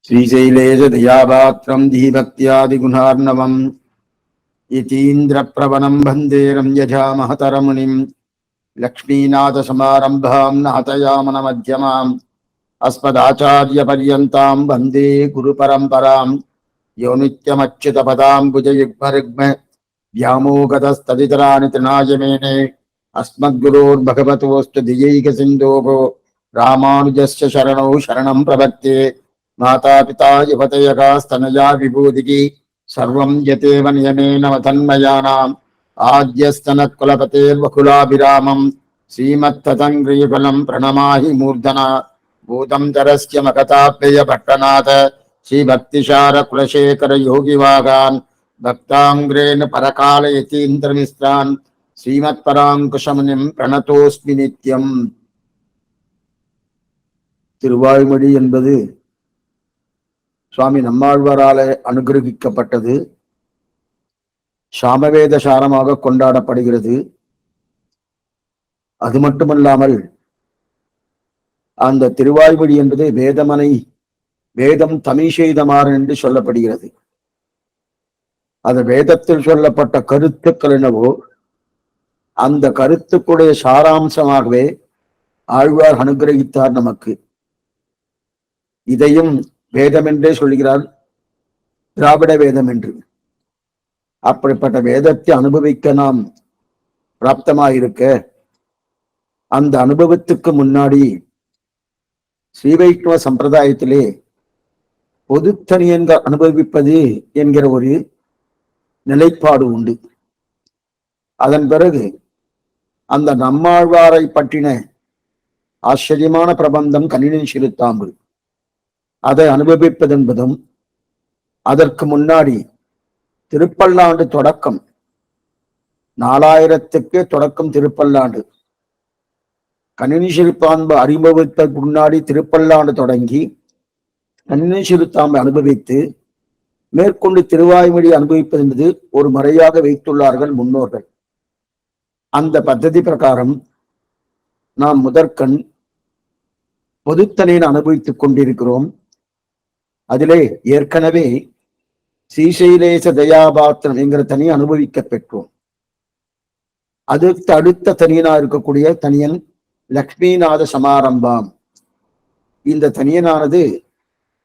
श्रीशैलेश दयापात्रं धीभक्त्यादिगुणार्णवम् यतीन्द्रप्रवणं वन्दे रम्यजामहतरमुनिं लक्ष्मीनाथसमारम्भां नाथयामनमध्यमाम् अस्मदाचार्यपर्यन्तां वन्दे गुरुपरम्परां यो नित्यमच्युतपदाम्बुजयुग्मरुग्म व्यामोगतस्तदितराणि तृणाय मेने अस्मद्गुरोर्भगवतोऽस्तु दियैकसिन्धोः रामानुजस्य शरणौ शरणं प्रपद्ये माता पिता युवतयकास्तनया विभूतिः सर्वं यतेव नियमेन तन्मयानाम् आद्यस्तनकुलपतेर्वकुलाभिरामं श्रीमत्तदङ्घ्रियुगलं प्रणमाहि मूर्धना भूतं तरस्य मकताप्ययपट्टनाथ श्रीभक्तिशारकुलशेखर योगिवागान् भक्ताङ्ग्रेण परकालयतीन्द्रमिस्रान् श्रीमत्पराङ्कुशमुनिं प्रणतोऽस्मि नित्यम्. திருவாய்மொழி என்பது சுவாமி நம்மாழ்வாரால அனுகிரகிக்கப்பட்டது. சாமவேத சாரமாக கொண்டாடப்படுகிறது. அது மட்டுமல்லாமல் அந்த திருவாய்மொழி என்பது வேதம் தமிழ் செய்தமாறு என்று சொல்லப்படுகிறது. அது வேதத்தில் சொல்லப்பட்ட கருத்துக்கள் என்னவோ அந்த கருத்துக்குடைய சாராம்சமாகவே ஆழ்வார் அனுகிரகித்தார் நமக்கு. இதையும் வேதம் என்றே சொல்கிறார், திராவிட வேதம் என்று. அப்படிப்பட்ட வேதத்தை அனுபவிக்க நாம் பிராப்தமாயிருக்க அந்த அனுபவத்துக்கு முன்னாடி ஸ்ரீவைஷ்ணவ சம்பிரதாயத்திலே பொதுத்தனியன்கள் அனுபவிப்பது என்கிற ஒரு நிலைப்பாடு உண்டு. அதன் பிறகு அந்த நம்மாழ்வாரை பற்றின ஆச்சரியமான பிரபந்தம் கணினி சிறுத்தாம்பு அதை அனுபவிப்பதென்பதும், அதற்கு முன்னாடி திருப்பல்லாண்டு தொடக்கம் 4000க்கு தொடக்கம் திருப்பல்லாண்டு கணினி சிறுத்தாம்பு அறிமுகத்துக்கு முன்னாடி திருப்பல்லாண்டு தொடங்கி கணினி சிறுத்தாம்பு அனுபவித்து மேற்கொண்டு திருவாய்மொழி அனுபவிப்பது என்பது ஒரு முறையாக வைத்துள்ளார்கள் முன்னோர்கள். அந்த பద్ధதி பிரகாரம் நாம் முதற்கண் பொதுத்தனியன் அனுபவித்துக் கொண்டிருக்கிறோம். அதிலே ஏற்கனவே ஸ்ரீசைலேச தயாபாத்திரம் என்கிற தனியை அனுபவிக்க பெற்றோம். அடுத்த தனியனா இருக்கக்கூடிய தனியன் லக்ஷ்மிநாத சமாரம்பாம். இந்த தனியனானது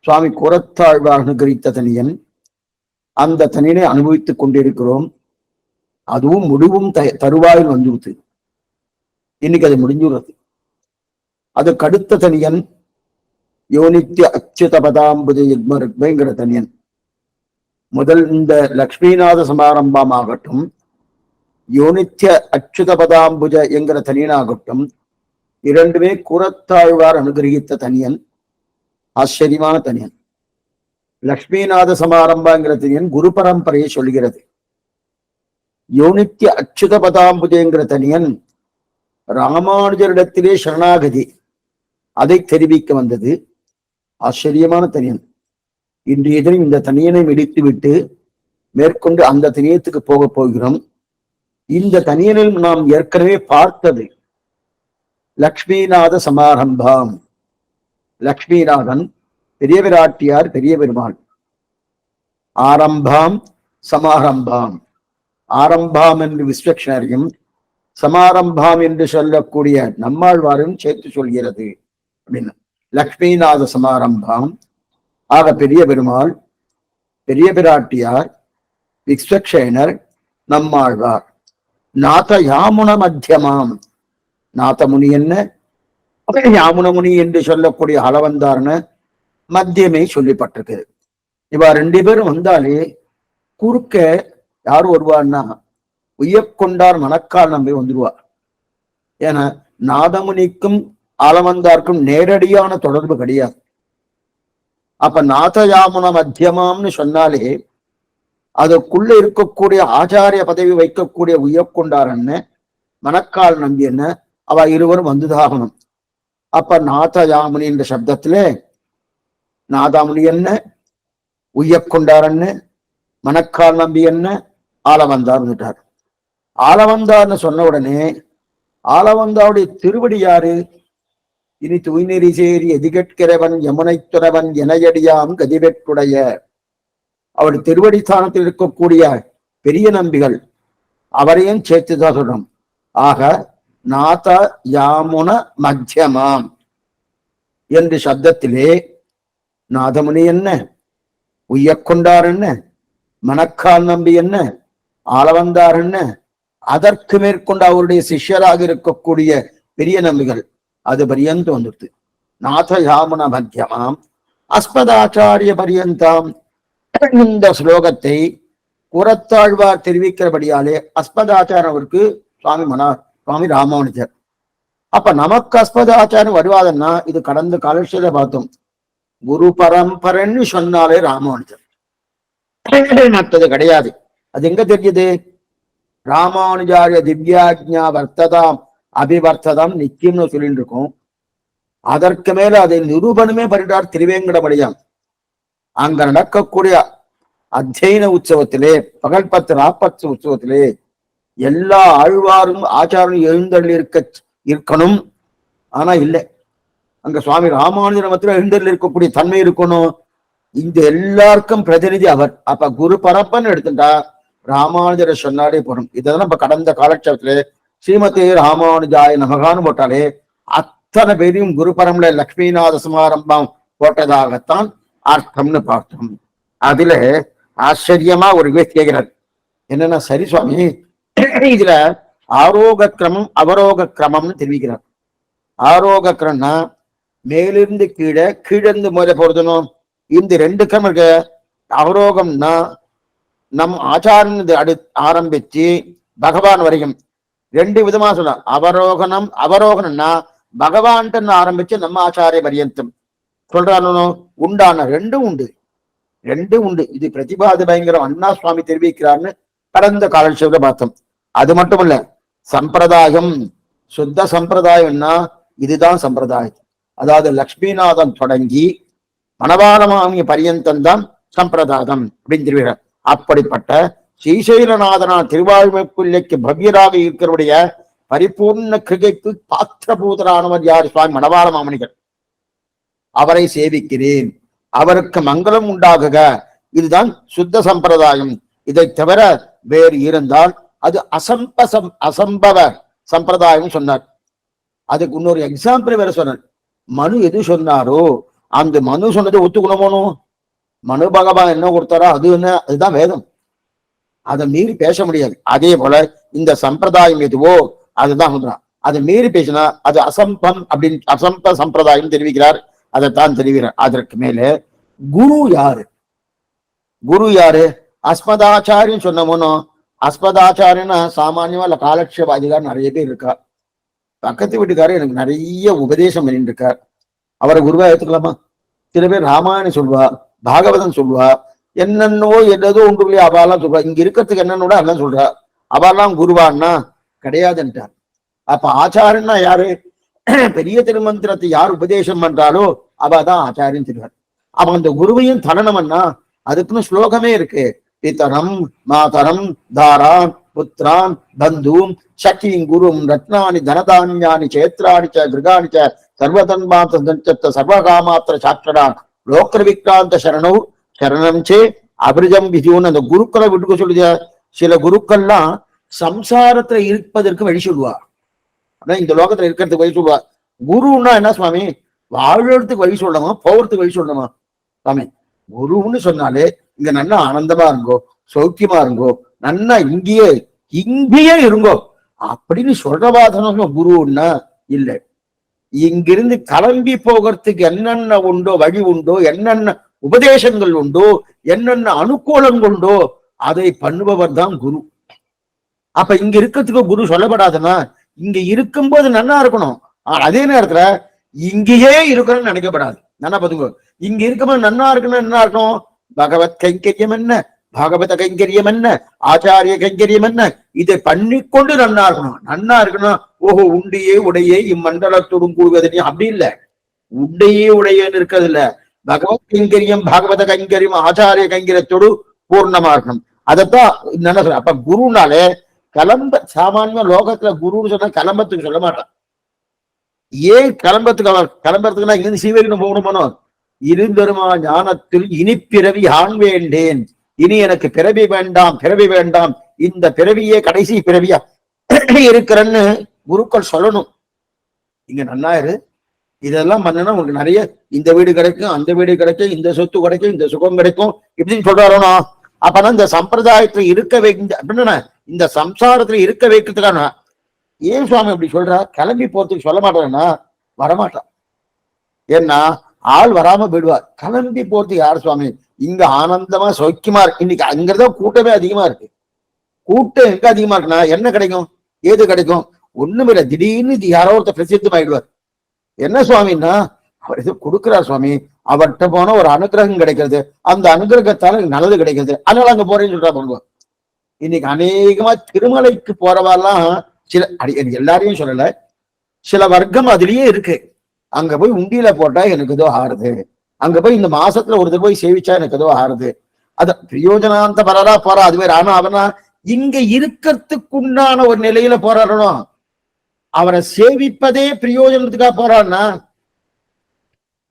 சுவாமி கூரத்தாழ்வார் அனுகரித்த தனியன். அந்த தனியனை அனுபவித்துக் கொண்டிருக்கிறோம். அதுவும் முடிவும் தருவாயில் வந்துடுது. இன்னைக்கு அது முடிஞ்சுறது. அதுக்கு அடுத்த தனியன் யோனித்ய அச்சுத பதாம்புஜ யுக்மருக்மைங்கிற தனியன். முதல் இந்த லக்ஷ்மிநாத சமாரம்பம் ஆகட்டும், யோனித்ய அச்சுத பதாம்புஜ என்கிற தனியனாகட்டும், இரண்டுமே கூரத்தாழ்வார் அனுகிரகித்த தனியன். ஆச்சரியமான தனியன். லக்ஷ்மிநாத சமாரம்பங்கிற தனியன் குரு பரம்பரையை சொல்கிறது. யோனித்ய அச்சுத பதாம்புஜங்கிற தனியன் ராமானுஜரிடத்திலே சரணாகதி அதை தெரிவிக்க வந்தது. ஆச்சரியமான தனியன். இன்றைய தினம் இந்த தனியனை முடித்து விட்டு மேற்கொண்டு அந்த தனியத்துக்கு போக போகிறோம். இந்த தனியனில் நாம் ஏற்கனவே பார்த்தது லக்ஷ்மிநாத சமாரம்பாம். லக்ஷ்மிநாதன் பெரிய பிராட்டியார், பெரிய பெருமாள். ஆரம்பாம் சமாரம்பாம். ஆரம்பாம் என்று விஸ்வக்ஷனரியும் சமாரம்பாம் என்று சொல்லக்கூடிய நம்மாழ்வாரும் சேர்த்து சொல்கிறது அப்படின்னு. லக்ஷ்மிநாத சமாரம்பாம் ஆக பெரிய பெருமாள், பெரிய பிராட்டியார், விஸ்வக்ஷேனர், நம்மாழ்வார். நாத யாமுன மத்தியமாம். நாதமுனி என்ன, யாமுனமுனி என்று சொல்லக்கூடிய அளவந்தார்னு மத்தியமே சொல்லப்பட்டிருக்கு. இவா ரெண்டு பேரும் வந்தாலே குறுக்க யார் வருவான்னா உய்யக்கொண்டார் மணக்கால் நம்பி வந்துருவார். ஏன்னா நாதமுனிக்கும் ஆலவந்தார்க்கும் நேரடியான தொடர்பு கிடையாது. அப்ப நாதயாமுன மத்தியமாம்னு சொன்னாலே அதுக்குள்ள இருக்கக்கூடிய ஆச்சாரிய பதவி வைக்கக்கூடிய உய்யக்கொண்டார் என்ன, மணக்கால் நம்பி என்ன, அவ இருவரும் வந்துதாகணும். அப்ப நாதயாமுனி என்ற சப்தத்துல நாதாமுனி என்ன, உய்யக்கொண்டார் என்ன, மணக்கால் நம்பி என்ன, ஆலவந்தார் வந்துட்டார். ஆலவந்தார்னு சொன்ன உடனே ஆலவந்தாருடைய திருவடி யாரு? இனி தூய்நெறி சேரி எதிகட்கிறவன் யமுனை துறவன் எனையடியாம் கதிவெட்டுடைய. அவர் திருவடிஸ்தானத்தில் இருக்கக்கூடிய பெரிய நம்பிகள் அவரையும் சேர்த்துதான் சொல்றோம். ஆக நாத யாமுன மத்தியமாம் என்று சப்தத்திலே நாதமுனி என்ன, உய்யக்கொண்டார் என்ன, மணக்கால் நம்பி என்ன, ஆளவந்தார் என்ன, அதற்கு மேற்கொண்டு அவருடைய சிஷ்யராக இருக்கக்கூடிய பெரிய நம்பிகள் அது பரியந்தம் வந்துடுது. நாத யாமுன மத்தியமாம் அஸ்மதாச்சாரிய பரியந்தாம். இந்த ஸ்லோகத்தை குரத்தாழ்வார் தெரிவிக்கிறபடியாலே அஸ்மதாச்சாரம் அவருக்கு சுவாமி ராமானுஜர். அப்ப நமக்கு அஸ்மதாச்சாரம் வருவாதுன்னா இது கடந்த காலட்சியில பார்த்தோம். குரு பரம்பரன்னு சொன்னாலே ராமானுஜர், மற்றது கிடையாது. அது எங்க தெரியுது? ராமானுஜாரிய திவ்யாஜ்ஞா வர்த்ததாம் அபிவர்த்ததாம் நித்தியம்னு சொல்லிட்டு இருக்கோம். அதற்கு மேல அதை நிரூபணமே பண்ணிட்டார் திருவேங்கடமடியான். அங்க நடக்கக்கூடிய அத்தியன உற்சவத்திலே, பகல் 10 ராப்பத்து உற்சவத்திலே எல்லா ஆழ்வாரும் ஆச்சாரம் எழுந்தள்ளி இருக்கணும். ஆனா இல்லை, அங்க சுவாமி ராமானுஜர் மாத்திரம் எழுந்தள்ளி இருக்கக்கூடிய தன்மை இருக்கணும். இந்த எல்லாருக்கும் பிரதிநிதி அவர். அப்ப குரு பரப்பன்னு எடுத்துட்டா ராமானுஜரை சொன்னாலே போறோம். இதெல்லாம் நம்ம கடந்த காலட்சேபத்திலே ஸ்ரீமதி ராமானுஜாய நமகான்னு போட்டாலே அத்தனை பேரையும் குரு பரம்பரை லக்ஷ்மிநாத சமாரம்பம் போட்டதாகத்தான் அர்த்தம்னு பார்த்தோம். அதுல ஆச்சரியமா ஒரு கேள்வி கேட்கிறார். என்னன்னா, சரி சுவாமி, இதுல ஆரோக கிரமம் அவரோக கிரமம்னு தெரிவிக்கிறார். ஆரோக கிரமம்னா மேலிருந்து கீழே, கீழிருந்து மேல போறதுனும் இந்த 2 கிரமம் இருக்கு. அவரோகம்னா நம் ஆச்சாரன் ஆரம்பிச்சு பகவான் வரைக்கும் 2 விதமா சொல்லலாம். அவரோகணம்னா பகவான்ட்டு ஆரம்பிச்சு நம்ம ஆச்சாரிய பரியந்தம் சொல்றானோ உண்டான 2 உண்டு. 2 உண்டு. இது பிரதிபாத பயங்கரம் அண்ணா சுவாமி தெரிவிக்கிறார்னு கடந்த காலட்சேபத்துல பார்த்தோம். அது மட்டும் இல்ல, சம்பிரதாயம் சுத்த சம்பிரதாயம்னா இதுதான் சம்பிரதாயம். அதாவது லக்ஷ்மிநாதன் தொடங்கி மணவாளமாமிய பரியந்தம் தான் சம்பிரதாயம் அப்படின்னு தெரிவிக்கிறார். அப்படிப்பட்ட ஸ்ரீசைலநாதனா திருவாழ்மைக்குள்ளைக்கு பவ்யராக இருக்கிறவுடைய பரிபூர்ண கிருகைக்கு பாத்திரபூதரானவர் யார்? சுவாமி மணவாள மாமணிகள். அவரை சேவிக்கிறேன், அவருக்கு மங்களம் உண்டாகுக. இதுதான் சுத்த சம்பிரதாயம். இதை தவிர வேறு இருந்தால் அது அசம்பவ சம்பிரதாயம் சொன்னார். அதுக்கு இன்னொரு எக்ஸாம்பிள் வேற சொன்னார். மனு எது சொன்னாரோ அந்த மனு சொன்னதை ஒத்துக்கணுமோனோ. மனு பகவான் என்ன கொடுத்தாரோ அது என்ன, அதுதான் வேதம். அதை மீறி பேச முடியாது. அதே போல இந்த சம்பிரதாயம் எதுவோ அதுதான் சொல்றான். அதை மீறி பேசினா அது அசம்பம் அப்படின்னு அசம்ப சம்பிரதாயம் தெரிவிக்கிறார். அதைத்தான் தெரிவிக்கிறார். அதற்கு மேல குரு யாரு? குரு யாரு? அஸ்மதாச்சாரியம் சொன்னோமோ. அஸ்மதாச்சாரியன்னா சாமானியமா இல்ல, காலட்சேப அதிகாரம் நிறைய பேர் இருக்கா. பக்கத்து வீட்டுக்காரர் எனக்கு நிறைய உபதேசம் பண்ணிட்டு இருக்கார், அவரை குருவா ஏத்துக்கலாமா? சில பேர் ராமாயணம் சொல்வா, பாகவதம் சொல்வா, என்னென்னவோ என்னதோ உண்டு இல்லையா அவாலாம் சொல்றா. இங்க இருக்கிறதுக்கு என்னன்னோட எல்லாம் சொல்றா. அவாலாம் குருவான்னா கிடையாதுன்ட்டார். அப்ப ஆச்சாரன்னா யாரு? பெரிய திருமந்திரத்தை யார் உபதேசம் பண்றாலோ அவதான் ஆச்சாரியன் சொல்றார். அவன் அந்த குருவையும் தனனம்னா அதுக்குன்னு ஸ்லோகமே இருக்கு. பிதரம் மாதரம் தாரான் புத்திரான் பந்தூம் சக்தியும் குரும் ரத்னானி தனதான்யானி சேத்ராணி கிருகாணி சர்வதன்மாத்த சர்வகாமாத்திர சாட்சடான் லோக்கர விக்ராந்த சரணம் சரணம் சே அபிரஜம் விதியோன்னு அந்த குருக்களை விட்டுக்க சொல்லுத. சில குருக்கள்லாம் சம்சாரத்துல இருப்பதற்கு வழி சொல்லுவா. ஆனா இந்த லோகத்துல இருக்கிறதுக்கு வழி சொல்லுவா. குருன்னா என்ன சுவாமி? வாழறதுக்கு வழி சொல்லணுமா, போகிறதுக்கு வழி சொல்லணுமா? சுவாமி குருன்னு சொன்னாலே இங்க நல்லா ஆனந்தமா இருங்கோ, சௌக்கியமா இருங்கோ, நன்னா இங்கேயே இருங்கோ அப்படின்னு சொல்றவாதனம் குருன்னா இல்லை. இங்கிருந்து கிளம்பி போகிறதுக்கு என்னென்ன உண்டோ, வழி உண்டோ, என்னென்ன உபதேசங்கள் உண்டோ, என்னென்ன அனுகூலங்கள் உண்டோ அதை பண்ணுபவர் தான் குரு. அப்ப இங்க இருக்கிறதுக்கு குரு சொல்லப்படாதுன்னா இங்க இருக்கும்போது நன்னா இருக்கணும். அதே நேரத்துல இங்கேயே இருக்கணும்னு நினைக்கப்படாது. நன்னா பாத்துக்கோ, இங்க இருக்கும்போது நன்னா இருக்கணும். என்ன இருக்கணும்? பகவத் கைங்கரியம் என்ன, பாகவத கைங்கரியம் என்ன, ஆச்சாரிய கைங்கரியம் என்ன, இதை பண்ணிக்கொண்டு நன்னா இருக்கணும். நன்னா இருக்கணும். ஓஹோ உண்டையே உடையே இம்மண்டலத்தோடும் கூடுவதே அப்படி இல்லை. உண்டையே உடையன்னு இருக்கிறது இல்ல. பகவத் கைங்கரியம் பாகவத கைங்கரியம் ஆச்சாரிய கைங்கரியத்தோடு பூர்ணமா இருக்கணும். அதைத்தான் என்ன சொல்ற. அப்ப குருனாலே கிளம்ப சாமானிய லோகத்துல குருன்னு சொன்னா கிளம்பத்துக்கு சொல்ல மாட்டான். ஏன் கிளம்புறதுக்குன்னா இங்கிருந்து சீவைகுண்டம் போகணுமானோ, இருந்தொருமா ஞானத்தில் இனிப்பிறவி ஆண் வேண்டேன், இனி எனக்கு பிறவி வேண்டாம், பிறவி வேண்டாம், இந்த பிறவியே கடைசி பிறவியா இருக்கிறன்னு குருக்கள் சொல்லணும். இங்க நன்னாயிரு இதெல்லாம் பண்ணனா உங்களுக்கு நிறைய இந்த வீடு கிடைக்கும், அந்த வீடு கிடைக்கும், இந்த சொத்து கிடைக்கும், இந்த சுகம் கிடைக்கும் இப்படின்னு சொல்றாரோனா, அப்பனா இந்த சம்பிரதாயத்துல இருக்க வைக்க அப்படின்னா இந்த சம்சாரத்துல இருக்க வைக்கிறதுக்கான ஏன் சுவாமி அப்படி சொல்ற? கிளம்பி போறதுக்கு சொல்ல மாட்டான்னா வரமாட்டான். ஏன்னா ஆள் வராம போயிடுவார். கிளம்பி போறதுக்கு யார் சுவாமி? இங்க ஆனந்தமா சௌக்கியமா இருக்கு. இன்னைக்கு அங்கதான் கூட்டமே அதிகமா இருக்கு. கூட்டம் எங்க அதிகமா இருக்குன்னா என்ன கிடைக்கும், ஏது கிடைக்கும்? ஒண்ணுமே இல்லை. திடீர்னு யாரோ ஒருத்தர் பிரசித்தம் ஆயிடுவார். என்ன சுவாமின்னா அவர் எது கொடுக்கிறார் சுவாமி, அவர்கிட்ட போன ஒரு அனுகிரகம் கிடைக்கிறது, அந்த அனுகிரகத்தால நல்லது கிடைக்கிறது, அதனால அங்க போறேன்னு சொல்றா பண்ணுவோம். இன்னைக்கு அநேகமா திருமலைக்கு போறவாலாம் சில எல்லாரையும் சொல்லல, சில வர்க்கம் அதுலயே இருக்கு. அங்க போய் உண்டியில போட்டா எனக்கு ஏதோ ஆறுது, அங்க போய் இந்த மாசத்துல ஒரு போய் சேவிச்சா எனக்கு ஏதோ ஆறுது, அது பிரயோஜனாந்த பரரா போறா. அதுவே ஆனா அவனா இங்க இருக்கிறதுக்குண்டான ஒரு நிலையில போறாரணும். அவரை சேவிப்பதே பிரயோஜனத்துக்காக போறான்னா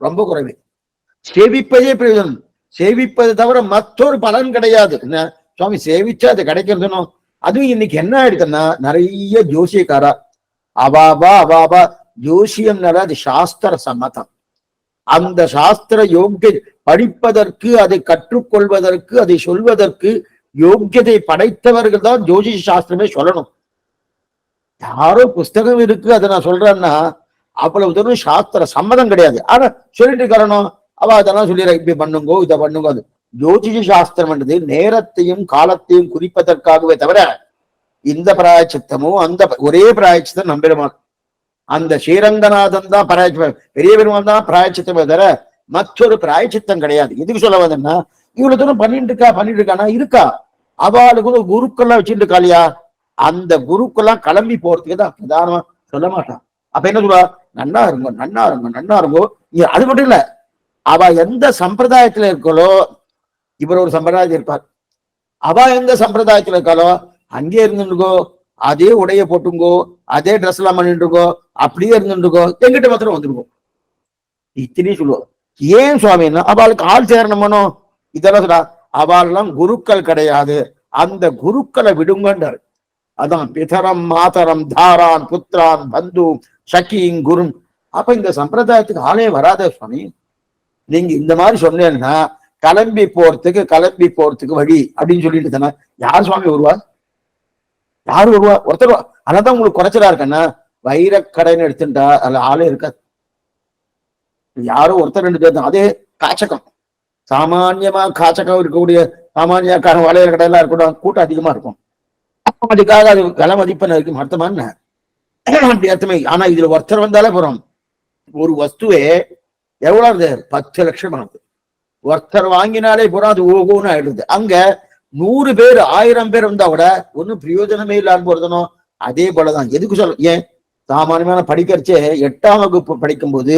ரொம்ப குறைவு. சேவிப்பதே பிரயோஜனம். சேவிப்பது தவிர மற்றொரு பலன் கிடையாது. என்ன சுவாமி சேவிச்சா அது கிடைக்கிறதுனோ. அதுவும் இன்னைக்கு என்ன ஆயிடுச்சுன்னா நிறைய ஜோசியக்காரா அவாபா ஜோசியம்னால அது சாஸ்திர சம்மதம். அந்த சாஸ்திர யோக்கிய படிப்பதற்கு, அதை கற்றுக்கொள்வதற்கு, அதை சொல்வதற்கு யோக்கியதை படைத்தவர்கள் தான் ஜோதிஷ சாஸ்திரமே சொல்லணும். யாரோ புஸ்தகம் இருக்கு அதை நான் சொல்றேன்னா அவ்வளவு தூரம் சாஸ்திர சம்மதம் கிடையாது. ஆனா சொல்லிட்டு இருக்கணும் அவ அதெல்லாம் சொல்லிடுற, இப்படி பண்ணுங்கோ இதை பண்ணுங்கோ. அது ஜோதிஷ சாஸ்திரம் என்றது நேரத்தையும் காலத்தையும் குறிப்பதற்காகவே தவிர இந்த பிராயச்சித்தமோ அந்த ஒரே பிராயச்சித்தம் நம்பெருமான், அந்த ஸ்ரீரங்கநாதன் தான் பிராயச்சித்தம், பெரிய பெருமான் தான் பிராயச்சித்தமே தவிர மற்றொரு பிராயச்சித்தம் கிடையாது. எதுக்கு சொல்ல வந்தேன்னா இவ்வளவு தூரம் பண்ணிட்டு இருக்கானா இருக்கா, அவளுக்கு ஒரு குருக்கள்லாம் வச்சுட்டு இருக்கா இல்லையா, அந்த குருக்கெல்லாம் கிளம்பி போறதுக்கு தான் பிரதானமா சொல்ல மாட்டான். அப்ப என்ன சொல்லுவா, நன்னா இருங்கோ நன்னா இருங்கோ நன்னா இருங்கோ. அது மட்டும் இல்ல, அவ எந்த சம்பிரதாயத்துல இருக்காளோ, இவர் ஒரு சம்பிரதாயத்தில் இருப்பார், அவ எந்த சம்பிரதாயத்துல இருக்காளோ அங்கே இருந்துருக்கோ, அதே உடைய போட்டுங்கோ, அதே ட்ரெஸ் எல்லாம் பண்ணிட்டு இருக்கோ, அப்படியே இருந்துருக்கோ, எங்கிட்ட மாத்திரம் வந்துருக்கோம் இத்தனையும் சொல்லுவோம். ஏன் சுவாமின்னா அவளுக்கு ஆள் சேரணுமனோ இதெல்லாம் சொல்றா. அவள்லாம் குருக்கள் கிடையாது, அந்த குருக்களை விடுங்கன்றார். அதான் பிதரம் மாதரம் தாரான் புத்திரான் பந்து சக்கிங் குரும். அப்ப இந்த சம்பிரதாயத்துக்கு ஆளே வராத சுவாமி. நீங்க இந்த மாதிரி சொன்னேன்னா கிளம்பி போறதுக்கு வழி அப்படின்னு சொல்லிட்டு தானே யார் சுவாமி வருவா? யாரு வருவா? ஒருத்தர். அதனால்தான் உங்களுக்கு குறைச்சலா இருக்கேன்னா வைரக்கடைன்னு எடுத்துட்டா அதுல ஆளே இருக்காது. யாரும் ஒருத்தர் ரெண்டு பேர் தான். அதே காச்சகம், சாமான்யமா காச்சகம் இருக்கக்கூடிய சாமானிய வளையல் கடையெல்லாம் இருக்கட்டும், கூட்டம் அதிகமா இருக்கும். அதுக்காக அது விலை மதிப்பெண் இருக்கு அர்த்தமான அப்படி அர்த்தமே. ஆனா இதுல ஒருத்தர் வந்தாலே போறோம். ஒரு வஸ்துவே எவ்வளவு 10 லட்சம் ஆகுது. ஒருத்தர் வாங்கினாலே போறோம், அது ஓகோன்னு ஆயிடுது. அங்க 100 பேர் 1000 பேர் வந்தா கூட ஒன்னும் பிரயோஜனமே இல்லாம போறதுனோ. அதே போலதான் எதுக்கு சொல்ல, ஏன் சாமானியமான படிக்கிறச்சே 8ஆம் வகுப்பு படிக்கும் போது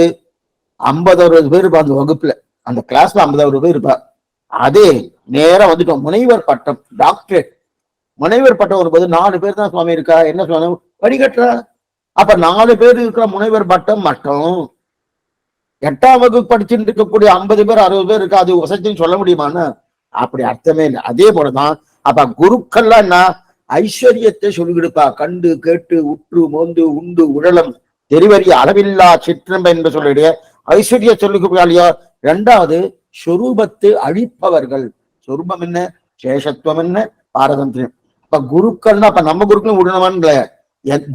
50-60 பேர் இருப்பா அந்த வகுப்புல, அந்த கிளாஸ்ல 50-60 பேர் இருப்பா. அதே நேரம் வந்துட்டோம் முனைவர் பட்டம் டாக்டரேட். முனைவர் பட்டம் வரும்போது 4 பேர் தான் சுவாமி இருக்கா. என்ன சுவாமி படிக்கட்டுற? அப்ப 4 பேர் இருக்கிற முனைவர் பட்டம் மட்டும் 8ஆம் வகுப்பு படிச்சுட்டு இருக்கக்கூடிய 50 பேர் 60 பேர் இருக்கா, அது வசதின்னு சொல்ல முடியுமான்னு? அப்படி அர்த்தமே இல்லை. அதே போலதான் அப்ப குருக்கள்லாம் என்ன ஐஸ்வர்யத்தை சொல்லி கொடுப்பா. கண்டு கேட்டு உற்று மோந்து உண்டு உடலம் தெரிவறிய அளவில்லா சிற்றம்ப என்று சொல்லிடைய ஐஸ்வர்ய சொல்லி கொடுப்பாளியோ. 2வது சொரூபத்தை அழிப்பவர்கள். சொரூபம் என்ன, சேஷத்துவம் என்ன, பாரதந்திரம். அப்ப குருக்கள்னா அப்ப நம்ம குருக்களும் உடனவான்ல.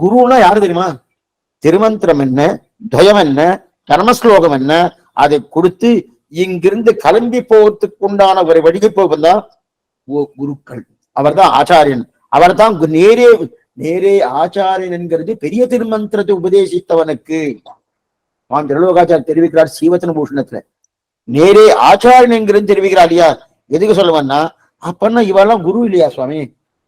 குருன்னா யாரு தெரியுமா? திருமந்திரம் என்ன, துவயம் என்ன, கர்மஸ்லோகம் என்ன, அதை கொடுத்து இங்கிருந்து கிளம்பி போவதுக்கு உண்டான ஒரு வழிகை தான் குருக்கள். அவர் தான் ஆச்சாரியன். அவர் தான் நேரே ஆச்சாரியன் என்கிறது பெரிய திருமந்திரத்தை உபதேசித்தவனுக்கு திருலோகாச்சாரியர் தெரிவிக்கிறார் சீவச்சன பூஷணத்துல. நேரே ஆச்சாரியன் என்கிறது தெரிவிக்கிறார் இல்லையா. எதுக்கு சொல்லுவேன்னா அப்பன்னா இவெல்லாம் குரு இல்லையா சுவாமி?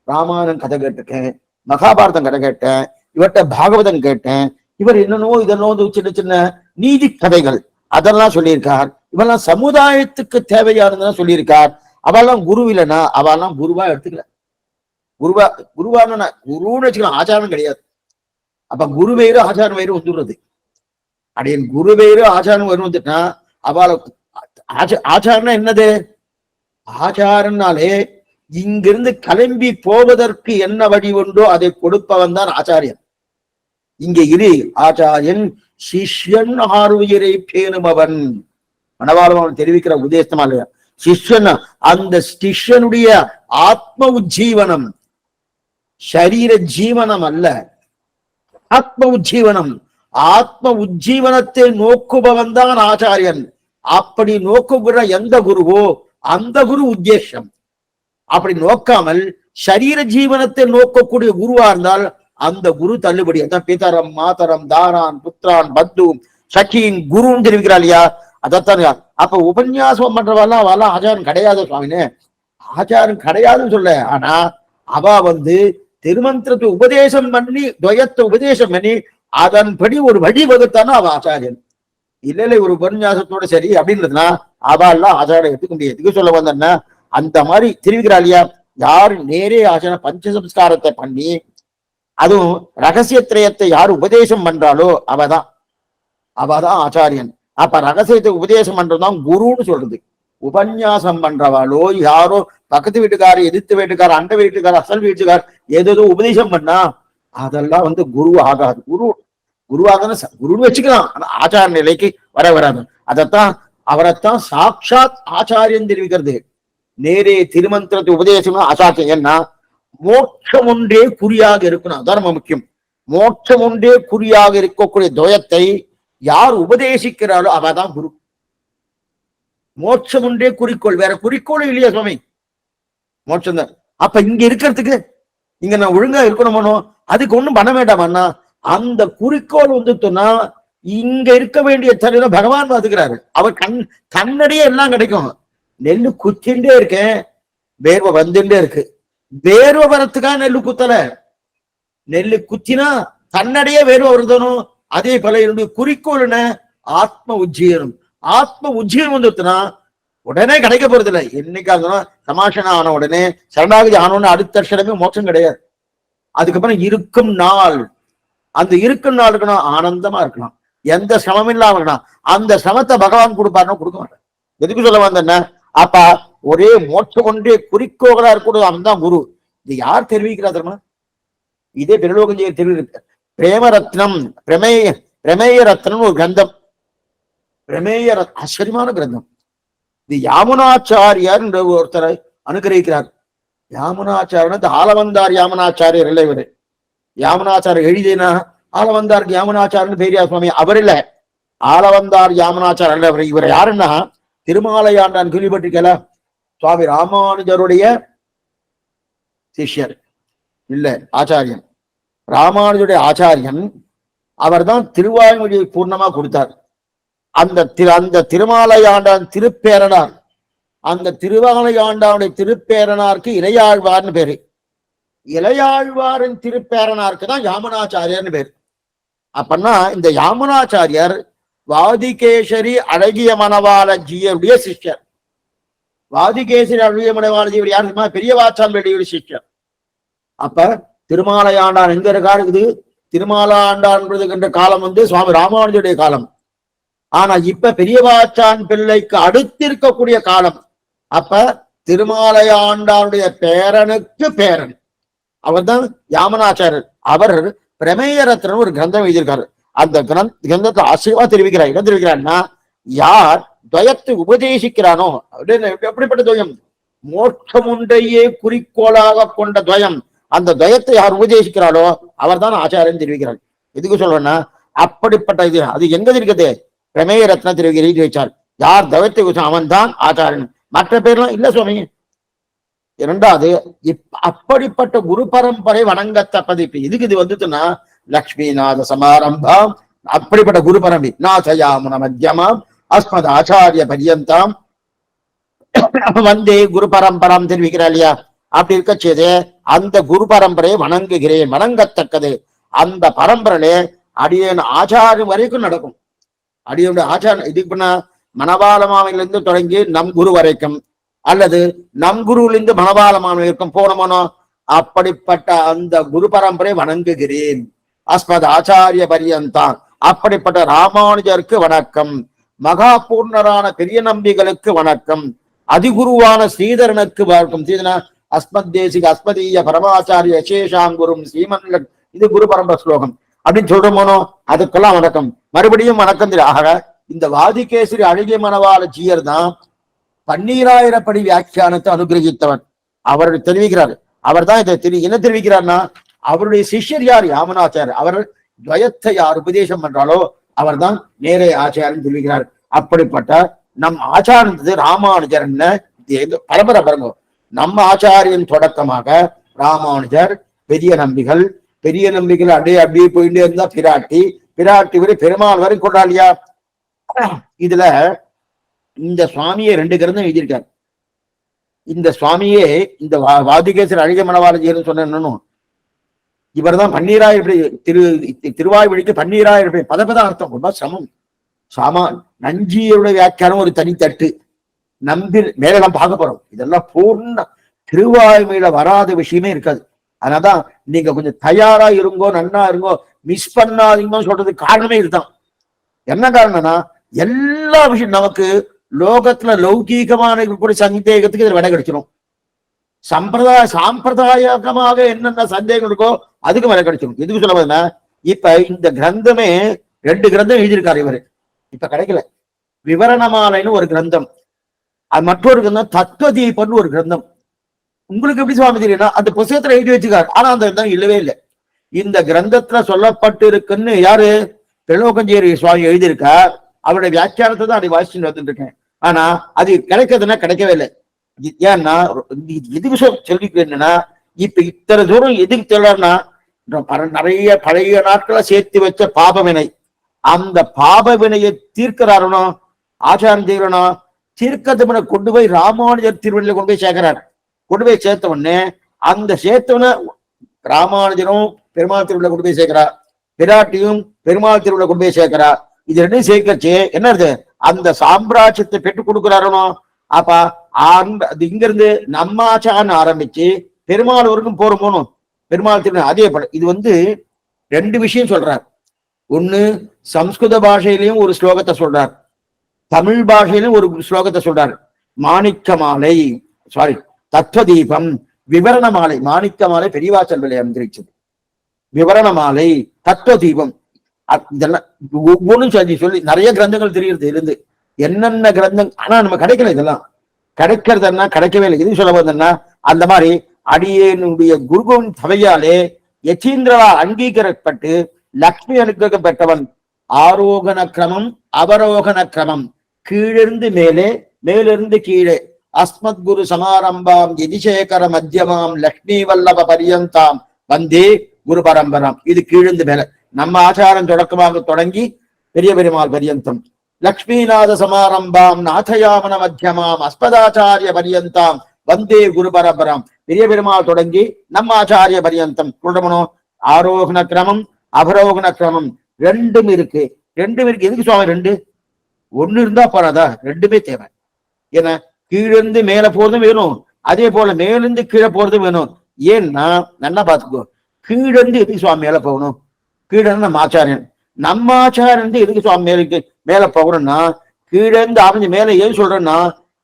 ராமாயணம் கதை கேட்டிருக்கேன், மகாபாரதம் கதை கேட்டேன், இவர்கிட்ட பாகவதம் கேட்டேன், இவர் என்னன்னோ இதென்னோ சின்ன சின்ன நீதி கதைகள் அதெல்லாம் சொல்லியிருக்கார். இவெல்லாம் சமுதாயத்துக்கு தேவையானதுதான் சொல்லியிருக்கார். அவெல்லாம் குரு இல்லைன்னா அவெல்லாம் குருவா எடுத்துக்கல. குருவான குருன்னு வச்சுக்கலாம், ஆச்சாரம் கிடையாது. அப்ப குரு வேறு ஆச்சாரம் வேறு வந்துடுறது. அடியன் குரு வேறு ஆச்சாரம் வரும் வந்துட்டா அவளை ஆச்சாரம்னா என்னது? ஆச்சாரம்னாலே இங்கிருந்து கிளம்பி போவதற்கு என்ன வழி உண்டோ அதை கொடுப்பவன் தான் ஆச்சாரியன். இங்க இரு ஆச்சாரியன் சிஷ்யன் ஆறுயிரை பேணுமவன். மணவாளன் தெரிவிக்கிற உபதேசமா இல்லையா? சிஷ்யன், அந்த சிஷ்யனுடைய ஆத்ம உஜ்ஜீவனம், சரீர ஜீவனம் அல்ல, ஆத்ம உஜ்ஜீவனம். ஆத்ம உஜ்ஜீவனத்தை நோக்குபவன் தான் ஆச்சாரியன். அப்படி நோக்குகிற எந்த குருவோ அந்த குரு உத்தேசம். அப்படி நோக்காமல் சரீர ஜீவனத்தை நோக்கக்கூடிய குருவா இருந்தால் அந்த குரு தள்ளுபடி. அதான் பிதரம் மாதரம் தாரான் புத்திரான் பந்து சக்கியின் குருன்னு தெரிவிக்கிறாள் இல்லையா? அதைத்தான். அப்ப உபன்யாசம் பண்றவெல்லாம் அவெல்லாம் ஆச்சாரம் கிடையாது சுவாமின்னு. ஆச்சாரம் கிடையாதுன்னு சொல்ல, ஆனா அவ திருமந்திரத்தை உபதேசம் பண்ணி துவயத்தை உபதேசம் பண்ணி அதன்படி ஒரு வழி வகுத்தானா அவ ஆச்சாரியன். இல்ல ஒரு உபன்யாசத்தோட சரி அப்படின்றதுனா அவெல்லாம் ஆச்சாரம் எடுத்துக்க முடியாது. எதுக்கு சொல்ல வந்தேன்னா அந்த மாதிரி தெரிவிக்கிறா இல்லையா? யாரு நேரே ஆச்சாரம் பஞ்சசம்ஸ்காரத்தை பண்ணி அதுவும் ரகசியத்திரயத்தை யார் உபதேசம் பண்றாளோ அவதான் ஆச்சாரியன். அப்ப ரகசியத்தை உபதேசம் பண்றதுதான் குருன்னு சொல்றது. உபன்யாசம் பண்றவாளோ யாரோ பக்கத்து வீட்டுக்காரு எதிர்த்து வீட்டுக்காரு அண்ட வீட்டுக்காரு அசல் வீட்டுக்கார் ஏதோ உபதேசம் பண்ணா அதெல்லாம் குரு ஆகாது. குருவாகன்னு குருன்னு வச்சுக்கலாம், ஆனா ஆச்சார நிலைக்கு வராது. அதைத்தான் அவரைத்தான் சாட்சாத் ஆச்சாரியன் தெரிவிக்கிறது. நேரே திருமந்திரத்தை உபதேசம் ஆச்சாரியம். ஏன்னா மோட்சம் ஒன்றே குறியாக இருக்கணும், அதான் ரொம்ப முக்கியம். மோட்சம் ஒன்றே குறியாக இருக்கக்கூடிய துவயத்தை யார் உபதேசிக்கிறாரோ அவதான் குரு. மோட்சம் ஒன்றே குறிக்கோள், வேற குறிக்கோளும் இல்லையா சுவாமி? மோட்சம் தான். அப்ப இங்க இருக்கிறதுக்கு இங்க நான் ஒழுங்கா இருக்கணுமோ அதுக்கு ஒண்ணும் பண்ண வேண்டாமண்ணா. அந்த குறிக்கோள் சொன்னா இங்க இருக்க வேண்டிய தருணம் பகவான் பாத்துக்கிறாரு. அவர் கண்ணடியே எல்லாம் கிடைக்கும். நெல்லு குத்திண்டே இருக்கேன், வேர்வை வந்துட்டே இருக்கு. வேர்வை வரத்துக்காக நெல்லு குத்தல, நெல்லு குத்தினா தன்னடையே வேர்வை வருதனும். அதே போல என்னுடைய குறிக்கோள் என்ன? ஆத்ம உஜ்ஜீவனம். ஆத்ம உஜ்ஜீவனம் வந்துட்டுனா உடனே கிடைக்க போறது இல்லை. என்னைக்காக சமாஷனம் ஆன உடனே சரணாகதி ஆனோன்னு அடுத்த க்ஷணமே மோட்சம் கிடையாது. அதுக்கப்புறம் இருக்கும் நாள், அந்த இருக்கும் நாள் இருக்கணும், ஆனந்தமா இருக்கலாம், எந்த சிரமம் இல்லாம இருக்கணும். அந்த சிரமத்தை பகவான் கொடுப்பாருன்னா கொடுக்க மாட்டேன். எதுக்கு சொல்ல வந்தேன்ன? அப்ப ஒரே மோட்சம் ஒன்றே குறிக்கோளா இருக்கக்கூடாது, அவன் தான் குரு. இது யார் தெரிவிக்கிறா தெரியுமா? இதே பெருலோகஞ்செய்ய தெரிவிக்க பிரேமரத்னம் பிரமேய ரத்னம் ஒரு கிரந்தம். பிரமேய ஆச்சரியமான கிரந்தம். இது யாமுனாச்சாரியார் என்ற ஒருத்தரை அனுகிரகிக்கிறார். யாமுனாச்சாரியன் ஆலவந்தார் யாமுனாச்சாரியர் இல்லை இவரு. யாமுனாச்சாரியர் எழுதினா ஆலவந்தாருக்கு யாமுனாச்சாரியன் பெரியா சுவாமி அவர் இல்ல. ஆலவந்தார் யாமுனாச்சாரியர் அல்ல இவர். இவர் யாருன்னா திருமாலையாண்டான் கேள்விப்பட்டிருக்கல, சுவாமி ராமானுஜருடைய சிஷ்யர் இல்ல, ஆச்சாரியன். ராமானுஜருடைய ஆச்சாரியன். அவர் தான் திருவாய்மொழியை பூர்ணமா கொடுத்தார். அந்த திருமாலையாண்டான் திருப்பேரனார், அந்த திருவாலையாண்டானுடைய திருப்பேரனாருக்கு இளையாழ்வார்னு பேரு. இளையாழ்வாரின் திருப்பேரனாருக்கு தான் யாமுனாச்சாரியர்னு பேரு. அப்பன்னா இந்த யாமுனாச்சாரியர் வாதிகேசரி அழகிய மணவாளஜியுடைய சிஷ்யர். வாதிகேசரி அழகிய மணவாளஜியுடைய யாருமா? பெரிய வாச்சாம்பேடியுடைய சிஷ்யர். அப்ப திருமாலையாண்டான் எங்க இருக்காரு? இது திருமாலாண்டான் காலம் சுவாமி ராமானுஜருடைய காலம். ஆனா இப்ப பெரியவாச்சான் பிள்ளைக்கு அடுத்து இருக்கக்கூடிய காலம். அப்ப திருமாலையாண்டானுடைய பேரனுக்கு பேரன் அவர் தான் யாமுனாச்சாரியர். அவர் பிரமேய ரத்னம் ஒரு கிரந்தம் எழுதியிருக்காரு. அந்த கிரந்தத்தை ஆச்சரியமா தெரிவிக்கிறார். என்ன தெரிவிக்கிறார்னா, யார் துவயத்தை உபதேசிக்கிறானோ அப்படின்னு. எப்படிப்பட்ட துவயம்? மோட்சம் ஒன்றையே குறிக்கோளாக கொண்ட துவயம். அந்த துவயத்தை யார் உபதேசிக்கிறாளோ அவர் தான் ஆச்சாரியன் தெரிவிக்கிறார். எதுக்கு சொல்றேன்னா, அப்படிப்பட்ட இது அது எங்க இருக்குது? பிரமேய ரத்னத்தில் எழுதி வச்சார். யார் துவயத்தை அவன் தான் ஆச்சாரியன், மற்ற பேர்லாம் இல்ல சுவாமி. இரண்டாவது, அப்படிப்பட்ட குரு பரம்பரை வணங்கத்தப்பது. இப்ப இதுக்கு இது வந்துச்சுன்னா லக்ஷ்மிநாத சமாரம்பாம், அப்படிப்பட்ட குரு பரம்பரை நாசயாமுன மத்தியமாம் அஸ்மத் ஆச்சாரிய பரியந்தாம் வந்தே குரு பரம்பராம் தெரிவிக்கிறா இல்லையா? அப்படி இருக்க செய்து அந்த குரு பரம்பரையை வணங்குகிறேன், வணங்கத்தக்கது. அந்த பரம்பரையிலே அடியேன் ஆச்சாரம் வரைக்கும் நடக்கும். அடியோட ஆச்சாரம் இதுக்கு பண்ண மணவாள மாமையிலிருந்து தொடங்கி நம் குரு வரைக்கும், அல்லது நம் குருவிலிருந்து மணவாள மாமை வரைக்கும் போனோமோ, அப்படிப்பட்ட அந்த குரு பரம்பரை வணங்குகிறேன். அஸ்மத் ஆச்சாரிய பரியந்தான், அப்படிப்பட்ட ராமானுஜருக்கு வணக்கம். மகா பூர்ணரான பெரிய நம்பிகளுக்கு வணக்கம். அதிகுருவான ஸ்ரீதரனுக்கு வணக்கம். ஸ்ரீதரனா அஸ்மத் தேசிக அஸ்மதீய பரமாச்சாரிய யசேஷாங்குரும் ஸ்ரீமன். இது குரு பரம்பர ஸ்லோகம் அப்படின்னு சொல்றோமோ, அதுக்கெல்லாம் வணக்கம். மறுபடியும் வணக்கம். ஆக இந்த வாதிகேசரி அழகிய மணவாள ஜீயர் தான் 12,000 படி வியாக்கியானத்தை அனுகிரகித்தவர். அவர் தெரிவிக்கிறார். அவர் தான் இதை என்ன தெரிவிக்கிறார்னா, அவருடைய சிஷ்யர் யார்? யாமனாச்சாரியர். அவர் துவயத்தை யார் உபதேசம் பண்றாலோ அவர் தான் நேரே ஆச்சாரியன் தெரிவிக்கிறார். அப்படிப்பட்ட நம் ஆச்சாரியன் ராமானுஜர். பரம்பரை பாருங்க, நம்ம ஆச்சாரியன் தொடக்கமாக ராமானுஜர், பெரிய நம்பிகள், பெரிய நம்பிகள் அப்படியே போயிட்டே இருந்தா பிராட்டி, பிராட்டி வரை பெருமாள் வரை கொண்டாடியா. இதுல இந்த சுவாமியை 2 கிரந்தம் எழுதியிருக்கார். இந்த சுவாமியே இந்த வாதிகேசர் அழகிய மணவாளஜியர்னு சொன்ன இவர் தான் 12,000 திருவாய்மொழிக்கு 12,000 பதபத அர்த்தம். ரொம்ப சமம். நஞ்சியருடைய வியாக்கியானம் ஒரு தனித்தட்டு. மேல நம்ம பார்க்க போறோம். இதெல்லாம் பூர்ண திருவாய்மொழியில வராத விஷயமே இருக்காது. அதனாலதான் நீங்க கொஞ்சம் தயாரா இருங்கோ, நன்னா இருங்கோ, மிஸ் பண்ணாதீங்கன்னு சொல்றதுக்கு காரணமே இதுதான். என்ன காரணம்னா, எல்லா விஷயம் நமக்கு லோகத்துல லௌகீகமான கூட சந்தேகத்துக்கு இதுல விடை கிடைச்சிடும். சாம்பிரதாயகமாக என்னென்ன சந்தேகம் இருக்கோ அதுக்கு விடை கிடைச்சிடும். எதுக்கு சொல்ல போதுன்னா, இப்ப இந்த கிரந்தமே 2 கிரந்தம் எழுதியிருக்காரு இவரு. இப்ப கிடைக்கல. விவரணமாலைன்னு ஒரு கிரந்தம், அது மற்றொரு கிரந்தம் தத்துவதீபம்னு ஒரு கிரந்தம். உங்களுக்கு எப்படி சுவாமி தெரியும்னா, அந்த புத்தகத்துல எழுதி வச்சுக்காரு. ஆனா அந்த கிரந்தம் இல்லவே இல்லை. இந்த கிரந்தத்துல சொல்லப்பட்டு இருக்குன்னு யாரு? திரிலோகஞ்சேரி சுவாமி எழுதியிருக்கார். அவருடைய வியாக்கியானத்தை தான் அதை வாசிச்சுட்டு வந்துட்டு இருக்கேன். ஆனா அது கிடைக்கிறதுனா கிடைக்கவே இல்லை. ஏன்னா எதுக்கு சொல்லிக்கிறேன்னா, இப்ப இத்தனை தூரம் எதுக்கு தெரியலன்னா, நிறைய பழைய நாட்களை சேர்த்து வச்ச பாபவினை, அந்த பாபவினையை தீர்க்கிறாருனோ ஆச்சாரம் செய்யறனோ, தீர்க்கத்தை கொண்டு போய் ராமானுஜர் திருவள்ளில கொண்டு போய் சேர்க்கிறார். கொண்டு போய் சேர்த்த உடனே அந்த சேர்த்தவன ராமானுஜரும் பெருமாள் திருவிழா கொண்டு போய் சேர்க்கிறார், பிராட்டியும் பெருமாள் திருவிழா கொண்டு போய் சேர்க்கிறார். இது 2 சேர்க்கச்சு என்ன இருக்கு? அந்த சாம்ராஜ்யத்தை பெற்றுக் கொடுக்கிறாருனோ. அப்ப அது இங்க இருந்து நம்மாச்சான்னு ஆரம்பிச்சு பெருமாள் வரைக்கும் போறோமோனும் பெருமாள் திருவிழா. அதே போல இது 2 விஷயம் சொல்றார். ஒண்ணு, சம்ஸ்கிருத பாஷையிலையும் ஒரு ஸ்லோகத்தை சொல்றார், தமிழ் பாஷையிலும் ஒரு ஸ்லோகத்தை சொல்றார். மாணிக்க மாலை, தத்துவதீபம், விவரண மாலை. மாணிக்க மாலை பெரியவாச்சல் விலை அந்திரிச்சது, விவரண மாலை, தத்துவதீபம். இதெல்லாம் ஒவ்வொன்றும் சொல்லி நிறைய கிரந்தங்கள் தெரியுது இருந்து என்னென்ன கிரந்தம். ஆனா நம்ம கிடைக்கல. இதெல்லாம் கிடைக்கிறதுன்னா கிடைக்கவே இல்லை. எது சொல்ல போதுன்னா, அந்த மாதிரி அடியேனுடைய குருவின் சபையாலே யசீந்திரவால் அங்கீகரிக்கப்பட்டு லக்ஷ்மி அனுகிரகம் பெற்றவன். ஆரோகண கிரமம், அவரோகண கிரமம், கீழிருந்து மேலே, மேலிருந்து கீழே. அஸ்மத் குரு சமாரம்பாம் யதிசேகர மத்தியமாம் லக்ஷ்மி வல்லப பரியந்தாம் வந்தே குரு பரம்பரம். இது கீழிருந்து மேல. நம்ம ஆச்சாரம் தொடக்கமாக தொடங்கி பெரிய பெருமாள் பரியந்தம். லக்ஷ்மிநாத சமாரம்பாம் நாதயாமன மத்தியமாம் அஸ்மதாச்சாரிய பரியந்தாம் வந்தே குரு பரம்பரம். பெரிய பெருமாள் தொடங்கி நம்ம ஆச்சாரிய பரியந்தம் சொல்றமனோ. ஆரோகண கிரமம், அவரோகண கிரமம் 2 இருக்கு. 2 இருக்கு. எதுக்கு சுவாமி 2? 1 இருந்தா போறாதா? 2மே தேவை. ஏன்னா கீழிருந்து மேல போறதும் வேணும், அதே போல மேலிருந்து கீழே போறதும் வேணும். ஏன்னா நல்லா பாத்துக்கோ, கீழிருந்து எதுக்கு சுவாமி மேல போகணும்? கீழே நம்ம ஆச்சாரியன், நம்ம ஆச்சாரியன் எதுக்கு சுவாமி மேலுக்கு மேல போகணும்னா, கீழே இருந்து அமைஞ்சு மேல ஏன் சொல்றேன்னா,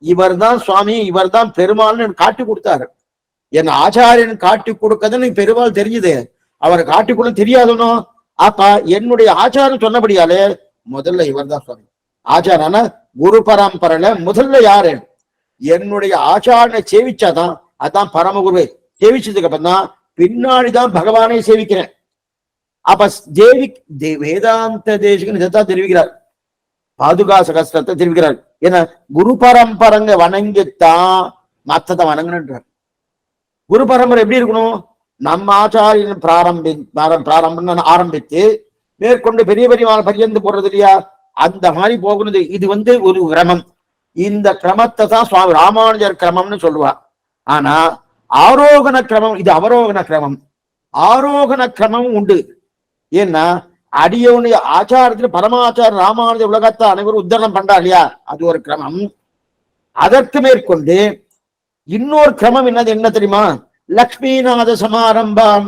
இவர் தான் சுவாமி, இவர் தான் பெருமாள்னு காட்டி கொடுத்தாரு. என் ஆச்சாரியன் காட்டி கொடுக்கறதுன்னு பெருமாள் தெரிஞ்சுது, அவரை காட்டி கொடுக்க தெரியாதுனோ. அப்ப என்னுடைய ஆச்சாரம் சொன்னபடியாலே முதல்ல இவர் தான் சுவாமி ஆச்சாரனா. குரு பரம்பரையில முதல்ல யாரு? என்னுடைய ஆச்சாரனை சேவிச்சாதான், அதான் பரமகுருவை. சேவிச்சதுக்கு அப்புறம் தான் பின்னாடிதான் பகவானை சேவிக்கிறேன். அப்ப வேதாந்த தேசிகன் இதைத்தான் தெரிவிக்கிறார், பாதுகா சகஸ்திரத்தை தெரிவிக்கிறார். ஏன்னா குரு பரம்பரங்க வணங்கித்தான் மத்தத்தை வணங்கணுன்றார். குரு பரம்பரை எப்படி இருக்கணும்? நம்ம ஆச்சாரியன் பிராரம்பம் ஆரம்பித்து மேற்கொண்டு பெரிய பெரிய பரியந்து போடுறது இல்லையா, அந்த மாதிரி போகணுது. இது ஒரு கிரமம். இந்த கிரமத்தை தான் சுவாமி ராமானுஜர் கிரமம்னு சொல்லுவார். ஆனா ஆரோகண கிரமம், இது அவரோகண கிரமம். ஆரோகண கிரமம் உண்டு. ஏன்னா அடியவனுடைய ஆச்சாரத்துல பரமாச்சார ராமானுஜர் உலகத்தை அனைவரும் உத்தரணம் பண்றா இல்லையா, அது ஒரு கிரமம். அதற்கு மேற்கொண்டு இன்னொரு கிரமம் என்ன தெரியுமா? லக்ஷ்மிநாத சமாரம்பாம்.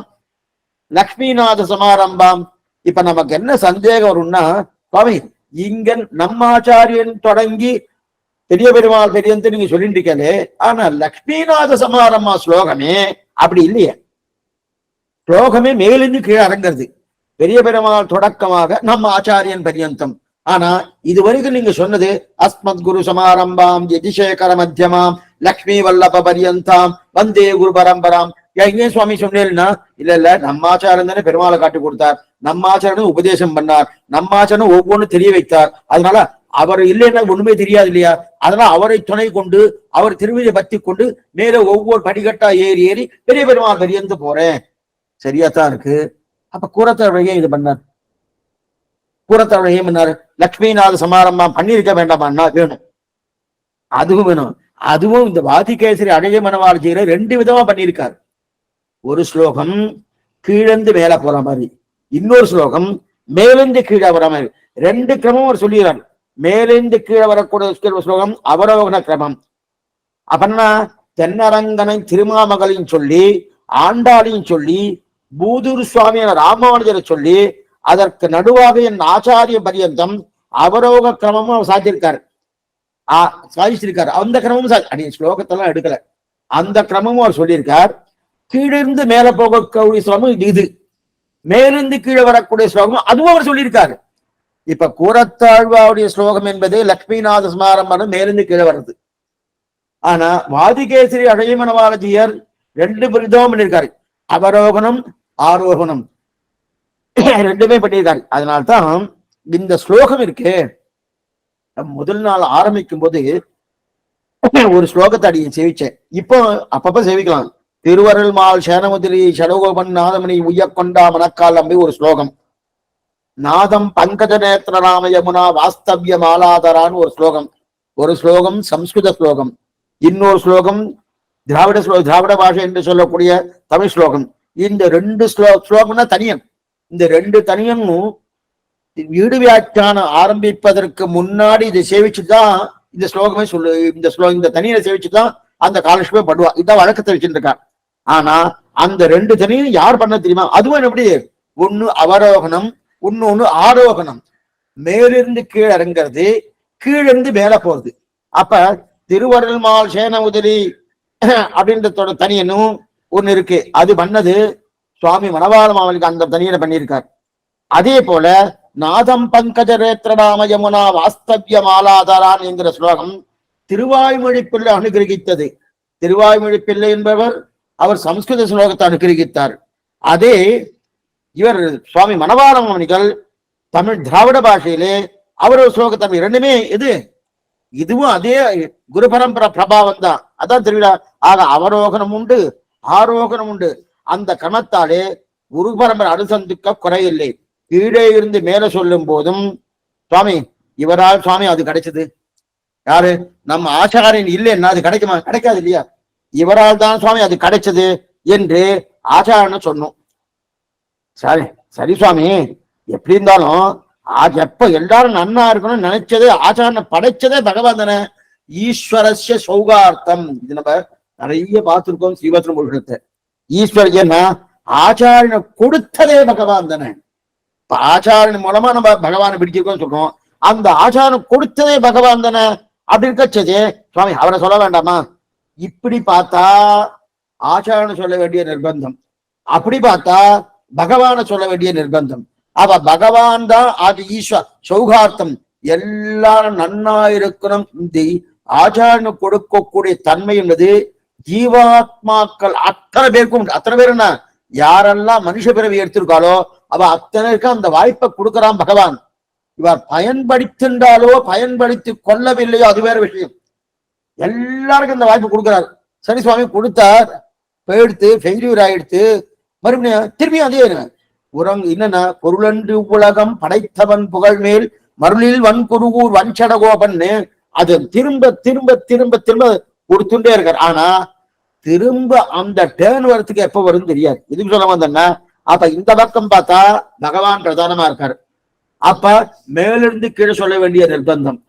லக்ஷ்மிநாத சமாரம்பாம் இப்ப நமக்கு என்ன சந்தேகம் வரும்னா, சுவாமி இங்க நம்மாச்சாரியன் தொடங்கி பெரிய பெருமாள் பெரியந்து நீங்க சொல்லிட்டு இருக்கே, ஆனா லக்ஷ்மிநாத சமாரம்மா ஸ்லோகமே அப்படி இல்லையே. ஸ்லோகமே மேலிருந்து கீழே அரங்கிறது. பெரிய பெருமாள் தொடக்கமாக நம்ம ஆச்சாரியன் பரியந்தம். ஆனா இது வரைக்கும் நீங்க சொன்னது அஸ்மத் குரு சமாரம்பாம் யதிசேகர மத்தியமாம் லக்ஷ்மி வல்லப பரியந்தாம் வந்தே குரு பரம்பராம். ஏன் சுவாமி சொன்னேன்னா, இல்ல நம்மாச்சாரன் தானே பெருமாளை காட்டி கொடுத்தார், நம்மாச்சாரன் உபதேசம் பண்ணார், நம்மாச்சாரன் ஒவ்வொன்றும் தெரிய வைத்தார். அதனால அவர் இல்லைன்னா ஒண்ணுமே தெரியாது இல்லையா. அதனால அவரை துணை கொண்டு அவர் திருவிழை பத்தி கொண்டு மேல ஒவ்வொரு படிக்கட்டா ஏறி ஏறி பெரிய பெருமாள் பெரியந்து போறேன். சரியாத்தான் இருக்கு. அப்ப கூரத்தவழையே இது பண்ணார். கூரத்தவழையே பண்ணாரு. லக்ஷ்மிநாத சமாரம்பம் பண்ணிருக்க வேண்டாமா? வேணும், அதுவும் வேணும். அதுவும் இந்த வாதிகேசரி அழகிய மனவாழ்ச்சியில 2 விதமா பண்ணியிருக்காரு. ஒரு ஸ்லோகம் கீழந்து மேல போற மாதிரி, இன்னொரு ஸ்லோகம் மேலிருந்து கீழே வர மாதிரி. 2 கிரமம் அவர் சொல்லிடுறார். மேலிருந்து கீழே வரக்கூடிய ஸ்லோகம் அவரோகண கிரமம். அப்படின்னா தென்னரங்கனை திருமாமகளையும் சொல்லி ஆண்டாளையும் சொல்லி பூதூர் சுவாமியான ராமானுஜரை சொல்லி அதற்கு நடுவாக என் ஆச்சாரிய பரியந்தம் அவரோக கிரமமும் அவர் சாதிச்சிருக்காரு, சாதிச்சிருக்காரு. அந்த கிரமமும் ஸ்லோகத்தெல்லாம் எடுக்கல, அந்த கிரமமும் அவர் சொல்லியிருக்கார். கீழிருந்து மேல போகக்கூடிய ஸ்லோகம் இது, மேலிருந்து கீழே வரக்கூடிய ஸ்லோகம் அதுவும் அவர் சொல்லியிருக்காரு. இப்ப கூரத்தாழ்வாவுடைய ஸ்லோகம் என்பது லக்ஷ்மிநாத ஸ்மாரம்பம் மேலிருந்து கீழே வர்றது. ஆனா வாதிகேசரி அழகிய மனவாளஜியர் 2 விதமும் பண்ணியிருக்காரு, அவரோகணம் ஆரோகணம் 2மே பண்ணியிருக்காரு. அதனால்தான் இந்த ஸ்லோகம் இருக்கு. முதல் நாள் ஆரம்பிக்கும் போது ஒரு ஸ்லோகத்தை அடியை சேவிச்சேன். இப்போ அப்பப்ப சேவிக்கலாம். திருவருள் மால் சேனமுதிரி ஷடகோபன் நாதமணி உய்யக்கொண்டா மணக்கால் அம்பி ஒரு ஸ்லோகம். நாதம் பங்கஜ நேத்திர ராம யமுனா வாஸ்தவ்ய மாலாதரான்னு ஒரு ஸ்லோகம். ஒரு ஸ்லோகம் சம்ஸ்கிருத ஸ்லோகம், இன்னொரு ஸ்லோகம் திராவிட பாஷை என்று சொல்லக்கூடிய தமிழ் ஸ்லோகம். இந்த 2 ஸ்லோகம்னா தனியம். இந்த 2 தனியமும் வீடு வியாக்கியானம் ஆரம்பிப்பதற்கு முன்னாடி இதை சேவிச்சுதான் இந்த ஸ்லோகமே சொல்லு. இந்த தனியை சேவிச்சுதான் அந்த காலட்சுமே பண்ணுவா. இதான் வழக்கத்தை வச்சுட்டு இருக்கா. ஆனா அந்த 2 தனியும் யார் பண்ண தெரியுமா? அதுவும் எப்படி, ஒண்ணு அவரோகணம், இன்னொன்னு ஆரோகணம். மேலிருந்து கீழே இறங்கிறது, கீழிருந்து மேல போறது. அப்ப திருவருள் மால் சேன உதிரி அப்படின்ற தனியனும் ஒண்ணு இருக்கு, அது பண்ணது சுவாமி மணவாள மாமனுக்கு அந்த தனியனை பண்ணியிருக்கார். அதே போல நாதம் பங்கஜ ரேத்திரநாம யமுனா வாஸ்தவ்ய மாலாதாரான் என்கிற ஸ்லோகம் திருவாய்மொழி பிள்ளை அனுகிரகித்தது. திருவாய்மொழி பிள்ளை என்பவர் அவர் சம்ஸ்கிருத ஸ்லோகத்தை அனுகிரகித்தார். அதே இவர் சுவாமி மணவாள மாமனிகள் தமிழ் திராவிட பாஷையிலே அவர் ஒரு ஸ்லோகத்தை 2மே இதுவும் அதே குரு பரம்பரை பிரபாவம் தான். அதான் திருவிழா. ஆக அவரோகணம் உண்டு, ஆரோகணம் உண்டு. அந்த கணத்தாலே குரு பரம்பரை அனுசந்திக்க குறையில்லை. கீழே இருந்து மேல சொல்லும் போதும் சுவாமி இவரால் சுவாமி அது கிடைச்சது. யாரு? நம்ம ஆச்சாரியன் இல்லைன்னா அது கிடைக்குமா? கிடைக்காது இல்லையா. இவரால் தான் சுவாமி அது கிடைச்சது என்று ஆச்சாரன் சொன்னோம். சரி சரி சுவாமி, எப்படி இருந்தாலும் எப்ப எல்லாரும் நன்னா இருக்கணும்னு நினைச்சது ஆச்சாரனை படைச்சதே பகவான் தானே. ஈஸ்வரஸ்ய சௌகார்த்தம், இது நம்ம நிறைய பார்த்திருக்கோம் ஸ்ரீவத்ரம் புருஷத்தை. ஈஸ்வரன் ஏன்னா ஆச்சாரனை கொடுத்ததே பகவான் தானே. இப்ப ஆச்சாரன் மூலமா நம்ம பகவானை பிடிச்சிருக்கோம் சொல்றோம். அந்த ஆச்சாரம் கொடுத்ததே பகவான் தானே. அப்படி இருக்கச்சதே சுவாமி அவரை சொல்ல வேண்டாமா? இப்படி பார்த்தா ஆச்சாரனை சொல்ல வேண்டிய நிர்பந்தம், அப்படி பார்த்தா பகவானை சொல்ல வேண்டிய நிர்பந்தம். அவ பகவான் தான் அது ஈஸ்வர் சௌகார்த்தம், எல்லாரும் நன்னா இருக்கணும். இந்த ஆச்சாரனு கொடுக்கக்கூடிய தன்மை என்பது ஜீவாத்மாக்கள் அத்தனை பேருக்கும். அத்தனை பேர் என்ன, யாரெல்லாம் மனுஷ பிறவி எடுத்திருக்காளோ அவ அத்தனைக்கும் அந்த வாய்ப்பை கொடுக்கிறான் பகவான். இவர் பயன்படுத்தின்றாலோ பயன்படுத்தி கொள்ளவில்லையோ அது வேற விஷயம். எல்லாருக்கும் இந்த வாய்ப்பு கொடுக்கிறார். சரி சுவாமி கொடுத்தார், போயிடுத்து ஃபெயிலியூர் ஆயிடுத்து, மறுபடியும் திரும்பியும் அதே என்னன்னா பொருளன்று உலகம் படைத்தவன் புகழ் மேல் மருளில் வன்குருகூர் வன்சடகோபன்னு அது திரும்ப திரும்ப திரும்ப திரும்ப கொடுத்துட்டே இருக்கார். ஆனா திரும்ப அந்த டேர்ன் வரத்துக்கு எப்ப வரும் தெரியாது. இதுக்கு சொல்ல வந்தேன்னா, அப்ப இந்த பக்கம் பார்த்தா பகவான் பிரதானமா இருக்காரு. அப்ப மேலிருந்து கீழே சொல்ல வேண்டிய நிர்பந்தம்.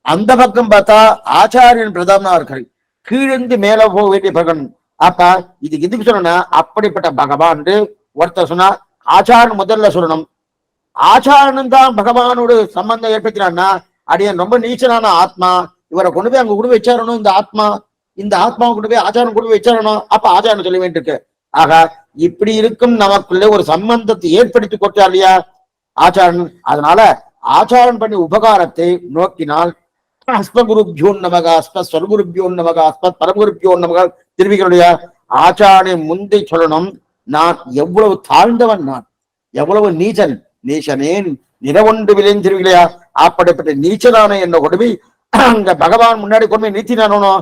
அந்த பக்கம் பார்த்தா ஆச்சாரியன் பிரதானமா இருக்காரு. கீழிருந்து மேல போக வேண்டிய பகவான். அப்ப இதுக்கு சொல்லணும்னா அப்படிப்பட்ட பகவான் ஒருத்தர் சொன்னா ஆச்சாரன் முதல்ல சொல்லணும், ஆச்சாரனும் தான் பகவானோட சம்பந்தம் ஏற்படுத்தினான்னா அடியன் ரொம்ப நீச்சனான ஆத்மா, இவரை கொண்டு போய் அங்க கொண்டு போய் வச்சாரணும், இந்த ஆத்மாவை கொண்டு போய் ஆச்சாரம் கொண்டு போய் வச்சாரணும், அப்ப ஆச்சாரம் சொல்ல வேண்டியிருக்கு. ஆக இப்படி இருக்கும் நமக்குள்ள ஒரு சம்பந்தத்தை ஏற்படுத்தி கொடுத்தா இல்லையா ஆச்சாரன். அதனால ஆச்சாரம் பண்ணி உபகாரத்தை நோக்கினால் அஸ்மகுருபியோ நமக, ஸ்வர்குருபியோ நமக, பரமகுருபியோ நமக திருவிகளுடைய ஆச்சாரிய முந்தை சொல்லணும். நான் எவ்வளவு தாழ்ந்தவன், நான் எவ்வளவு நீச்சன், நீச்சனேன் நிறவொன்று விளைஞ்சிருவிலையா, அப்படிப்பட்ட நீச்சனான என்ன கொடுமை அங்க பகவான் முன்னாடி கொண்டு நீத்தினானோ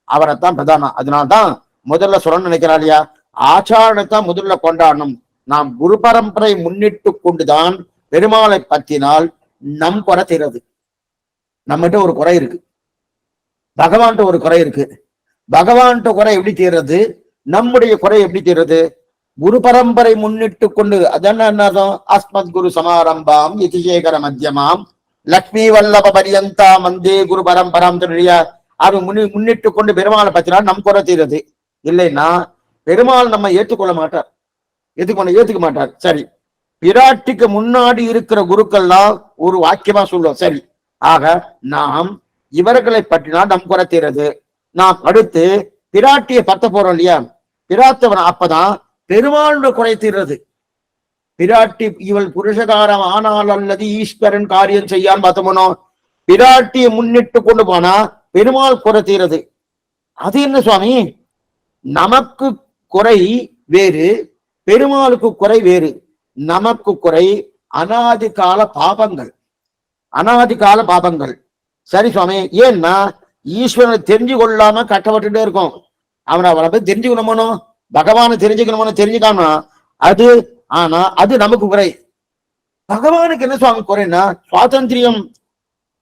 அவரைத்தான் பிரதானம். அதனால்தான் முதல்ல சொல்ல நினைக்கிறான் இல்லையா, ஆச்சாரத்தான் முதல்ல கொண்டாடணும். நாம் குரு பரம்பரை முன்னிட்டு கொண்டுதான் பெருமாளை பற்றினால் நம் குறை தீரது. நம்மகிட்ட ஒரு குறை இருக்கு, பகவான்கிட்ட ஒரு குறை இருக்கு. பகவான்கிட்ட குறை எப்படி தீர்றது, நம்முடைய குறை எப்படி தீர்றது? குரு பரம்பரை முன்னிட்டு கொண்டு, அதென்ன என்னதும் அஸ்மத் குரு சமாரம்பாம் யதிசேகர மத்தியமாம் லக்ஷ்மி வல்லப பரியந்தா வந்தே குரு பரம்பராம் சொல்லியா, அது முன்னிட்டு கொண்டு பெருமாளை பற்றினால் நம் குறை தீர்றது. இல்லைன்னா பெருமாள் நம்ம ஏற்றுக்கொள்ள மாட்டார், ஏத்துக்க மாட்டார். சரி, பிராட்டிக்கு முன்னாடி இருக்கிற குருக்கள்லாம் ஒரு வாக்கியமா சொல்லுவோம். சரி, ஆக நாம் இவர்களை பற்றினால் நம் குறை தீர்றது. நாம் அடுத்து பிராட்டியை பத்த போறோம் இல்லையா, பிராத்தவன் அப்பதான் பெருமாளுடைய குறை தீர்றது. பிராட்டி இவள் புருஷகாரம் ஆனால் அல்லது ஈஸ்வரன் காரியம் செய்யான்னு பார்த்தோம்னோ, பிராட்டியை முன்னிட்டு கொண்டு போனா பெருமாள் குறை தீர்றது. அது என்ன சுவாமி, நமக்கு குறை வேறு, பெருமாளுக்கு குறை வேறு. நமக்கு குறை அனாதி கால பாபங்கள், அனாதி கால பாபங்கள். சரி சுவாமி, ஏன்னா ஈஸ்வரனை தெரிஞ்சு கொள்ளாம கட்டப்பட்டுட்டே இருக்கும். அவனை போய் தெரிஞ்சுக்கணுமோ, பகவானை தெரிஞ்சுக்காம அது, ஆனா அது நமக்கு குறை. பகவானுக்கு என்ன சுவாமி குறைன்னா சுவாதந்திரியம்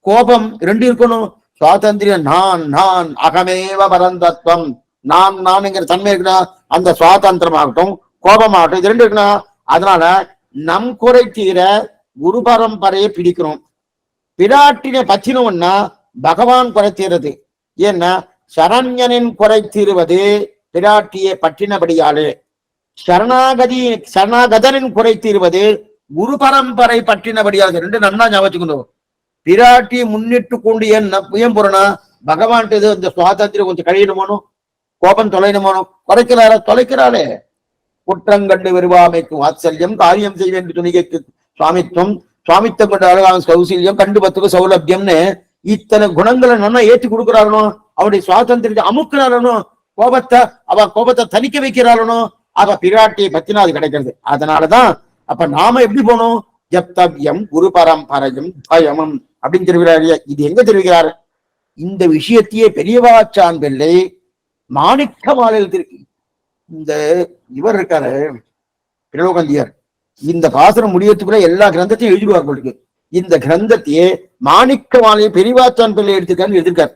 கோபம் ரெண்டு இருக்கணும். சுவாதந்திரியம் நான் நான் அகமேவ பரந்தத்வம், நான்ங்கிற தன்மை இருக்குன்னா அந்த சுவாதந்திரம் ஆகட்டும் கோபமாகட்டும் இது ரெண்டு இருக்குன்னா, அதனால நம் குறை தீர குரு பரம்பரையை பிடிக்கிறோம். பிராட்டினை பற்றினோம்னா பகவான் குறை தீர்றது. ஏன்னா சரண்யனின் குறை தீருவது பிராட்டியை பற்றினபடியாலே, சரணாகதனின் குறை தீர்வது குரு பரம்பரை பற்றினபடியாலே. ரெண்டு நன்னா ஞாபகம். பிராட்டியை முன்னிட்டு கொண்டு ஏன் போறனா, பகவான் இந்த சுவாதந்திரம் கொஞ்சம் கழியணுமானோ, கோபம் தொலைணுமானோ, தொலைக்கிறாளே. குற்றங்கண்டு விருவாமைக்கு வாத்சல்யம், காரியம் செய்வேன் என்று துணிகைக்கு சுவாமித்துவம், சுவாமித்தம் கொண்ட அழகான கௌசல்யம், கண்டுபத்துக்கு சௌலபியம்னு இத்தனை குணங்களை நல்லா ஏற்றி கொடுக்கிறாரனோ, அவருடைய சுவாதந்திரத்தை அமுக்கிறாரனோ, கோபத்தை தணிக்க வைக்கிறாரனோ, அவ பிராட்டியை பத்தினா அது கிடைக்கிறது. அதனாலதான் அப்ப நாம எப்படி போனோம், ஜப்தவ்யம் குரு பரம்பரையும் பயமும் அப்படின்னு தெரிவிக்கிறாரு. இது எங்க தெரிவிக்கிறார், இந்த விஷயத்தையே பெரியவாச்சான் பிள்ளை மாணிக்க மாலையில் இந்த இவர் இருக்காரு பிரலோகந்தியர், இந்த பாசனம் முடியறதுக்குள்ள எல்லா கிரந்தத்தையும் எழுதிடுவார் போலுக்கு. இந்த கிரந்தத்தையே மாணிக்க மாலையை பெரியவாச்சான் பிள்ளை எடுத்துக்கான்னு எழுதிருக்கார்.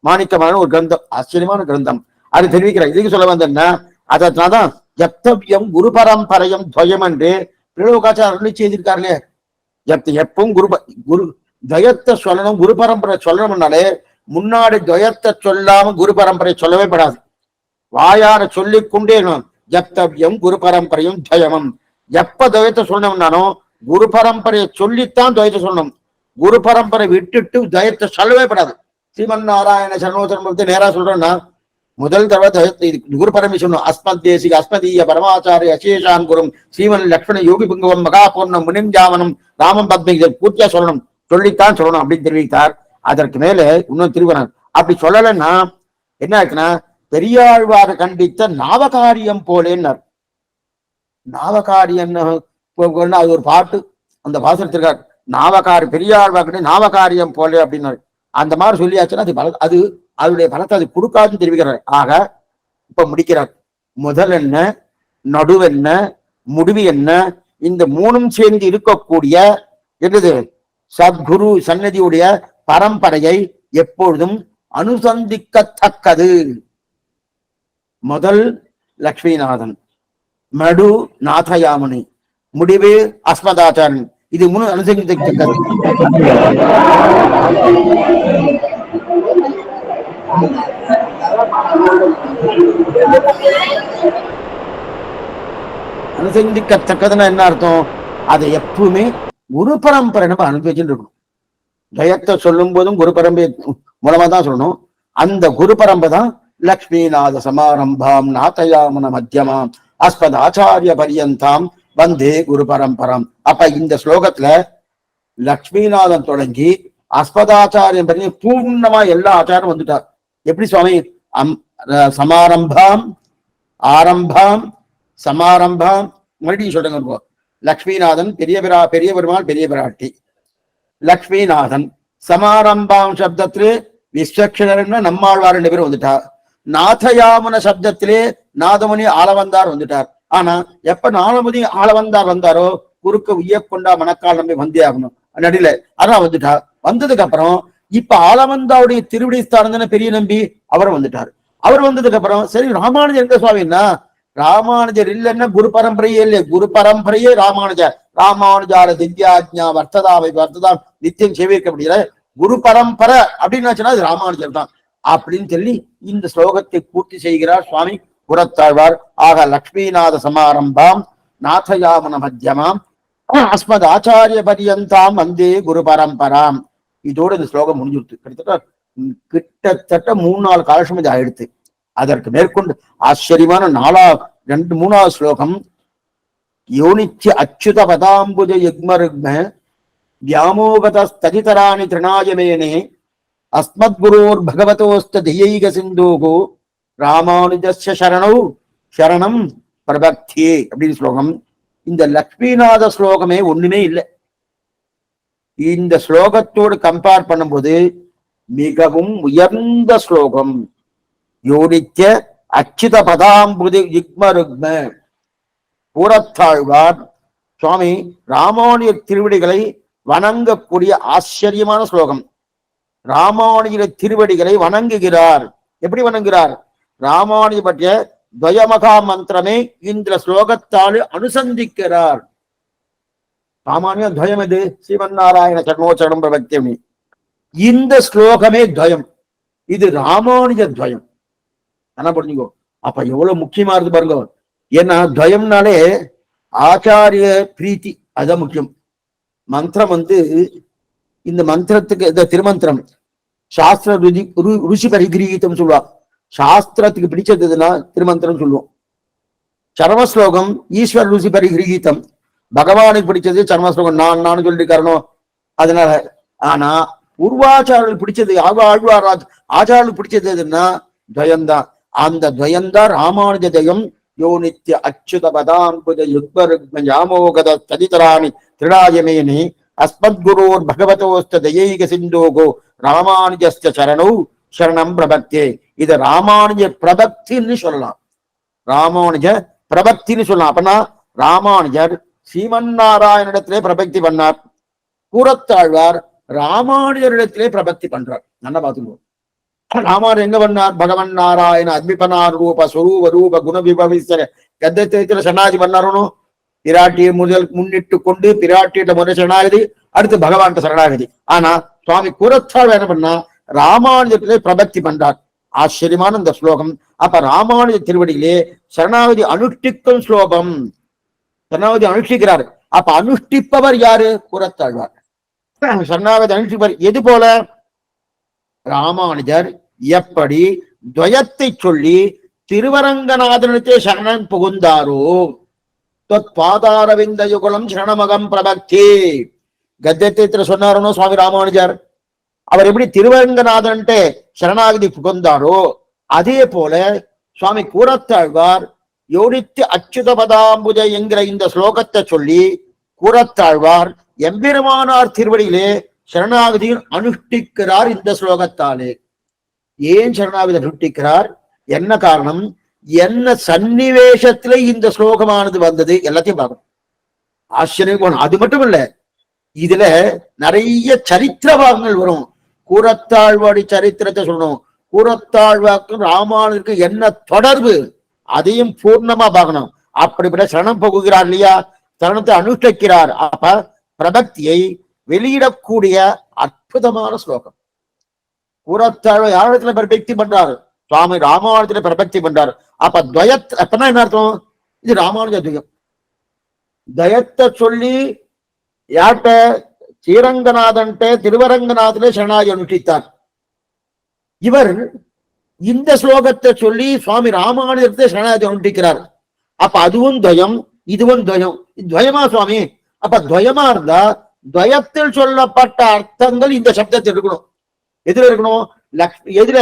மாணிக்க மாலை ஒரு கிரந்தம், ஆச்சரியமான கிரந்தம். அது தெரிவிக்கிறார். இதுக்கு சொல்ல வந்தேன்னா, அதனால்தான் ஜப்தவ்யம் குரு பரம்பரையும் துவயம் என்று பிரலோகாச்சார் அருளி செய்திருக்காருலே. எப்பவும் குரு துவயத்தை சொல்லணும், குரு பரம்பரை சொல்லணும்னாலே முன்னாடி துவயத்தை சொல்லாம குரு பரம்பரை சொல்லவே படாது. வாயார சொல்லிக் கொண்டே ஜப்தவ்யம் குரு பரம்பரையும் துவயமும். எப்ப துவயத்தை சொல்லணும்னாலும் குரு பரம்பரையை சொல்லித்தான் துவயத்தை சொல்லணும். குரு பரம்பரை விட்டுட்டு துவயத்தை சொல்லவே படாது. ஸ்ரீமன் நாராயண சரணோசரம் நேரா சொல்றேன்னா முதல் தடவை குரு பரம்பரை சொல்லணும். அஸ்மத் தேசிக அஸ்மதீய பரமாச்சாரிய அசேஷான் குரும் ஸ்ரீமன் லக்ஷ்மண யோகி புங்கவம் மகாபூர்ணம் முனிஞ்சாவனம் ராமம் பத்மி பூர்த்தியா சொல்லணும், சொல்லித்தான் சொல்லணும் அப்படின்னு தெரிவித்தார். அதற்கு மேல இன்னும் திருவரன் அப்படி சொல்லலைன்னா என்ன இருக்குன்னா, பெரியாழ்வார கண்டித்த நாவகாரியம் போலேன்னார். நாவகாரியம் அது ஒரு பாட்டு, அந்த பாசனத்திற்கார் நாவகாரி பெரியாழ்வார் நாவகாரியம் போலே அப்படின்னாரு. அந்த மாதிரி சொல்லியாச்சுன்னா அது அதனுடைய பலத்தை அது கொடுக்காதுன்னு தெரிவிக்கிறார். ஆக இப்ப முடிக்கிறார். முதல் என்ன, நடுவென்ன, முடிவு என்ன, இந்த மூணும் சேர்ந்து இருக்கக்கூடிய என்னது சத்குரு சன்னதியுடைய பரம்பரையை எப்பொழுதும் அனுசந்திக்கத்தக்கது. முதல் லக்ஷ்மிநாதன், மடு நாதயாமுனி, முடிவு அஸ்மதாச்சாரன். இது மூணு அனுசந்திக்கத்தக்கது. அனுசந்திக்கத்தக்கதுன்னா என்ன அர்த்தம், அதை எப்பவுமே குரு பரம்பரை நம்ம அனுபவிச்சுட்டு இருக்கணும். ஜெயத்தை சொல்லும் போதும் குரு பரம்பரை மூலமா தான் சொல்லணும். அந்த குரு பரம்பரை தான் லக்ஷ்மிநாத சமாரம்பாம் நாதயாமன மத்தியமாம் அஸ்மத் ஆச்சாரிய பரியந்தாம் வந்தே குரு பரம்பரம். அப்ப இந்த ஸ்லோகத்துல லக்ஷ்மிநாதன் தொடங்கி அஸ்மதாச்சாரியம் பண்ணி பூர்ணமா எல்லா ஆச்சாரம் வந்துட்டார். எப்படி சுவாமி? சமாரம்பாம் ஆரம்பாம் சமாரம்பாம் மறுபடியும் சொல்லுங்க. லக்ஷ்மிநாதன் பெரிய பெருமாள் பெரிய பிராட்டி லக்ஷ்மிநாதன். சமாரம்பாம் சப்தத்திலே விஸ்வக்ஷணர்னு நம்மாழ்வார் 2 பேரும் வந்துட்டார். நாதயாமன சப்தத்திலே நாதமுனி ஆளவந்தார் வந்துட்டார். ஆனா எப்ப நாதமுனி ஆளவந்தார் வந்தாரோ குறுக்க உய்யக்கொண்டா மணக்கால் நம்பி வந்தே ஆகணும் நடில அதான் வந்துட்டார். வந்ததுக்கு அப்புறம் இப்ப ஆளவந்தாவுடைய திருவிடி ஸ்தானம் பெரிய நம்பி அவர் வந்துட்டார். அவர் வந்ததுக்கு அப்புறம் சரி ராமானுஜர் எங்க சுவாமின்னா, ராமானுஜர் இல்லைன்னா குரு பரம்பரையே இல்லை, குரு பரம்பரையே ராமானுஜர். ராமானுஜார திவ்யாஜ்ஞா வர்த்ததாவை வர்த்ததான் நித்தியம் சேவிக்க முடியல, குரு பரம்பரை அப்படின்னு அது ராமானுஜர் தான் அப்படின்னு சொல்லி இந்த ஸ்லோகத்தை பூர்த்தி செய்கிறார் சுவாமி புறத்தாழ்வார். ஆக லக்ஷ்மிநாத சமாரம்பாம் நாதயாமன மத்தியமாம் அஸ்மத் ஆச்சாரிய பரியந்தாம் வந்தே குரு பரம்பராம். இதோடு இந்த ஸ்லோகம் முடிஞ்சுடுத்து. கிட்டத்தட்ட 3-4 காலட்சம் இது ஆயிடுத்து. அதற்கு மேற்கொண்டு ஆச்சரியமான 3வது ஸ்லோகம் யோனிச்சு அச்சுத பதாம்புஜ யுக்மருக்ம வியாமோகத ஸ்ததிதராணி திருநாயமேனே அஸ்மத் குரோர் பகவதோஸ்த தியைக சிந்தோகோ ராமானுஜஸ்ய சரணம் பிரபக்தியே அப்படின்னு ஸ்லோகம். இந்த லக்ஷ்மிநாத ஸ்லோகமே ஒண்ணுமே இல்லை. இந்த ஸ்லோகத்தோடு கம்பேர் பண்ணும்போது மிகவும் உயர்ந்த ஸ்லோகம். யோனிச்ச அச்சுத பதாம்புதி யுக்மருக்ம. பூரத்தாழ்வார் சுவாமி ராமானுஜர் திருவடிகளை வணங்கக்கூடிய ஆச்சரியமான ஸ்லோகம். ராமானுஜர் திருவடிகளை வணங்குகிறார். எப்படி வணங்குகிறார்? ராமானுஜ பற்றிய துவயமகா மந்திரமே இந்த ஸ்லோகத்தால் அனுசந்திக்கிறார். ராமானுஜ துவயம் எது? ஸ்ரீமன்னாராயண சரணோச்சரணம் பிரபக்தி. இந்த ஸ்லோகமே துவயம். இது ராமானுஜ துவயம். என்ன புரிஞ்சுக்கோ. அப்ப எவ்வளவு முக்கியமா இருக்கு பாருங்க. ஏன்னா துவயம்னாலே ஆச்சாரிய பிரீத்தி, அதுதான் முக்கியம். மந்திரம் இந்த மந்திரத்துக்கு இந்த திருமந்திரம் சாஸ்திர ருசி பரிகிரீதம் சொல்லுவா. சாஸ்திரத்துக்கு பிடிச்சதுன்னா திருமந்திரம் சொல்லுவோம். சர்மஸ்லோகம் ஈஸ்வர ருசி பரிகிரீதம், பகவானுக்கு பிடிச்சது சர்மஸ்லோகம். நான் சொல்லிருக்காரனோ அதனால. ஆனா பூர்வாச்சாரர்களுக்கு பிடிச்சது ஆழ்வார் ஆச்சாரர்களுக்கு பிடிச்சது எதுன்னா துவயம்தான். அந்த துவயம்தான் ராமானுஜ துவயம். யோ நித்ய அச்சுத பதாம்புஜ யுக்மருக்ம யாமோகத ததிதராணி திருநாயமேனே அஸ்மத் குரோர் பகவதோஸ்த தயைக சிந்தோகோ ராமானுஜஸ்ய சரணம் பிரபக்தே. இது ராமானுஜ பிரபக்தின்னு சொல்லலாம். ராமானுஜ பிரபக்தின்னு சொல்லலாம். அப்பனா ராமானுஜர் ஸ்ரீமன்னாராயணிடத்திலே பிரபக்தி பண்ணார். கூறத்தாழ்வார் ராமானுஜரிடத்திலே பிரபக்தி பண்றார். நல்லா பார்த்துக்கோ. ராமானுஜர் எங்க பண்ணார்? பகவன் நாராயண அத்மிபனார் ரூப ஸ்வரூப ரூப குண விபவிஸ்வர கத்தியத்துல சரணாதி பண்ணாரணும். பிராட்டியை முன்னிட்டு கொண்டு பிராட்டியிட்ட முதல் சரணாகதி, அடுத்து பகவான் சரணாகதி. ஆனா சுவாமி கூறத்தாழ்வார் என்ன பண்ணா? ராமானுஜத்திலே பிரபக்தி பண்றார். ஆச்சரியமான இந்த ஸ்லோகம். அப்ப ராமானுஜ திருவடியிலே சரணாகதி அனுஷ்டிக்கும் ஸ்லோகம். சரணாகதி அனுஷ்டிக்கிறார். அப்ப அனுஷ்டிப்பவர் யாரு? கூறத்தாழ்வார். சரணாகதி அனுஷ்டிப்பவர் எது போல? ராமானுஜர் எப்படி துவயத்தை சொல்லி திருவரங்கநாதனத்தை சரணன் புகுந்தாரோ பாதாரவிந்த யுகுலம் சரணமகம் பிரபக்தி கத்தியத்தை சொன்னாரோ சுவாமி ராமானுஜர். அவர் எப்படி திருவரங்கநாதன்ட்டு சரணாகதி புகுந்தாரோ அதே போல சுவாமி கூறத்தாழ்வார் யோனித்து அச்சுத பதாம்புஜ என்கிற இந்த ஸ்லோகத்தை சொல்லி கூறத்தாழ்வார் எம்பெருமானார் திருவடியிலே சரணாகதியில் அனுஷ்டிக்கிறார். இந்த ஸ்லோகத்தாலே ஏன் சரணாகதி அனுஷ்டிக்கிறார்? என்ன காரணம்? என்ன சன்னிவேஷத்துல இந்த ஸ்லோகமானது வந்தது எல்லாத்தையும் பார்க்கணும். ஆச்சரியம். அது மட்டும் இல்ல, இதுல நிறைய சரித்திர பாகங்கள் வரும். கூறத்தாழ்வாடி சரித்திரத்தை சொல்லணும். கூறத்தாழ்வாக்கும் ராமானுக்கு என்ன தொடர்பு அதையும் பூர்ணமா பார்க்கணும். அப்படிப்பட்ட சரணம் போகுகிறார் இல்லையா? சரணத்தை அனுஷ்டிக்கிறார். அப்ப பிரபக்தியை வெளியிடக்கூடிய அற்புதமான ஸ்லோகம். கூறத்தாழ்வார் யாரிடத்துல பிரபக்தி பண்றாரு? சுவாமி ராமானுஜத்துல பிரபக்தி பண்றாரு. அப்ப துவயத் அப்பனா என்ன அர்த்தம்? இது ராமானுஜ துவயம். துவயத்தை சொல்லி யார்கிட்ட? ஸ்ரீரங்கநாதன்ட்ட திருவரங்கநாதனே சரணாகி அனுஷ்டித்தார். இவர் இந்த ஸ்லோகத்தை சொல்லி சுவாமி ராமானுஜத்தை சரணாகதி அனுஷ்டிக்கிறார். அப்ப அதுவும் துவயம், இதுவும் துவயம். துவயமா சுவாமி? அப்ப துவயமா இருந்தா துவயத்தில் சொல்லப்பட்ட அர்த்தங்கள் இந்த சப்தத்தில் இருக்கணும். எதுல இருக்கணும்? எதுல?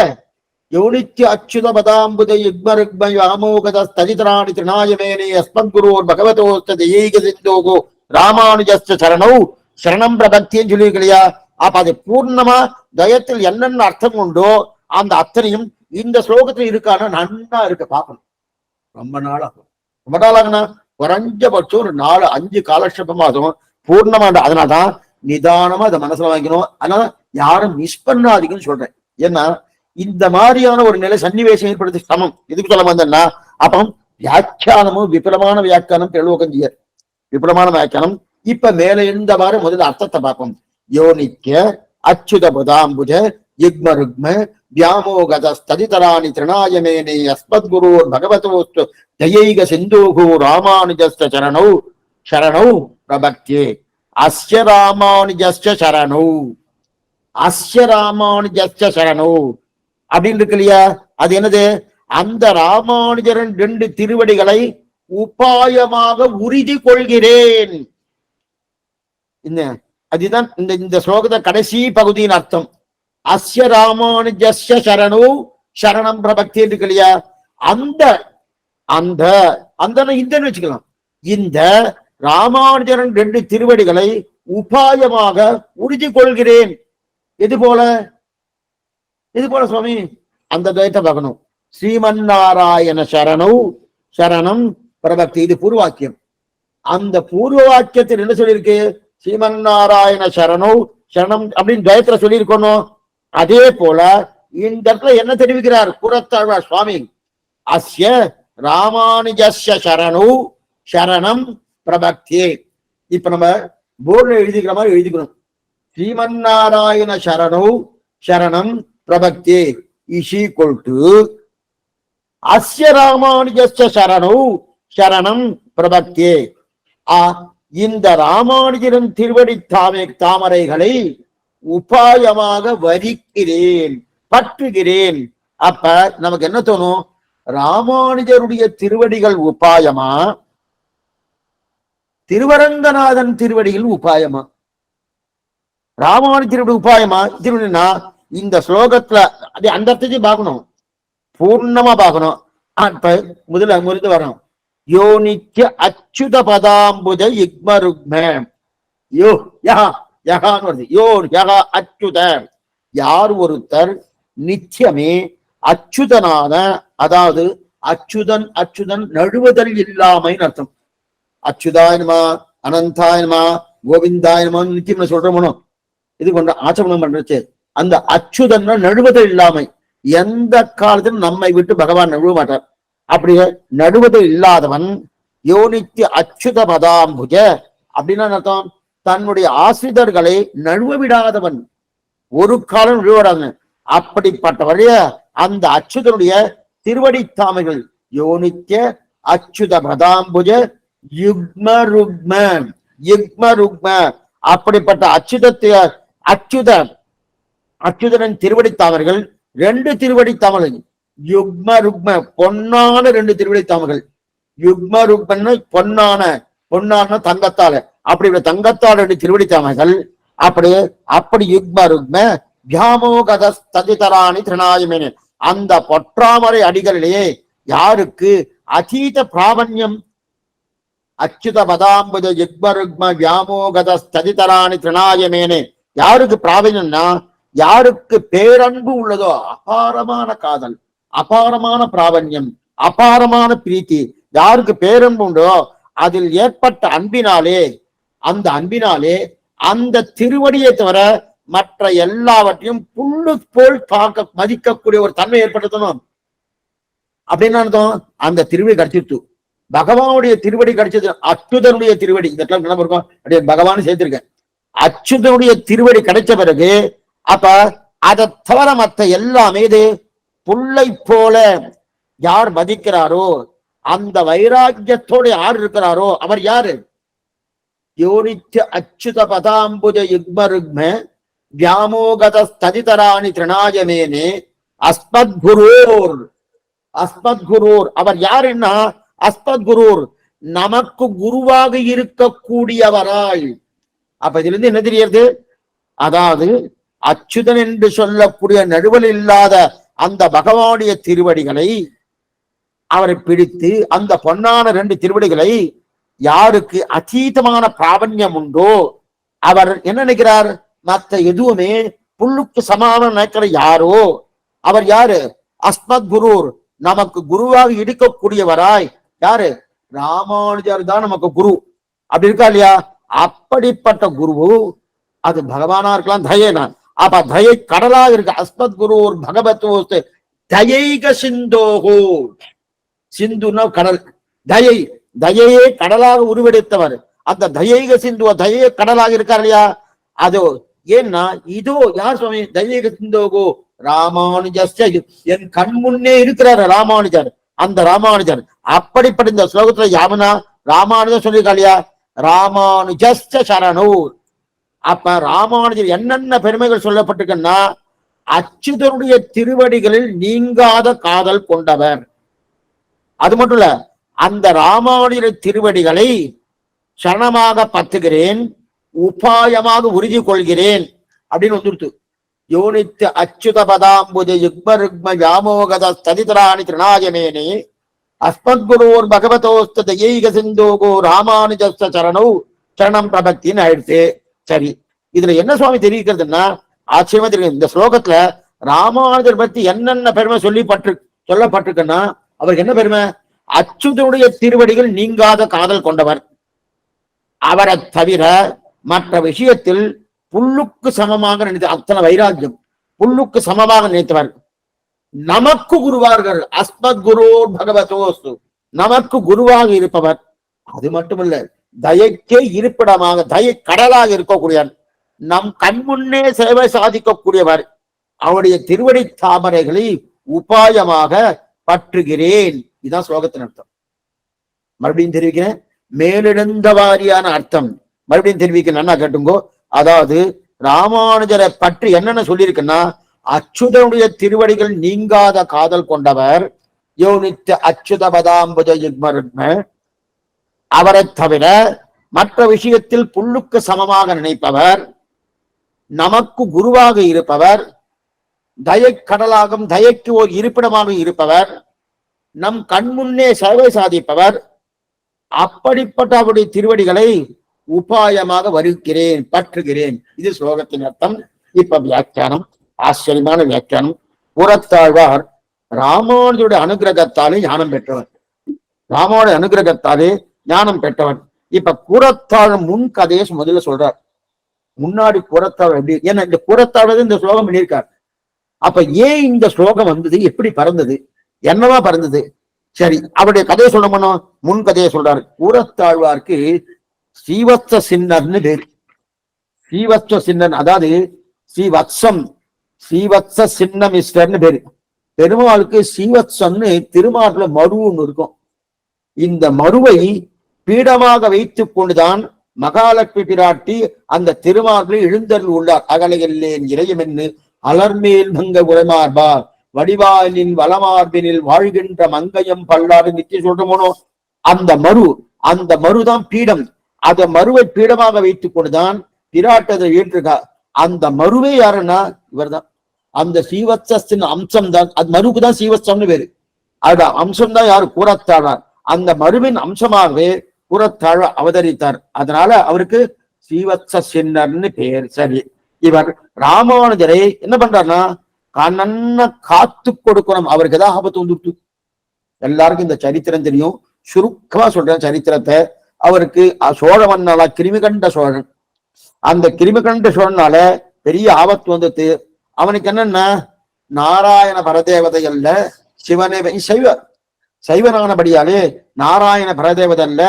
யோனித்ய அச்சுத பதாம்புத யுக்மருக்ம ஆமோகத ஸ்ததிதராணி திருநாயமேனே அஸ்மத்குரோர் பகவதோஸ்த ஏக சிந்தோகோ ராமானுஜஸ்த சரணௌ சரணம் பிரபத்தின்னு சொல்லியிருக்கு இல்லையா? அப்ப அது பூர்ணமா தயத்தில் என்னென்ன அர்த்தம் உண்டோ அந்த அத்தனையும் இந்த ஸ்லோகத்துல இருக்கான நன்னா இருக்க பார்க்கணும். ரொம்ப நாள் ஆகும். ரொம்ப நாள் ஆகுனா குறைஞ்சபட்சம் ஒரு 4-5 காலட்சேபமாகும் பூர்ணமா. அதனாலதான் நிதானமா அதை மனசுல வாங்கிக்கணும். அதனால யாரும் மிஸ் பண்ணாதீங்கன்னு சொல்றேன். ஏன்னா இந்த மாதிரியான ஒரு நிலை சன்னிவேசம் ஏற்படுத்தி சமம். எதுக்கு சொல்ல வந்தேன்னா, அப்போ வியாக்கியானமும் விபுலமான வியாக்கியானம் தெளிவகஞ்சியர் விபுலமான வியாக்கியானம். இப்ப மேல இருந்தவாறு முதல்ல அர்த்தத்தை பார்ப்போம். யோனிக்க அச்சுத பதாம்புஜ யுக்ம ருக்ம வியாமோகத ஸ்ததிதராணி திருநாயமேனே அஸ்மத்குரோர் பகவதோஸ்து தயைக சிந்தோகோ ராமானுஜஸ்த சரணௌ சரணௌ பிரபக்தியே. அஸ்ய ராமானுஜஸ்த சரணௌ, அஸ்ய ராமானுஜஸ்த சரணௌ அப்படின்னு இருக்கு இல்லையா? அது என்னது? அந்த ராமானுஜரன் 2 திருவடிகளை உபாயமாக உறுதி கொள்கிறேன். அதுதான் இந்த ஸ்லோகத்தை கடைசி பகுதியின் அர்த்தம். அஸ்ய ராமானுஜஸ்ய சரணோ சரணம் பிரபக்தி இருக்கு இல்லையா? அந்த அந்த அந்த இந்தன்னு வச்சுக்கலாம். இந்த ராமானுஜரன் 2 திருவடிகளை உபாயமாக உறுதி கொள்கிறேன். எது போல? இது போல சுவாமி அந்த துவயத்தை பார்க்கணும். ஸ்ரீமன்னாராயண சரணௌ சரணம் பிரபக்தி. இது பூர்வாக்கியம். அந்த பூர்வ வாக்கியத்தில் என்ன சொல்லியிருக்கு? ஸ்ரீமன்னாராயண சரணௌ சரணம் அப்படின்னு துவயத்துல சொல்லியிருக்கணும். அதே போல இந்த இடத்துல என்ன தெரிவிக்கிறார் குரத்தாழ்வார் சுவாமி? அஸ்ய ராமானுஜஸ்ய சரணௌ சரணம் பிரபக்தியே. இப்ப நம்ம போர்டுல எழுதிக்கிற மாதிரி எழுதிக்கணும். ஸ்ரீமன்னாராயண சரணௌ சரணம் பிரபக்தி இஸ் ஈக்வல் டு அஸ்ய ராமானுஜஸ்ய சரணௌ சரணம் பிரபக்தி. இந்த ராமானுஜரின் திருவடி தாமரைகளை உபாயமாக வரிக்கிறேன், பற்றுகிறேன். அப்ப நமக்கு என்ன தோணும்? ராமானுஜருடைய திருவடிகள் உபாயமா, திருவரங்கநாதன் திருவடிகள் உபாயமா? ராமானுஜ திருவடி உபாயமா திருவடினா இந்த ஸ்லோகத்துல அது அந்த அர்த்தத்தையும் பார்க்கணும், பூர்ணமா பார்க்கணும். இப்ப முதல்ல முறிந்து வரணும். யோனித்ய அச்சுத பதாம்புஜ யுக்ம ருக்ம யோ யஹா யஹான்னு வருது. யோ யஹா அச்சுத, யார் ஒருத்தர் நிச்சயமே அச்சுதனான, அதாவது அச்சுதன் அச்சுதன் நழுவுதல் இல்லாமைன்னு அர்த்தம். அச்சுதாயனமா அனந்தாயனமா கோவிந்தாயனமான்னு நிச்சயம் சொல்றோமோ, இது கொண்ட ஆச்சமனம் பண்றச்சு. அந்த அச்சுதன் நழுவுதல் இல்லாமை, எந்த காலத்திலும் நம்மை விட்டு பகவான் நழுவ மாட்டார். அப்படியே நடுவது இல்லாதவன் யோனித்ய அச்சுத பதாம்புஜ அப்படின்னா அர்த்தம், தன்னுடைய ஆசிரியர்களை நழுவ விடாதவன், ஒரு காலம் நழுவாடாங்க. அப்படிப்பட்டவரைய அந்த அச்சுதனுடைய திருவடி தாமைகள் யோனித்ய அச்சுத பதாம்புஜ யுக்ம ருக்ம யுக்ம ருக்ம. அப்படிப்பட்ட அச்சுதனின் திருவடி தாமர்கள் 2 திருவடி தாமர்கள் யுக்ம ருக்ம, பொன்னான 2 திருவடி தாமர்கள். யுக்ம ருக்மன்னு பொன்னான தங்கத்தால, அப்படி தங்கத்தால் 2 திருவடி தாமர்கள். அப்படி யுக்ம ருக்ம வியாமோகத ஸ்ததிதராணி திருநாயமேனே. அந்த பொற்றாமரை அடிகளிலேயே யாருக்கு அதீத பிராபண்யம், அச்சுத பதாம்புஜ யுக்ம ருக்ம வியாமோகத ஸ்ததிதராணி திருநாயமேனே, யாருக்கு பிராபண்யம்னா யாருக்கு பேரன்பு உள்ளதோ, அபாரமான காதல், அபாரமான பிராபண்யம், அபாரமான பிரீத்தி, யாருக்கு பேரன்பு உண்டோ அதில் ஏற்பட்ட அன்பினாலே, அந்த அன்பினாலே அந்த திருவடியை தவிர மற்ற எல்லாவற்றையும் புல்லு போல் மதிக்கக்கூடிய ஒரு தன்மை ஏற்படுத்தணும். அப்படின்னு அர்த்தம். அந்த திருவடி கிடைச்சிருச்சு, பகவானுடைய திருவடி கிடைச்சது. அச்சுதனுடைய திருவடி இந்த இருக்கும், அப்படியே பகவான் சேர்த்திருக்கேன். அச்சுதனுடைய திருவடி கிடைச்ச பிறகு அப்ப அதை தவிர மற்ற எல்லாமே இது புல்லை போல யார் மதிக்கிறாரோ, அந்த வைராக்கியத்தோடு யார் இருக்கிறாரோ அவர் யாரு? யோனித்ய அச்சுத பதாம்புஜ யுக்மருக்ம வியாமோகத ஸ்ததிதராணி திருநாயமேனே அஸ்மத் குரோர். அஸ்மத் குரோர் அவர் யாருன்னா, அஸ்மத் குரோர் நமக்கு குருவாக இருக்கக்கூடியவராய். அப்ப இதுல இருந்து என்ன தெரியுது? அதாவது அச்சுதன் என்று சொல்லக்கூடிய நடுவல் இல்லாத அந்த பகவானுடைய திருவடிகளை அவரை பிடித்து, அந்த பொன்னான 2 திருவடிகளை யாருக்கு அதீதமான பிராபண்யம் உண்டோ அவர் என்ன நினைக்கிறார்? மற்ற எதுவுமே புல்லுக்கு சமானம் நினைக்கிற யாரோ அவர் யாரு? அஸ்மத் குருர் நமக்கு குருவாக இருக்கக்கூடியவராய். யாரு? ராமானுஜர் தான் நமக்கு குரு. அப்படி இருக்கா இல்லையா? அப்படிப்பட்ட குரு அது பகவானா இருக்கலாம், தயனா. அப்ப தயை கடலாக இருக்கு. அஸ்மத் குருர் பகவத் தயைக சிந்தோகோ. சிந்துனா கடல், தயை தயையே கடலாக உருவெடுத்தவர். அந்த தயைக சிந்துவ தயைய கடலாக இருக்கார் இல்லையா? அதோ ஏன்னா இதோ யார் சுவாமி? தயைக சிந்தோகோ ராமானுஜஸ்ய. என் கண் முன்னே இருக்கிறார் ராமானுஜர். அந்த ராமானுஜர் அப்படிப்பட்ட இந்த ஸ்லோகத்துல யாமுனா ராமானுஜர் சொல்லியிருக்கா இல்லையா? ராமானுஜஸ்ய சரணூர். அப்ப ராமானுஜர் என்னென்ன பெருமைகள் சொல்லப்பட்டிருக்குன்னா, அச்சுதனுடைய திருவடிகளில் நீங்காத காதல் கொண்டவர். அது மட்டும் இல்ல, அந்த ராமானுஜர் திருவடிகளை சரணமாக பத்துகிறேன், உபாயமாக உறுதி கொள்கிறேன் அப்படின்னு வந்துடுத்து. யோனித்து அச்சுத பதாம்புஜ யுக்மருக்ம வியாமோகத ஸ்ததிதராணி திருநாயமேனே அஸ்மத் குரோர் பகவதோஸ்த தயைக சிந்தோகோ ராமானுஜஸ்ய சரணோ சரணம் பிரபத்தின்னு ஆயிடுச்சு. சரி, இதுல என்ன சுவாமி தெரிவிக்கிறதுன்னா, ஆச்சரியமா தெரியும். இந்த ஸ்லோகத்துல ராமானுஜர் பத்தி என்னென்ன பெருமை சொல்லப்பட்டிருக்குன்னா, அவருக்கு என்ன பெருமை? அச்சுதனுடைய திருவடிகள் நீங்காத காதல் கொண்டவர். அவரை தவிர மற்ற விஷயத்தில் புல்லுக்கு சமமாக நினைத்த அத்தனை வைராக்கியம், புல்லுக்கு சமமாக நினைத்தவர். நமக்கு குருவார்கள். அஸ்மத் குரு பகவதோஸ்து நமக்கு குருவாக இருப்பவர். அது மட்டுமல்ல, தயக்கே இருப்பிடமாக தயை கடலாக இருக்கக்கூடியவர். நம் கண்முன்னே சேவை சாதிக்கக்கூடியவர். அவருடைய திருவடி தாமரைகளை உபாயமாக பற்றுகிறேன். இதுதான் ஸ்லோகத்தின் அர்த்தம். மறுபடியும் தெரிவிக்கிறேன், மேலெழுந்த வாரியான அர்த்தம் மறுபடியும் தெரிவிக்கிறேன், கேட்டுங்கோ. அதாவது ராமானுஜரை பற்றி என்னென்ன சொல்லியிருக்குன்னா, அச்சுதனுடைய திருவடிகள் நீங்காத காதல் கொண்டவர். யோனித்த அச்சுத பதாம்புஜ யுக்மருக்ம அவரை தவிர மற்ற விஷயத்தில் புல்லுக்கு சமமாக நினைப்பவர். நமக்கு குருவாக இருப்பவர். தயை கடலாகும் தயைக்கு ஒரு இருப்பிடமாக இருப்பவர். நம் கண்முன்னே சேவை சாதிப்பவர். அப்படிப்பட்ட அவருடைய திருவடிகளை உபாயமாக வருகிறேன், பற்றுகிறேன். இது ஸ்லோகத்தின் அர்த்தம். இப்ப வியாக்கியானம், ஆச்சரியமான வியாக்கியானம். புறத்தாழ்வார் ராமானுஜருடைய அனுகிரகத்தாலே ஞானம் பெற்றவர். ராமானுடைய அனுகிரகத்தாலே ஞானம் பெற்றவர். இப்ப கூறத்தாழ் முன் கதையை முதல்ல சொல்றார். முன்னாடி கூறத்தாழ் எப்படி, ஏன்னா இந்த கூறத்தாழ் இந்த ஸ்லோகம் பண்ணியிருக்கார். அப்ப ஏன் இந்த ஸ்லோகம் வந்தது, எப்படி பறந்தது, என்னவா பறந்தது? சரி, அவருடைய கதையை சொல்லணும். முன் கதையை சொல்றாரு. கூறத்தாழ்வார்க்கு ஸ்ரீவத்ச சின்னர்னு பேரு. ஸ்ரீவத்ச சின்னன், அதாவது ஸ்ரீவத்சம், ஸ்ரீவத்ச சின்னமிஸ்டர்னு பேரு. பெருமாளுக்கு ஸ்ரீவத்சம்னு திருமாட்டுல மருன்னு இருக்கும். இந்த மருவை பீடமாக வைத்துக் கொண்டுதான் மகாலட்சுமி பிராட்டி அந்த திருமார்பில் எழுந்தருள் உள்ளார். அகலையல்லேன் இறையமென்னு அலர்மேல் மங்க உரைமார்பா வடிவாயினின் வளமார்பினில் வாழ்கின்ற மங்கையம் பல்லாறு நித்திய சொல்றோமோ, அந்த மருதான் பீடம். அந்த மருவை பீடமாக வைத்துக் கொண்டுதான் பிராட்டதை ஏற்றுக்கார். அந்த மருவே யாருன்னா இவர் தான். அந்த ஸ்ரீவத்சின் அம்சம் தான், அது மருவுக்கு தான் ஸ்ரீவத்சம்னு பேரு. அது அம்சம் தான் யாரு? கூறத்தாழ்வார். அந்த மருவின் அம்சமாகவே கூறத்தாழ்வார் அவதரித்தார். அதனால அவருக்கு ஸ்ரீவத்ச சின்னர்னு பேர். சரி, இவர் ராமானுஜரை என்ன பண்றாருன்னா, கண்ணன்ன காத்து கொடுக்கணும். அவருக்கு ஏதாவது ஆபத்து வந்துட்டு, எல்லாருக்கும் இந்த சரித்திரம் தெரியும். சுருக்கமா சொல்றேன் சரித்திரத்தை. அவருக்கு சோழ மன்னலா கிருமிகண்ட சோழன். அந்த கிருமிகண்ட சோழனால பெரிய ஆபத்து வந்துட்டு, அவனுக்கு என்னன்னா நாராயண பரதேவதை அல்ல சிவனே, சைவனானபடியாலே நாராயண பரதேவதை அல்ல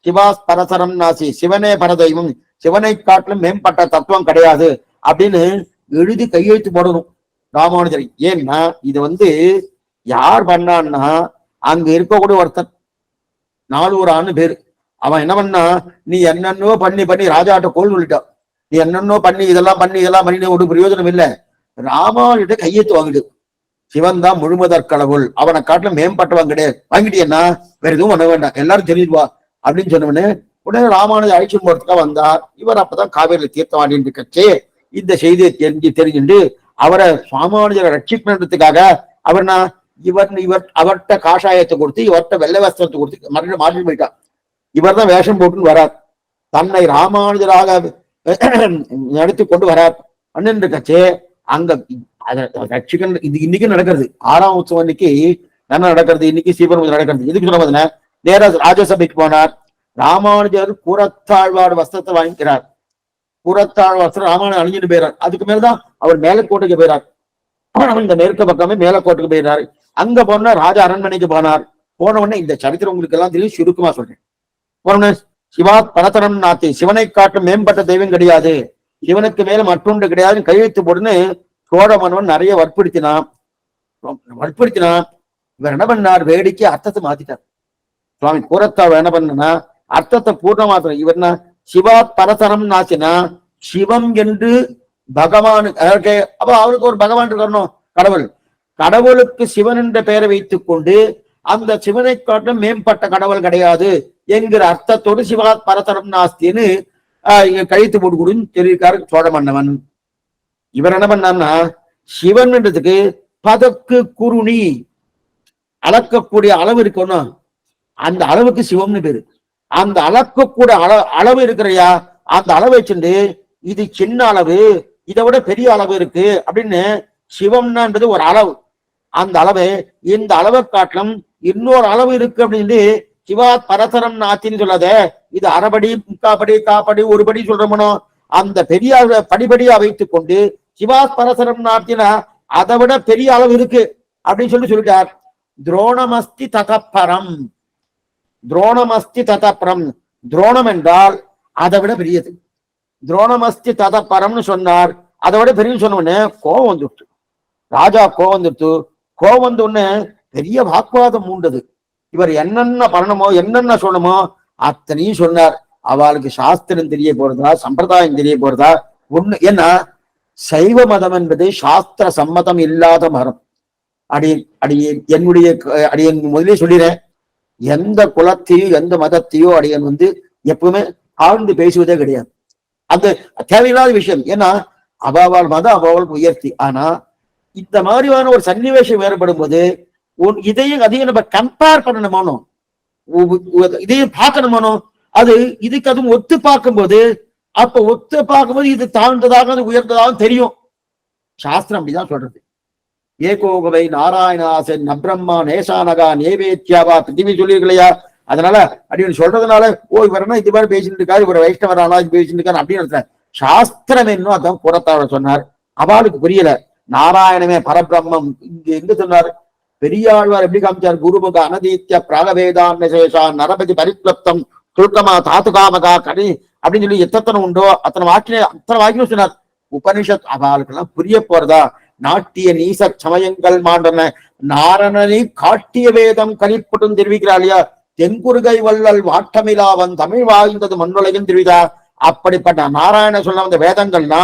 சிவாஸ் பரசரம் நாசி, சிவனே பரதெய்வம், சிவனை காட்டிலும் மேம்பட்ட தத்துவம் கிடையாது அப்படின்னு எழுதி கையெழுத்து போடணும் ராமானுஜர். ஏன்னா இது யார் பண்ணான்னா, அங்க இருக்கக்கூடிய ஒருத்தன் 400 பேரு, அவன் என்ன பண்ணா, நீ என்னென்னோ பண்ணி பண்ணி ராஜாட்ட கோல் சொல்லிட்டான். நீ என்னென்னோ பண்ணி இதெல்லாம் பண்ணி ஒரு பிரயோஜனம் இல்லை. ராமானிட்ட கையெழுத்து வாங்கிடு. சிவன் தான் முழுமுதற் கடவுள், அவனை காட்டில மேம்பட்டவன் கிடையாது. வாங்கிட்டீங்கன்னா வேற எதுவும் பண்ண வேண்டாம், எல்லாரும் தெரிஞ்சுவா அப்படின்னு சொன்னவனே உடனே ராமானுஜ அழைச்சு போறதுக்காக வந்தார். இவர் அப்பதான் காவேரியில தீர்த்தம் ஆடிட்டு இருக்கச்சே இந்த செய்தியை தெரிஞ்சுட்டு அவரை ராமானுஜரை ரட்சிக்கணுன்றதுக்காக அவர்னா இவர் அவர்கிட்ட காஷாயத்தை கொடுத்து இவர்கிட்ட வெள்ளை வஸ்திரத்தை கொடுத்து மாற்றி போயிட்டார். இவர் தான் வேஷம் போட்டுன்னு வரார், தன்னை ராமானுஜராக நடத்தி கொண்டு வரார். அண்ணன் இருக்கச்சே அங்க ரட்சிகன் இது இன்னைக்கு நடக்கிறது. 6ஆம் உற்சவம் இன்னைக்கு என்ன நடக்கிறது, இன்னைக்கு சீபரம் நடக்கிறது. இதுக்கு சொல்ல நேர ராஜசபைக்கு போனார். ராமானுஜர் கூரத்தாழ்வாடு வஸ்திரத்தை வாங்கிக்கிறார். கூரத்தாழ்வாடு வஸ்திரம் ராமானுஜர் அழிஞ்சிட்டு போயிறார். அதுக்கு மேலதான் அவர் மேலக்கோட்டைக்கு போயிறார். இந்த மேற்கு பக்கமே மேலக்கோட்டைக்கு போயிறாரு. அங்க போனா ராஜா அரண்மனைக்கு போனார். போன உடனே இந்த சரித்திரம் உங்களுக்கு எல்லாம் தெரியும், சுருக்கமா சொல்றேன். போன சிவா பரதரம் நாத்தி, சிவனை காட்டும் மேம்பட்ட தெய்வம் கிடையாது, சிவனுக்கு மேல மற்றொன்று கிடையாதுன்னு கையெழுத்து போடுன்னு சோழ மன்னவன் நிறைய வற்புறுத்தினான். இவர் என்ன பண்ணார், வேடிக்கை அர்த்தத்தை மாத்திட்டார். சுவாமி கூரத்தாழ்வார் என்ன பண்ணா அர்த்தத்தை பூர்ண மாத்திரம். இவர்னா சிவா பரதரம் நாச்சினா சிவம் என்று பகவான், அப்ப அவருக்கு ஒரு பகவான் இருக்கணும், கடவுள். கடவுளுக்கு சிவன் என்ற பெயரை வைத்துக் கொண்டு அந்த சிவனை காட்டும் மேம்பட்ட கடவுள் கிடையாது என்கிற அர்த்தத்தோடு சிவா பரதரம் நாஸ்தின்னு கழித்து போட்டு கொடுன்னு தெரிவிக்காரு சோழ மன்னவன். இவர் என்ன பண்ணார்னா சிவன் என்றதுக்கு பதக்கு குருணி, அளக்கக்கூடிய அளவு இருக்கணும், அந்த அளவுக்கு சிவம்னு பேரு. அந்த அளக்கக்கூடிய அளவு இருக்கிறையா, அந்த அளவை வச்சுட்டு இது சின்ன அளவு, இதை விட பெரிய அளவு இருக்கு அப்படின்னு சிவம்னான்றது ஒரு அளவு. அந்த அளவு இந்த அளவை காட்டிலும் இன்னொரு அளவு இருக்கு அப்படின்னு சிவா பரதரம் நாத்தின்னு சொல்லாத. இது அரைபடி, முக்காப்படி, காப்படி, ஒரு படி சொல்றோமோ அந்த பெரிய படிப்படியா வைத்துக் கொண்டு சிவா பரதரம் நாத்தினா அதை விட பெரிய அளவு இருக்கு அப்படின்னு சொல்லிட்டார். துரோணமஸ்தி ததப்பரம், துரோணமஸ்தி ததப்பரம், துரோணம் என்றால் அதை விட பெரியது. துரோணமஸ்தி ததப்பரம்னு சொன்னார். அதை விட பெரிய சொன்ன உடனே கோவம் வந்துட்டு, ராஜா கோவம் வந்துட்டு, கோவம் வந்த உடனே பெரிய வாக்குவாதம் மூண்டது. இவர் என்னென்ன பண்ணணுமோ என்னென்ன சொல்லணுமோ அத்தனையும் சொன்னார். அவளுக்கு சாஸ்திரம் தெரிய போறதா, சம்பிரதாயம் தெரிய போறதா ஒண்ணு. ஏன்னா சைவ மதம் என்பது சாஸ்திர சம்மதம் இல்லாத மதம். அடியன் முதலே சொல்லிறேன், எந்த குலத்தையோ எந்த மதத்தையோ அடியன் எப்பவுமே ஆழ்ந்து பேசுவதே கிடையாது. அந்த தேவையில்லாத விஷயம். ஏன்னா அவள் மதம் அவளுக்கு உயர்த்தி. ஆனா இந்த மாதிரியான ஒரு சன்னிவேஷம் வேறுபடும் போது இதையும் அதையும் நம்ம கம்பேர் பண்ணணுமானோ, இதையும் பார்க்கணுமானோ, அது இதுக்கு அதுவும் ஒத்து பார்க்கும்போது, அப்ப ஒத்து பார்க்கும்போது இது தாழ்ந்ததாக உயர்ந்ததாக தெரியும். சாஸ்திரம் அப்படிதான் சொல்றது. ஏகோகவை நாராயணாசன் நப்ரம்மா நேசானகா நேவேத்யாவா பிருத்திவி சொல்லியிருக்கலையா? அதனால அப்படின்னு சொல்றதுனால இவர் என்ன இது மாதிரி பேசிட்டு இருக்காரு, இவர் வைஷ்ணவரானா பேசிட்டு இருக்காரு அப்படின்னு சாஸ்திரம் என்னோ அதான் கூரத்தாழ்வார் சொன்னார். அவளுக்கு புரியல. நாராயணமே பரபிரம்மம் இங்க எங்க சொன்னார்? பெரியாழ்வார் எப்படி காமிச்சார்? குருமுக அனதீத்திய பிராகவேதான் சேஷான் நரபதி பரிப்ளப்தம் துல்கமா தாத்துகாமகா கனி அப்படின்னு சொல்லி எத்தனை உண்டோ அத்தனை வாக்கியம் சொன்னார். உபனிஷத் அவளுக்கெல்லாம் புரிய போறதா? நாட்டிய நீச சமயங்கள் மாண்டன நாரணனை காட்டிய வேதம் கலிப்பட்டும் தெரிவிக்கிறார் இல்லையா? தென்குருகை வள்ளல் வாட்டமிலாவன் தமிழ் வாழ்ந்தது மண்ணுலகம் தெரிவிதா. அப்படிப்பட்ட நாராயண சொல்ல வந்த வேதங்கள்னா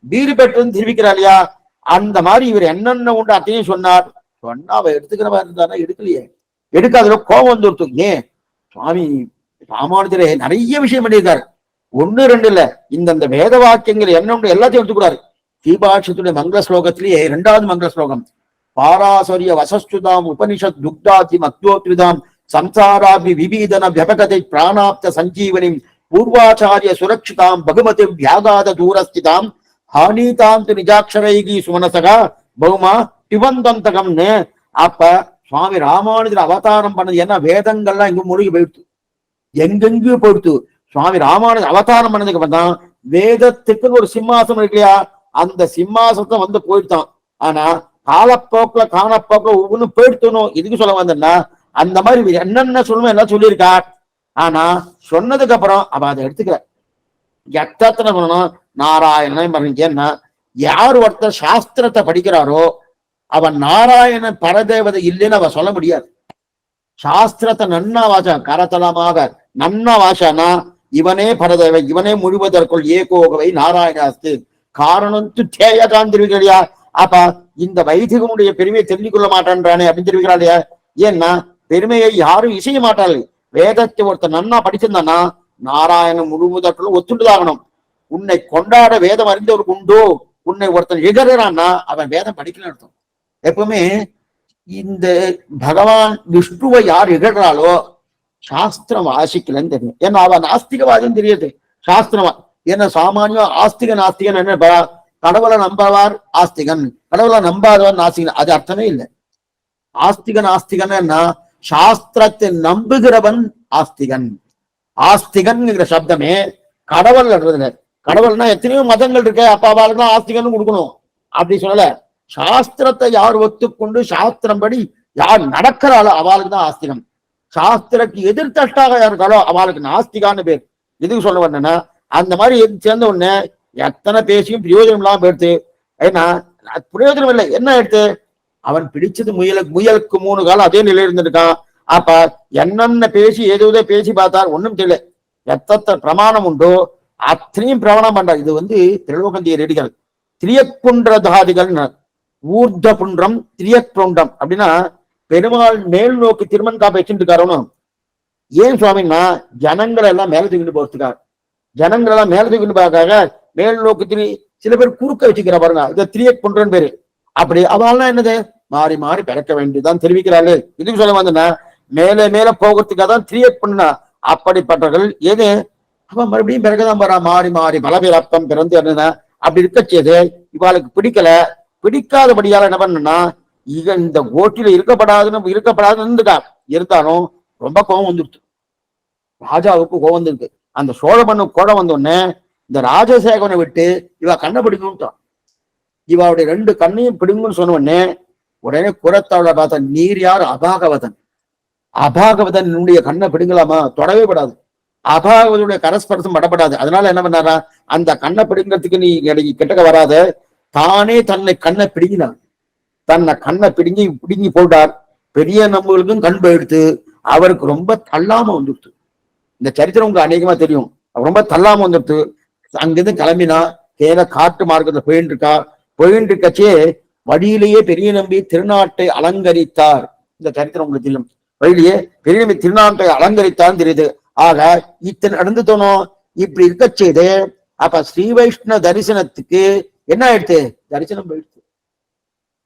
வீடு பெற்றும் தெரிவிக்கிறார் இல்லையா? அந்த மாதிரி இவர் என்னென்ன உண்டு அத்தையும் சொன்னார். சொன்னா அவ எடுத்துக்கிற மாதிரி இருந்தானா எடுக்கலையே, எடுக்காத கோபம் வந்துருத்து. ஏன் சுவாமி ராமானுஜரே நிறைய விஷயம் பண்ணியிருக்காரு, 1 2 இல்ல. இந்த வேத வாக்கியங்கள் என்ன உண்டு எல்லாத்தையும் எடுத்துக்கூடாது. தீபாட்சத்துடைய மங்கள ஸ்லோகத்திலேயே 2வது மங்கள ஸ்லோகம், பாராசரிய வசஸ்துதாம் உபனிஷத் துக்தாதி மக்தோத்ரிதாம் சம்சாராபி விபீதன வியபகதை பிராணாப்த சஞ்சீவனி பூர்வாச்சாரிய சுரக்ஷிதாம் பகுமதி வியாகாத தூரஸ்திதாம் ஹானீதாம் நிஜாட்சரைகி சுமனசகா பகுமா திவந்தந்தகம்னு. அப்ப சுவாமி ராமானுஜர் அவதாரம் பண்ணது என்ன? வேதங்கள்லாம் இங்க மூழ்கி போயிடுத்து, எங்கெங்கு போயிடுத்து. சுவாமி ராமானுஜர் அவதாரம் பண்ணதுக்கு அப்புறம் தான் வேதத்துக்குன்னு ஒரு சிம்மாசனம் இருக்கு இல்லையா, அந்த சிம்மாசனத்தை போயிட்டான். ஆனா காலப்போக்குல காலப்போக்குல ஒவ்வொன்றும் போயிடுத்தணும். இதுக்கு சொல்ல வந்தேன்னா அந்த மாதிரி என்னென்ன சொல்லணும் எல்லாம் சொல்லியிருக்கார். ஆனா சொன்னதுக்கு அப்புறம் அவ அதை எடுத்துக்கல. எத்தனை சொல்லணும் நாராயணன். ஏன்னா யார் ஒருத்தர் சாஸ்திரத்தை படிக்கிறாரோ அவன் நாராயணன் பரதேவதை இல்லைன்னு அவ சொல்ல முடியாது. சாஸ்திரத்தை நன்னா வாச கரத்தலமாக நன்னா வாசானா இவனே பரதேவை, இவனே முழுவதற்குள் ஏகோகவை நாராயணாஸ்து காரணம் தேயதான் தெரிவிக்கலையா? அப்ப இந்த வைதிகனுடைய பெருமையை தெரிஞ்சு கொள்ள மாட்டான்றானே அப்படின்னு தெரிவிக்கிறா இல்லையா? ஏன்னா பெருமையை யாரும் இசைய மாட்டார்கள். வேதத்தை ஒருத்தர் நன்னா படிச்சிருந்தானா நாராயணன் முழுவதற்குள்ள ஒத்துண்டுதாகணும். உன்னை கொண்டாட வேதம் அறிந்தவருக்கு உண்டோ? உன்னை ஒருத்தன் எகறான்னா அவன் வேதம் படிக்கல அர்த்தம். எப்பவுமே இந்த பகவான் விஷ்ணுவை யார் எகறாலோ சாஸ்திரம் வாசிக்கலன்னு தெரியும். ஏன்னா அவன் நாஸ்திகவாதம் தெரியுது சாஸ்திரமா. ஏன்னா சாமானியம் ஆஸ்திக நாஸ்திகன் என்ன, கடவுளை நம்பவார் ஆஸ்திகன், கடவுளை நம்பாதவன் நாஸ்திகன், அது அர்த்தமே இல்லை. ஆஸ்திகன் ஆஸ்திகன் என்ன, சாஸ்திரத்தை நம்புகிறவன் ஆஸ்திகன். ஆஸ்திகன்ங்கிற சப்தமே கடவுள் இல்ல. கடவுள்னா எத்தனையோ மதங்கள் இருக்கு, அப்பாவாளுக்கு தான் ஆஸ்திகன் கொடுக்கணும் அப்படி சொல்லல. சாஸ்திரத்தை யார் ஒத்துக்கொண்டு சாஸ்திரம் படி யார் நடக்கிறாளோ அவளுக்கு தான் ஆஸ்திகம். சாஸ்திரக்கு எதிர்த்தட்டாக யாருக்காளோ அவளுக்கு நாஸ்திகான்னு பேர். எதுக்கு சொல்ல வந்தேன்னா அந்த மாதிரி சேர்ந்த உடனே எத்தனை பேசியும் பிரயோஜனம் இல்லாம போயிடுத்து. ஏன்னா பிரயோஜனம் இல்லை. என்ன எடுத்து அவன் பிடிச்சது முயலுக்கு 3 காலம் அதே நிலையில இருந்திருக்கான். அப்ப என்னென்ன பேசி ஏதோ பேசி பார்த்தார், ஒன்னும் தெரியல. எத்தனை பிரமாணம் உண்டோ அத்தனையும் பிரமாணம் பண்றார். இது திரிலோகந்திய ரெடிகள் திரியக்குன்றதாதிகள், ஊர்த புன்றம் திரியக்குன்றம் அப்படின்னா பெருமாள் மேல் நோக்கி திருமண் காப்பை வச்சுட்டு இருக்காரு. ஏன் சுவாமின்னா ஜனங்களை எல்லாம் மேல தூக்கிட்டு போறதுக்காக, ஜனங்கள் எல்லாம் மேல தூக்கிட்டு போறதுக்காக மேல் நோக்கி சில பேர் குறுக்க வச்சுக்கிற பாருங்க, இதை திரியக்குன்றன் பேரு. அப்படி அவள்னா என்னது மாறி மாறி பிறக்க வேண்டியதான் தெரிவிக்கிறாள். இதுக்கு சொல்ல வந்தேன்னா மேலே மேல போகிறதுக்காக தான் திரியக்குன்னா. அப்படிப்பட்டவர்கள் ஏது அவன் மறுபடியும் பிறகுதான் போறா, மாறி மாறி பலபிறப்பம் பிறந்து என்ன அப்படி இருக்கச்சேது இவாளுக்கு பிடிக்கல. பிடிக்காதபடியால என்ன பண்ணா இந்த ஓட்டில இருக்கப்படாதுன்னு இருந்துட்டா. இருந்தாலும் ரொம்ப கோபம் வந்துடுச்சு ராஜாவுக்கு. கோபம் வந்துருக்கு. அந்த சோழ மண்ணு கோடம் வந்தோடனே இந்த ராஜசேகரனை விட்டு இவ கண்ணை பிடிக்கணும்ட்டான். இவாவுடைய 2 கண்ணையும் பிடுங்குன்னு சொன்ன உடனே உடனே குரத்தாள பார்த்தா, நீர் யார்? அபாகவதன். அபாகவதன் என்னுடைய கண்ணை பிடுங்கலாமா? தொடவே படாது. அபாகவதனுடைய கரஸ்பரசம் படப்படாது. அதனால என்ன பண்ணாரா, அந்த கண்ணை பிடுங்கிறதுக்கு நீ கிட்டக்க வராத, தானே தன்னை கண்ணை பிடுங்கினான். தன்னை கண்ணை பிடுங்கி போட்டார். பெரிய நம்மளுக்கும் கண் போயிடுத்து. அவருக்கு ரொம்ப தள்ளாம வந்துடுத்து. இந்த சரித்திரம் உங்களுக்கு அநேகமா தெரியும். ரொம்ப தள்ளாம வந்துடுத்து. அங்கிருந்து கிளம்பினா கேல காட்டு மார்க்கத்துல போயின்னு இருக்கச்சே வழியிலேயே பெரிய நம்பி திருநாட்டை அலங்கரித்தார். இந்த சரித்திரம் உங்களுக்கு தெரியும். வழியிலேயே பெரிய நம்பி திருநாட்டை அலங்கரித்தான்னு தெரியுது. ஆக இத்தனை நடந்து தோணும். இப்படி இருக்க செய்து அப்ப ஸ்ரீ வைஷ்ணவ தரிசனத்துக்கு என்ன ஆயிடுத்து? தரிசனம் போயிடுச்சு.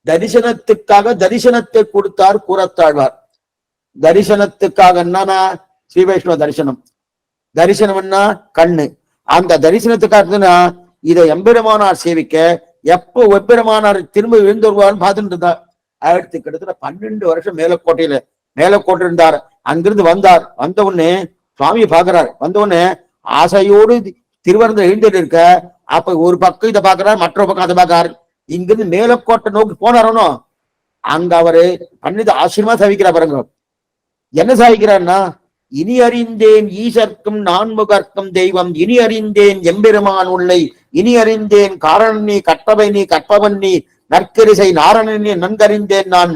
தரிசனத்துக்காக தரிசனத்தை கொடுத்தார் கூறத்தாழ்வார். தரிசனத்துக்காக என்னன்னா ஸ்ரீ வைஷ்ணவ தரிசனம். தரிசனம்னா கண்ணு. அந்த தரிசனத்துக்காக இதை எம்பெருமானார் சேவிக்க எப்போ எம்பெருமானார் திரும்ப எழுந்து வருவார்னு பார்த்துட்டு இருந்தார். ஆயிரத்தி கிட்டத்தட்ட 12 வருஷம் மேலக்கோட்டை இருந்தார். அங்கிருந்து வந்தார். வந்த உடனே சுவாமியை பாக்குறார். வந்த உடனே ஆசையோடு திருவரந்தர் எழுந்துட்டு இருக்க. அப்ப ஒரு பக்கம் இதை பாக்குறாரு, மற்றொரு பக்கம் அதை பாக்குறாரு. இங்கிருந்து மேலக்கோட்டை நோக்கி போனாரோ அங்க அவரு பண்ணித ஆச்சரியமா சாவிக்கிறார் பாருங்க. என்ன சாவிக்கிறார்னா, இனி அறிந்தேன் ஈசர்க்கும் நான்முகர்க்கும் தெய்வம், இனி அறிந்தேன் எம்பெருமான் உள்ளை, இனி அறிந்தேன் காரணன் நீ கற்பவை நீ கற்பவன் நீ நற்கரிசை நாரணன் நீ நன்கறிந்தேன் நான்.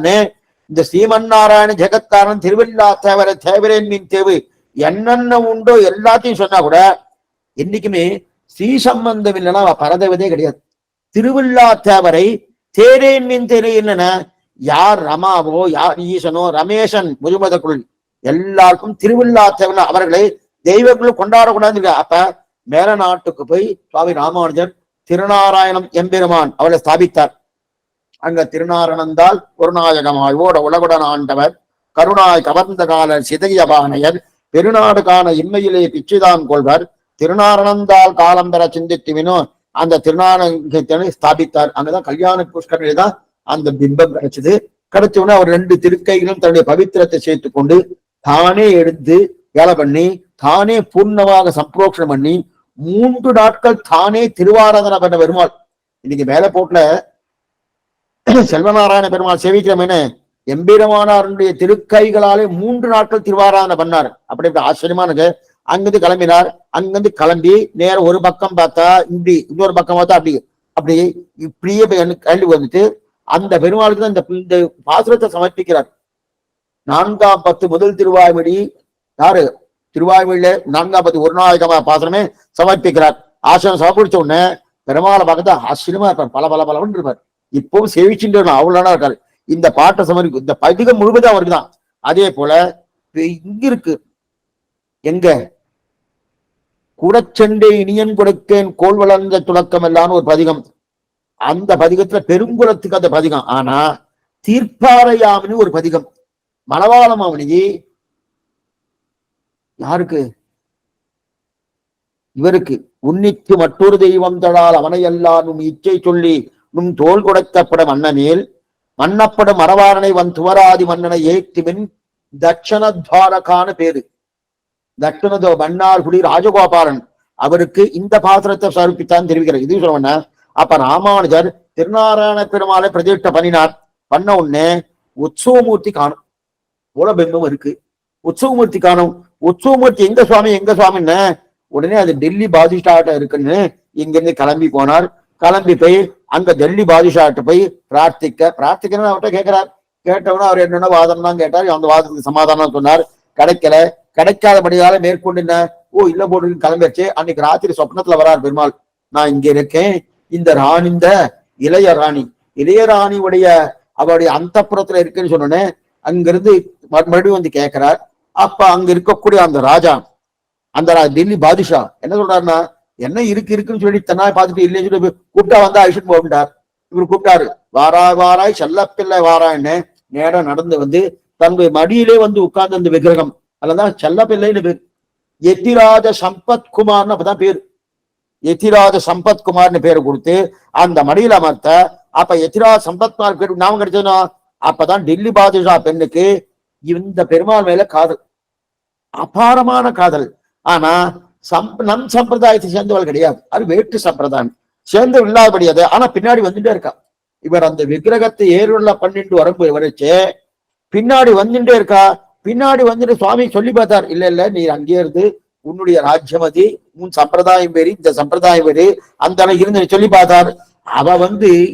இந்த ஸ்ரீமன் நாராயண ஜெகத்காரன் திருவில்லா தேவரை தேவரேன் மீன் தேவு என்னென்ன உண்டோ எல்லாத்தையும் சொன்னா கூட என்னைக்குமே ஸ்ரீ சம்பந்தம் இல்லைன்னா பரதவதே கிடையாது. திருவில்லா தேவரை தேரேன் மீன் தேரே என்னன்னா யார் ரமாவோ யார் ஈசனோ ரமேசன் முதுமதக்குள் எல்லாருக்கும் திருவில்லா தேவன அவர்களை தெய்வங்களும் கொண்டாடக்கூடாது. அப்ப மேல நாட்டுக்கு போய் சுவாமி ராமானுஜர் திருநாராயணம் எம்பெருமான் அவளை ஸ்தாபித்தார். அங்க திருநாரணந்தால் குருநாயகமாய் ஓட உலகுடன் ஆண்டவர் கருணாய் கவர்ந்த கால சிதையபானையர் பெருநாடு காண இன்மையிலே பிச்சுதான் கொள்வர் திருநாரணந்தால் காலம் பெற சிந்தித்துவினோ அந்த திருநாரணத்தை ஸ்தாபித்தார். அங்கதான் கல்யாண புஷ்கரணில தான் அந்த பிம்பம் கிடைச்சது. கிடைச்சவுடனே அவர் 2 திருக்கைகளும் தன்னுடைய பவித்திரத்தை சேர்த்து கொண்டு தானே எடுத்து வேலை பண்ணி தானே பூர்ணமாக சம்பரோக்ஷணம் பண்ணி 3 நாட்கள் தானே திருவாராதனை பண்ண பெருமாள். இன்னைக்கு மேல போட்டுல செல்வநாராயண பெருமாள் சேவிக்கிறோம். எம்பெருமானாருடைய திருக்கைகளாலே 3 நாட்கள் திருவாராதனை பண்ணார். அப்படி ஆச்சரியமானது. அங்கிருந்து கிளம்பினார். அங்கிருந்து கிளம்பி நேர ஒரு பக்கம் பார்த்தா இப்படி, இன்னொரு பக்கம் பார்த்தா அப்படி இப்படியே கல்வி வந்துட்டு அந்த பெருமாளுக்கு தான் இந்த பாசுரத்தை சமர்ப்பிக்கிறார். 4ஆம் 10 முதல் திருவாய்மொழி யாரு திருவாய்மொழியில 4,100 பாசனமே சமர்ப்பிக்கிறார். ஆசிரம் சமர்ப்பிச்ச உடனே பெருமாளை பார்க்கத்தா ஆச்சரியமா இருப்பார், பல பல பலவன் இருப்பார். இப்பவும் சேவிச்சுட்டு அவ்வளோனா இருக்காரு. இந்த பாட்டை சமர்ப்பி இந்த பதிகம் முழுவதும் அவருக்கு தான். அதே போல இங்க இருக்கு, எங்க குடச்செண்டை இனியன் கொடுக்கேன் கோல் வளர்ந்த துளக்கம் எல்லாம் ஒரு பதிகம். அந்த பதிகத்துல பெருங்குளத்துக்கு அந்த பதிகம். ஆனா தீர்ப்பாரையாமின்னு ஒரு பதிகம் மணவாள மாமணிக்கு யாருக்கு, இவருக்கு உன்னிக்கு மற்றொரு தெய்வம் தடால் அவனை எல்லாம் நும் இச்சை சொல்லி நும் தோல் கொடுக்கப்பட மன்னமேல் மன்னப்படும் மரவாரனை வன் துவராதி மன்னனை ஏற்றுமின் தட்சணத்வாரகான பேரு. தட்சணதோ மன்னார் குடி ராஜகோபாலன் அவருக்கு இந்த பாத்திரத்தை சமர்ப்பித்தான் தெரிவிக்கிறார். இது சொல்லுவன அப்ப ராமானுஜர் திருநாராயண பெருமாளை பிரதிஷ்ட பண்ணினார். பண்ண உடனே உற்சவமூர்த்தி காணும், மூலபிம்பம் இருக்கு, உற்சவமூர்த்தி காணும். உற்சவமூர்த்தி எங்க சுவாமி எங்க சுவாமின்னு உடனே அது டெல்லி பாதுஷாட்ட இருக்குன்னு இங்கிருந்து கிளம்பி போனார். கிளம்பி போய் அங்க டெல்லி பாதுஷாட்ட போய் பிரார்த்திக்கணும்னு அவர்கிட்ட கேட்கிறார். கேட்டவன அவர் என்னென்ன வாதம் தான் கேட்டார். அந்த வாதத்துக்கு சமாதானம் சொன்னார். கிடைக்கல. கிடைக்காதபடியால மேற்கொண்டு என்ன, ஓ இல்ல போட்டு கிளம்பிடுச்சு. அன்னைக்கு ராத்திரி சொப்னத்துல வரார் பெருமாள், நான் இங்க இருக்கேன், இந்த ராணி, இந்த இளைய ராணியுடைய அவருடைய அந்த புறத்துல இருக்குன்னு சொன்னோன்னே அங்கிருந்து மறுபடியும் வந்து கேட்கிறார். அப்ப அங்க இருக்கக்கூடிய அந்த ராஜா, அந்த டெல்லி பாதுஷா என்ன சொல்றாருன்னா, என்ன இருக்குன்னு சொல்லி தன்னாய் பார்த்துட்டு இல்லைன்னு சொல்லி கூப்பிட்டா வந்தா அழிச்சுட்டு போகிட்டார். இவர் கூப்பிட்டாரு, வாராய் செல்லப்பிள்ளை வாரான்னு நேரம் நடந்து வந்து தன்னுடைய மடியிலே வந்து உட்கார்ந்து அந்த விக்கிரகம் அதுலதான் செல்லப்பிள்ளைன்னு பேர். எத்திராஜ சம்பத்குமார்னு அப்பதான் பேரு. எத்திராஜ சம்பத்குமார்னு பேரு கொடுத்து அந்த மடியில அமர்த்த, அப்ப எத்திராஜ் சம்பத்குமார் பேரு ஞாபகம் கிடைச்சதுன்னா அப்பதான் டெல்லி பாதுஷா பெண்ணுக்கு இந்த பெருமாள் மேல காதல், அபாரமான காதல். ஆனா நம் சம்பிரதாயத்தை சேர்ந்தவள் கிடையாது, அது வேற்று சம்பிரதாயம் சேர்ந்து இல்லாதபடியாது. ஆனா பின்னாடி வந்துட்டே இருக்கா. இவர் அந்த விக்கிரகத்தை ஏறுள்ள பண்ணிட்டு வரும்போது வரைச்சே பின்னாடி வந்துட்டே இருக்கா. பின்னாடி வந்துட்டு சுவாமி சொல்லி பார்த்தார், இல்ல நீ அங்கே இருந்து உன்னுடைய ராஜ்யமதி, உன் சம்பிரதாயம் பேரு, இந்த சம்பிரதாயம் பேரு, அந்த இருந்து சொல்லி பார்த்தார். அவ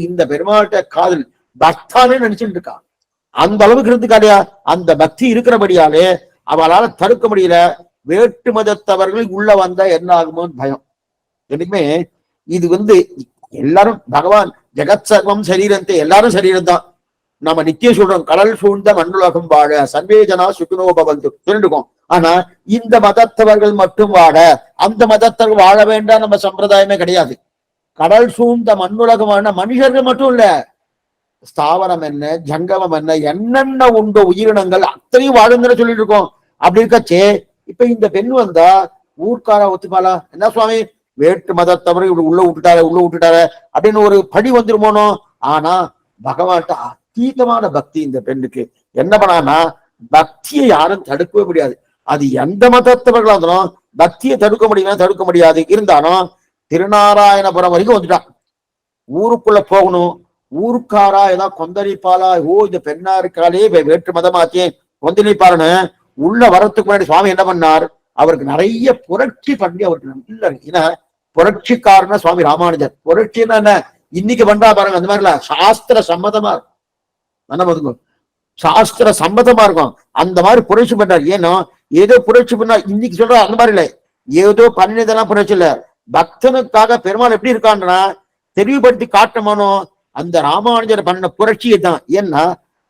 இந்த பெருமாட்ட காதல் பக்தானே நினைச்சுட்டு இருக்கா. அந்த அளவுக்கு இருந்துக்காலையா, அந்த பக்தி இருக்கிறபடியாலே அவளால தடுக்க முடியல. வேற்று மதத்தவர்கள் உள்ள வந்தா என்ன ஆகுமோ பயம். என்னைக்குமே இது எல்லாரும் பகவான் ஜெகத் சர்வம் சரீரத்தை, எல்லாரும் சரீரம் தான். நம்ம நித்தியம் சொல்றோம், கடல் சூழ்ந்த மண்ணுலகம் வாழ சர்வேஜனா சுகினோ பவந்து சொல்லிருக்கோம். ஆனா இந்த மதத்தவர்கள் மட்டும் வாழ, அந்த மதத்தவர்கள் வாழ வேண்டாம் நம்ம சம்பிரதாயமே கிடையாது. கடல் சூழ்ந்த மண்ணுலகம் வாழ மனுஷர்கள் மட்டும் இல்ல, ஸ்தாவரம் என்ன, ஜங்கமம் என்ன, என்னென்ன உண்டோ உயிரினங்கள் அத்தனையும் வாழுங்கன்னு சொல்லிட்டு இருக்கோம். அப்படி இருக்கச்சே இப்ப இந்த பெண் வந்தா ஊர்க்கார ஒத்துப்பாளா? என்ன சுவாமி வேற்று மதத்தவரை உள்ள விட்டுட்டாரு அப்படின்னு ஒரு படி வந்துருமோனோ. ஆனா பகவான்கிட்ட அதீதமான பக்தி இந்த பெண்ணுக்கு. என்ன பண்ணான்னா பக்தியை யாரும் தடுக்கவே முடியாது. அது எந்த மதத்தவர்களா இருந்தாலும் பக்தியை தடுக்க முடியாது. இருந்தாலும் திருநாராயணபுரம் வரைக்கும் வந்துட்டான். ஊருக்குள்ள போகணும், ஊருக்காரா ஏதாவது கொந்தளிப்பாளா, ஓ இந்த பெண்ணா இருக்காளே வேற்று மதமாச்சே கொந்தளிப்பாருன்னு உள்ள வரத்துக்கு முன்னாடி சுவாமி என்ன பண்ணார், அவருக்கு நிறைய புரட்சி பண்ணி அவருக்கு இல்ல. ஏன்னா புரட்சிக்காரனா சுவாமி ராமானுஜர். புரட்சின்னா என்ன, இன்னைக்கு பண்றா பாருங்க, அந்த மாதிரி இல்ல, சாஸ்திர சம்மதமா இருக்கும், சாஸ்திர சம்மதமா இருக்கும். அந்த மாதிரி புரட்சி பண்றாரு. ஏன்னா ஏதோ புரட்சி பண்ணா இன்னைக்கு சொல்ற அந்த மாதிரி இல்லை, ஏதோ பண்ணினதெல்லாம் புரட்சி இல்ல. பக்தனுக்காக பெருமாள் எப்படி இருக்கான்னா தெளிவுபடுத்தி காட்டமானோ அந்த ராமானுஜர் பண்ண புரட்சியை தான். ஏன்னா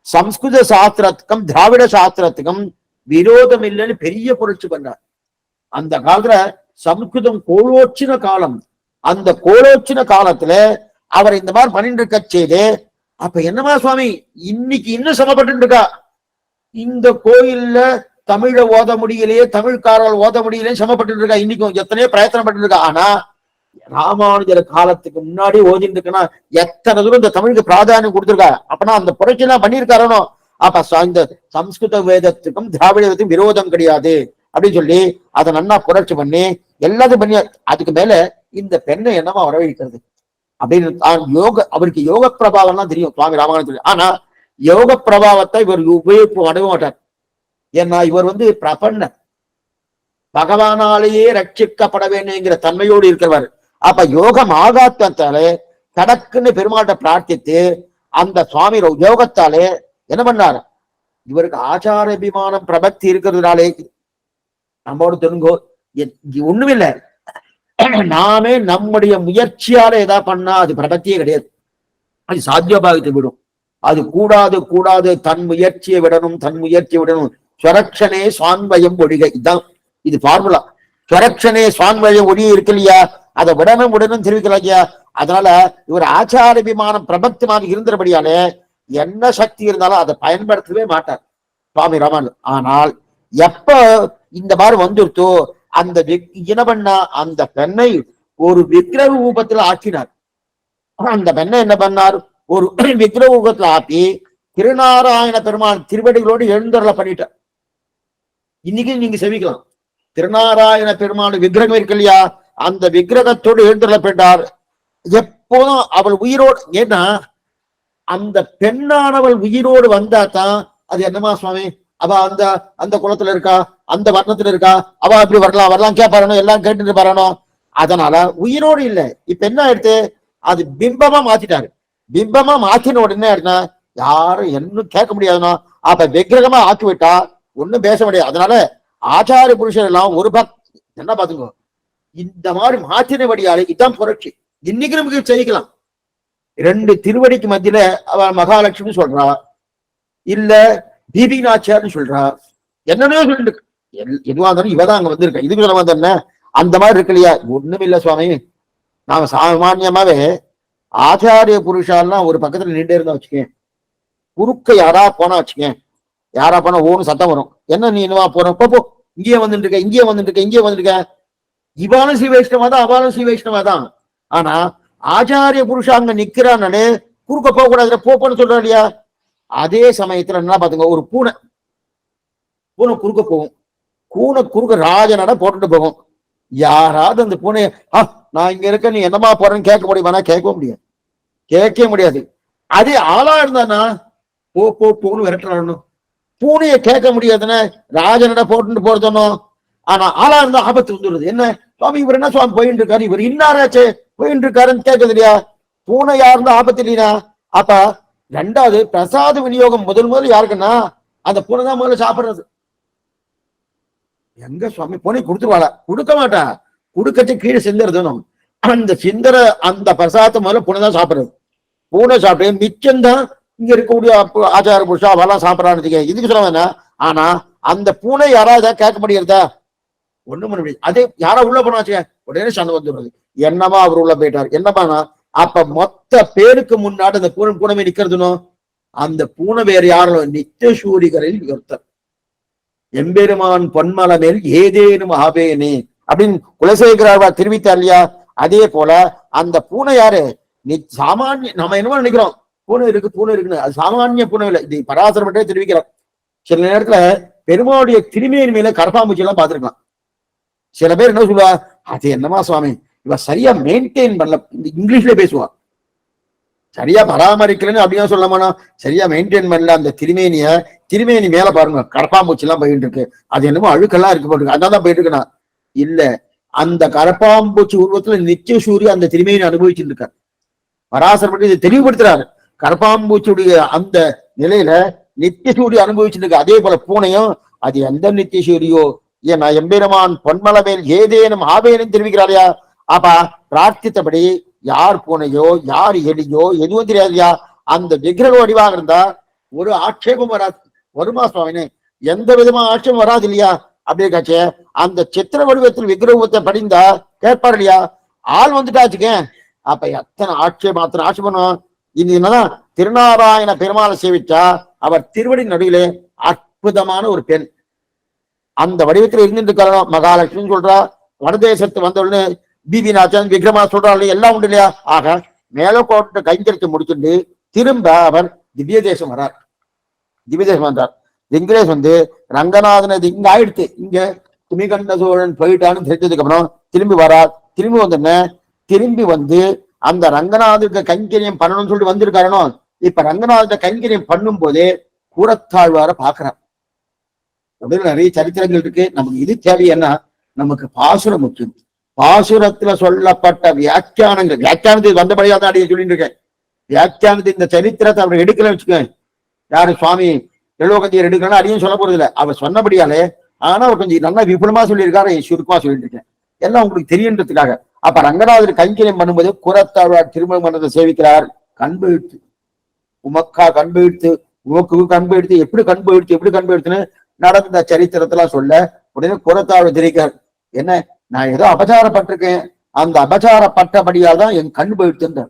சம்ஸ்கிருத சாஸ்திரத்துக்கும் திராவிட சாஸ்திரத்துக்கும் விரோதம் இல்லைன்னு பெரிய புரட்சி பண்றார். அந்த காலத்துல சம்ஸ்கிருதம் கோலோச்சின காலம். அந்த கோலோச்சின காலத்துல அவர் இந்த மாதிரி பண்ணிட்டு இருக்க செய்து, அப்ப என்னமா சுவாமி இன்னைக்கு இன்னும் சமப்பட்டு இருக்கா, இந்த கோயில்ல தமிழ ஓத முடியலையே, தமிழ்காரர்கள் ஓத முடியலையே சமப்பட்டு இருக்கா. இன்னைக்கும் எத்தனையோ பிரயத்தனம் பட்டு இருக்கா. ஆனா ராமானுஜர் காலத்துக்கு முன்னாடி ஓதிட்டு இருக்குன்னா எத்தனை தூரம் இந்த தமிழுக்கு பிராதானியம் கொடுத்திருக்கா. அப்பனா அந்த புரட்சி எல்லாம் பண்ணியிருக்காரோ. அப்ப இந்த சம்ஸ்கிருத வேதத்துக்கும் திராவிட வேதத்துக்கும் விரோதம் கிடையாது அப்படின்னு சொல்லி அதை நன்னா புரட்சி பண்ணி எல்லாத்தையும் பண்ணி, அதுக்கு மேல இந்த பெண்ணை என்னமா வரவழைக்கிறது அப்படின்னு அவருக்கு யோக பிரபாவம் தான் தெரியும் சுவாமி ராமானுஜர். ஆனா யோக பிரபாவத்தை இவர் உபயோகிப்பு அணுக மாட்டார். ஏன்னா இவர் பிரபன்ன பகவானாலேயே ரட்சிக்கப்பட வேண்டுங்கிற தன்மையோடு இருக்கிறவர். அப்ப யோகம் ஆகாத்தாலே கடக்குன்னு பெருமாட்ட பிரார்த்தித்து அந்த சுவாமி யோகத்தாலே என்ன பண்ணார், இவருக்கு ஆச்சார அபிமானம் பிரபக்தி இருக்கிறதுனாலே நம்மோட தெரிங்கோ ஒண்ணுமில்லை. நாமே நம்முடைய முயற்சியால ஏதா பண்ணா அது பிரபத்தியே கிடையாது, அது சாத்தியபாகத்தை விடும். அது கூடாது கூடாது, தன் முயற்சியை விடணும், தன் முயற்சியை விடணும். ஸ்வரக்ஷனே சுவான்வயம் ஒழிக, இதுதான் இது ஃபார்முலா. ஸ்வரக்ஷனே சுவான்வயம் ஒழிய இருக்கு இல்லையா, அதை விடணும் விடணும் தெரிவிக்கலாம் இல்லையா. அதனால இவர் ஆச்சாரபிமானம் பிரபத்தியமாக இருந்தபடியாலே என்ன சக்தி இருந்தாலும் அதை பயன்படுத்தவே மாட்டார் சுவாமி ராமன். ஆனால் எப்ப இந்த மாதிரி வந்துருத்தோ அந்த என்ன பண்ணா, அந்த பெண்ணை ஒரு விக்கிரக ரூபத்துல ஆக்கினார். அந்த பெண்ணை என்ன பண்ணார், ஒரு விக்கிரக ரூபத்துல ஆக்கி திருநாராயண பெருமாள் திருவடிகளோடு எழுந்தருள பண்ணிட்டார். இன்னைக்கு நீங்க செவிக்கலாம், திருநாராயண பெருமாள் விக்கிரகம் இருக்கு இல்லையா, அந்த விக்கிரகத்தோடு எழுந்தருள பெற்றார். எப்போதும் அவள் உயிரோடு, ஏன்னா அந்த பெண்ணானவள் உயிரோடு வந்தா தான் அது என்னமா சுவாமி, அவ அந்த அந்த குளத்துல இருக்கா, அந்த வர்ணத்துல இருக்கா, அவ அப்படி வரலாம் வரலாம் கேட்பாரணும், எல்லாம் கேட்டுட்டு வரணும். அதனால உயிரோடு இல்லை. இப்ப என்ன ஆயிடுத்து, அது பிம்பமா மாத்திட்டாரு. பிம்பமா மாத்தின உடனே ஆயிடுனா யாரும் இன்னும் கேட்க முடியாதுன்னா, அப்ப விக்கிரகமா ஆக்கி விட்டா ஒன்னும் பேச முடியாது. அதனால ஆச்சாரிய புருஷர் எல்லாம் ஒரு என்ன பாத்துக்கோ, இந்த மாதிரி மாற்றினபடியாலே இதுதான் புரட்சி. இன்னைக்கு நமக்கு செய்யலாம். ரெண்டு திருவடிக்கு மத்தியில அவ மகாலட்சுமி சொல்றா, இல்ல தீபிநாச்சியார்னு சொல்றா, என்னன்னோ சொல்லிட்டு எதுவா இருந்தாலும் இவதான் அங்க வந்திருக்கா, இதுக்கு சொல்ல வந்த அந்த மாதிரி இருக்கு இல்லையா. ஒண்ணும் இல்ல சுவாமி, நாம சாமான்யமாவே ஆச்சாரிய புருஷாலாம் ஒரு பக்கத்துல நின்று இருந்தா வச்சுக்கேன், குறுக்க யாரா போனா வச்சுக்கேன், யாரா போனா ஓன்னு சத்தம் வரும். என்ன நீ என்னவா போறோம், போ இங்கேயே வந்துட்டு இருக்க, இங்கேயே வந்துட்டு இருக்க, இங்கேயே வந்துட்டு இருக்க. இவாலும் ஸ்ரீ வைஷ்ணவா தான், அவாலும் ஸ்ரீ வைஷ்ணவா தான். ஆனா ஆச்சாரிய புருஷா அங்க நிக்கிறான்னு குறுக்க போக கூடாது, போன்னு சொல்றா இல்லையா. அதே சமயத்துல என்ன பாத்துங்க, ஒரு பூனை குறுக்க போகும், பூனை குறுக்க ராஜனட போட்டுட்டு போகும். யாராவது அந்த பூனைய நான் இங்க இருக்க நீ என்னமா போறேன்னு கேட்க முடியுமா, கேட்கவும் முடியாது, கேட்க முடியாது. அதே ஆளா இருந்தானா போன்னு விரட்டணும். பூனைய கேட்க முடியாதுன்னு ராஜனட போட்டுட்டு போறதோம். ஆனா ஆளா இருந்தா ஆபத்து வந்துடுது. என்ன சுவாமி இவர் என்ன சுவாமி போயிட்டு இருக்காரு, இவர் இன்னாராச்சே போயிட்டு இருக்காருன்னு கேட்கறது இல்லையா. பூனை யாருந்தா ஆபத்து இல்லையா. அப்ப ரெண்டாவது பிரசாத விநியோகம் முதல் யாருக்குன்னா அந்த பூனை தான் முதல்ல சாப்பிடுறது. எங்க சுவாமி பூனை கொடுத்துருவாளா, கொடுக்க மாட்டா, கொடுக்கச்சு கீழே சிந்தறதும். அந்த சிந்தர அந்த பிரசாதத்தை முதல்ல பூனை தான் சாப்பிடுறது. பூனை சாப்பிட்டு மிச்சம்தான் இங்க இருக்கக்கூடிய ஆச்சார புருஷா அவெல்லாம் சாப்பிடறான்னு இதுக்கு சொல்ல வேணா. ஆனா அந்த பூனை யாராவது கேட்க முடியறதா, ஒண்ணும் பண்ண முடியாது. அதே யாரா உள்ள போனாச்சு உடனே சண்டை வந்துடுறது. என்னமா அவர் உள்ள போயிட்டார், என்னமானா அப்ப மொத்த பேருக்கு முன்னாடி அந்த பூனை நிக்கிறதுனும், அந்த பூனை வேற யாரும் நித்திய சூரிகரில் ஒருத்தர் எம்பெருமான் பொன்மல மேல் ஏதேனும் ஆபேனே அப்படின்னு குலசேகரார் தெரிவித்தார் இல்லையா. அதே போல அந்த பூனை யாரு, சாமானிய நம்ம என்னமோ நினைக்கிறோம் பூனை இருக்குன்னு, அது சாமானிய பூனை இல்லை. இது பராசரம் மட்டும் தெரிவிக்கிறோம். சில நேரத்துல பெருமாளுடைய திருமையின் மேல கரப்பாம்பூச்சி எல்லாம் பார்த்திருக்கலாம். சில பேர் என்ன சொல்லுவா, அது என்னமா சுவாமி இவ சரியா மெயின்டைன் பண்ணல, இங்கிலீஷ்ல பேசுவா, சரியா பராமரிக்கலன்னு அப்படின்னா சொல்லமானா, சரியா மெயின்டைன் பண்ணல அந்த திருமேனி மேல பாருங்க கரப்பாம்பூச்சி எல்லாம் போயிட்டு இருக்கு, அது என்னமோ அழுக்கெல்லாம் இருக்கு போட்டு அதான் போயிட்டு இருக்குண்ணா. இல்ல, அந்த கரப்பாம்பூச்சி உருவத்துல நித்திய சூரிய அந்த திருமேனி அனுபவிச்சுட்டு இருக்கார். பராசர் பற்றி இதை தெளிவுபடுத்துறாரு. கரப்பாம்பூச்சியுடைய அந்த நிலையில நித்திய சூரிய அனுபவிச்சுட்டு இருக்கு. அதே போல பூனையும் அது எந்த நித்திய சூரியோ ஏன்னா எம்பெருமான் பொன்மலமேல் ஏதேனும் ஆவேனும் தெரிவிக்கிறாரியா. அப்ப பிரார்த்தித்தபடி யார் பூனையோ யார் எலியோ எதுவும் தெரியாதுயா, அந்த விக்கிரக வடிவாக இருந்தா ஒரு ஆட்சேபம் வராது. வருமா சுவாமினு எந்த விதமா ஆட்சேபம் வராது இல்லையா. அப்படியே காட்சி அந்த சித்திர வடிவத்தில் விக்கிரகத்தை படிந்தா கேட்பார் இல்லையா, ஆள் வந்துட்டாச்சுக்க. அப்ப எத்தனை அத்தனை ஆட்சேபம். இது என்னதான் திருநாராயண பெருமாளை சேவிச்சா அவர் திருவடி நடுவிலே அற்புதமான ஒரு பெண் அந்த வடிவத்தில் இருந்துட்டு இருக்காரோ. மகாலட்சுமி சொல்றா, வடதேசத்து வந்தோடனே பிபி நாச்சன் விக்ரமா சொல்றாள், எல்லாம் உண்டு இல்லையா. ஆக மேலக்கோட்டை கைங்கரித்து முடிச்சுட்டு திரும்ப அவர் திவ்ய தேசம் வரார். திவ்ய தேசம் வந்தார். வெங்கடேஷ் ரங்கநாதன் இங்க ஆயிடுத்து, இங்க துணிகண்ட சோழன் போயிட்டான்னு தெரிஞ்சதுக்கு அப்புறம் திரும்பி வரார். திரும்பி வந்தோடனே திரும்பி அந்த ரங்கநாதனுக்கு கைங்கரியம் பண்ணணும்னு சொல்லிட்டு வந்திருக்காரனோ. இப்ப ரங்கநாதன் கைங்கரியம் பண்ணும் போதே கூடத்தாழ்வார பாக்குறார். அப்படின்னு நிறைய சரித்திரங்கள் இருக்கு. நமக்கு இது தேவைன்னா நமக்கு பாசுரம் முக்கியம். பாசுரத்துல சொல்லப்பட்ட வியாக்கியானத்துக்கு வந்தபடியா தான் அடியே சொல்லிட்டு இருக்கேன். வியாக்கியானத்து இந்த சரித்திரத்தை அவர் எடுக்கல வச்சுக்கேன், யாரு சுவாமி எழுவகந்தியர் எடுக்கலன்னா அடியும் சொல்ல போறது இல்லை. அவர் சொன்னபடியாலே ஆனா அவர் கொஞ்சம் நல்லா விபுலமா சொல்லியிருக்காரு, சுருக்கமா சொல்லிட்டு இருக்கேன், எல்லாம் உங்களுக்கு தெரியுன்றதுக்காக. அப்ப ரங்கநாதர் கைங்கரியம் பண்ணும்போது குரத்தாழ்வார் திருமண மண்டலத்தை சேவிக்கிறார். கண் போயிடுத்து, உமக்கா கண் போயிடுத்து, உமக்கு கண் போயிடுத்து, எப்படி கண் போயிடுத்து, எப்படி கண் போயிடுத்துன்னு நடந்த சரித்திரத்தெல்லாம் சொல்ல உடனே குரத்தாழ்வார் தெரிவிக்கிறார், என்ன நான் ஏதோ அபச்சாரப்பட்டிருக்கேன், அந்த அபச்சாரப்பட்டபடியால் தான் என் கண் போயிடுத்துன்ற.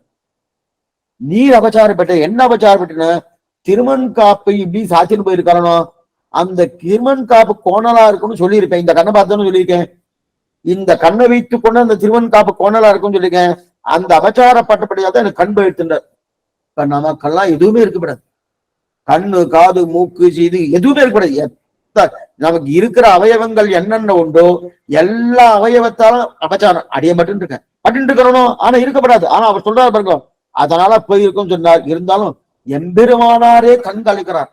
நீர் அபச்சாரப்பட்ட, என்ன அபச்சாரப்பட்டுன, திருமண் காப்பு இப்படி சாட்சின்னு போயிருக்காரனோ, அந்த திருமண் காப்பு கோணலா இருக்குன்னு சொல்லியிருப்பேன், இந்த கண்ணை பார்த்தோன்னு சொல்லியிருக்கேன், இந்த கண்ணை வைத்துக் கொண்டு அந்த திருமண் காப்பு கோணலா இருக்குன்னு சொல்லியிருக்கேன், அந்த அபச்சாரப்பட்டபடியால் தான் எனக்கு கண் போயிடுத்துன்ற. நமக்கெல்லாம் எதுவுமே இருக்கக்கூடாது, கண்ணு காது மூக்கு இது எதுவுமே இருக்கக்கூடாது. நமக்கு இருக்கிற அவயவங்கள் என்னென்ன உண்டோ எல்லா அவயவத்தாலும் அபச்சாரம் அடைய மட்டும் இருக்கேன் பட்டு இருக்கணும், ஆனா இருக்கப்படாது. ஆனா அவர் சொல்றாரு பாருங்க, அதனால போயிருக்கும் சொன்னார். இருந்தாலும் எம்பெருமானாரே கண்களிக்கிறார்,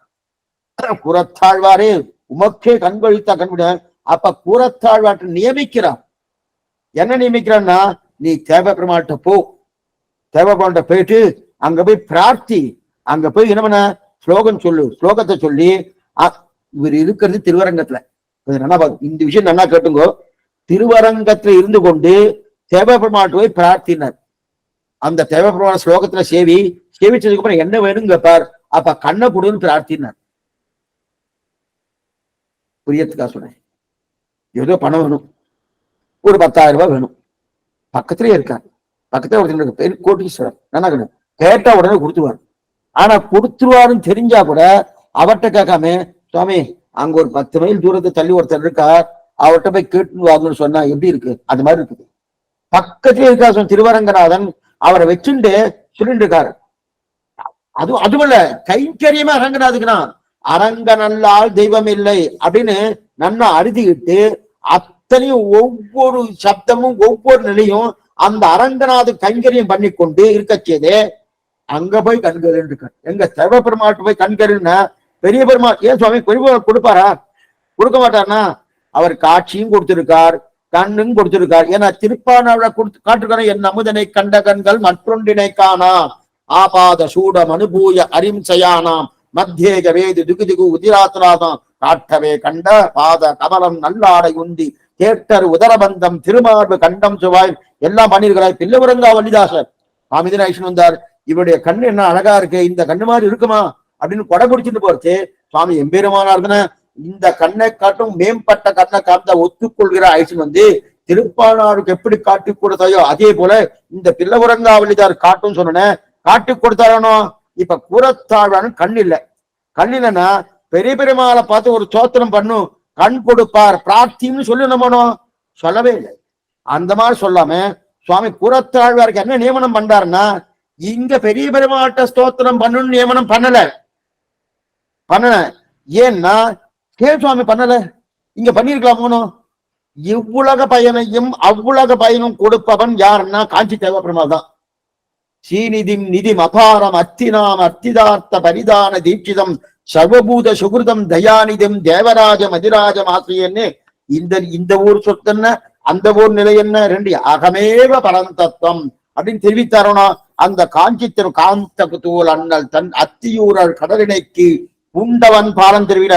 கூறத்தாழ்வாரே உமக்கே கண்கழித்தா கண்பிட. அப்ப கூறத்தாழ்வாற்றை நியமிக்கிறார். என்ன நியமிக்கிறான்னா, நீ தேவ பெருமாள்கிட்ட போ, தேவ பெருமாள்கிட்ட போயிட்டு அங்க போய் பிரார்த்தி, அங்க போய் என்ன பண்ண ஸ்லோகம் சொல்லு, ஸ்லோகத்தை சொல்லி. இவர் இருக்கிறது திருவரங்கத்துல, இந்த விஷயம் நல்லா கேட்டுங்கோ. திருவரங்கத்துல இருந்து கொண்டு தேவ பெருமாள்கிட்ட போய் பிரார்த்தினார். அந்த தேவ பெருமாள் ஸ்லோகத்துல சேவிச்சதுக்கு அப்புறம் என்ன வேணுங்க பார், அப்ப கண்ணை கொடுன்னு பிரார்த்தினார். புரியத்துக்கா சொன்னேன். ஏதோ பணம் வேணும், ஒரு 10,000 ரூபாய் வேணும், பக்கத்திலே இருக்கார், பக்கத்துல ஒருத்தர் பேர் கோட்டீஸ்வரர், நல்லா கிடையாது, கேட்டா உடனே கொடுத்துருவார். ஆனா கொடுத்துருவாருன்னு தெரிஞ்சா கூட அவர்கிட்ட கேட்காம, சுவாமி அங்க ஒரு 10 மைல் தூரத்தை தள்ளி ஒருத்தர் இருக்கார், அவர்கிட்ட போய் கேட்டு வாங்கன்னு சொன்னா எப்படி இருக்கு, அது மாதிரி இருக்குது. பக்கத்திலே இருக்கா திருவரங்கநாதன், அவரை வச்சுட்டு சொல்லிட்டு இருக்காரு. அதுவல்ல கைங்கரியமா அரங்கநாதுக்குனா, அரங்க நல்லால் தெய்வம் இல்லை அப்படின்னு நன்னா அறுதிக்கிட்டு அத்தனையும் ஒவ்வொரு சப்தமும் ஒவ்வொரு நிலையும் அந்த அரங்கநாத கைங்கரியம் பண்ணி கொண்டு இருக்கச்சேதே அங்க போய் கண்கருன்னு இருக்காரு. எங்க தேவ பெருமாட்டு போய் கண்கருன்னா, பெரிய பெருமாள் ஏன் சுவாமி பெரிய கொடுப்பாரா, கொடுக்க மாட்டார்னா, அவர் காட்சியும் கொடுத்திருக்கார், கண்ணும் கொடுத்திருக்கார். ஏன்னா திருப்பானாவில கொடுத்து காட்டுக்கான, என் அமுதனை கண்ட கண்கள் மற்றொன்றினை காணா, ஆபாத சூடம் அனுபூய அரிம்சையானாம் மத்தியேக வேது திகு திகு உதிராத்ராதாம் காட்டவே கண்ட பாத கமலம் நல்லாடை உந்தி கேட்டர் உதரபந்தம் திருமார்பு கண்டம் சுவாய் எல்லாம் பண்ணிருக்கிறார். பில்லவரங்கா வள்ளிதாசர் சுவாமிதிராசன் வந்தார், இவருடைய கண்ணு என்ன அழகா இருக்கு, இந்த கண்ணு மாதிரி இருக்குமா அப்படின்னு கொடை பிடிச்சிட்டு போறது. சுவாமி எம்பெருமானார்னா இந்த கண்ணை காட்டும் மேம்பட்ட கண்ணை காத்த ஒத்துக்கொள்கிற ஐசன் வந்து திருப்பானாருக்கு எப்படி காட்டி கொடுத்தாயோ அதே போல இந்த பில்லவரங்காவளிதார் காட்டும் சொன்ன காட்டி கொடுத்தாரனோ. இப்ப கூறத்தாழ்வானு கண் இல்லை, கண் இல்லைன்னா பெரிய பெருமாளை பார்த்து ஒரு சோத்திரம் பண்ணும், கண் கொடுப்பார் பிரார்த்தின்னு சொல்லணுமோ, சொல்லவே இல்லை. அந்த மாதிரி சொல்லாம சுவாமி கூறத்தாழ்வாருக்கு என்ன நியமனம் பண்றாருன்னா, இங்க பெரிய பெருமாட்ட ஸ்தோத்திரம் பண்ணணும்னு நியமனம் பண்ணல. ஏன்னா சுவாமி பண்ணல, இங்க பண்ணிருக்கலாமோ. இவ்வுலக பயனையும் அவ்வுலக பயனும் கொடுப்பவன் யாருன்னா காஞ்சி தேவ பெருமாள் தான். ஸ்ரீநிதிம் நிதிம் அபாரம் அத்தினாம் அத்திதார்த்த பரிதான தீட்சிதம் சர்வபூத சுகிருதம் தயாநிதம் தேவராஜம் அதிராஜம் ஆசிரியன்னு இந்த ஊர் சொத்தென்ன அந்த ஊர் நிலை என்ன ரெண்டு அகமேவ பரந்தத்துவம் அப்படின்னு தெரிவித்தாரோனா. அந்த காஞ்சித்திரம் காந்த தூள் அண்ணல் தன் அத்தியூரர் கடலினைக்கு உண்டவன் பாலம் தெரிவிட.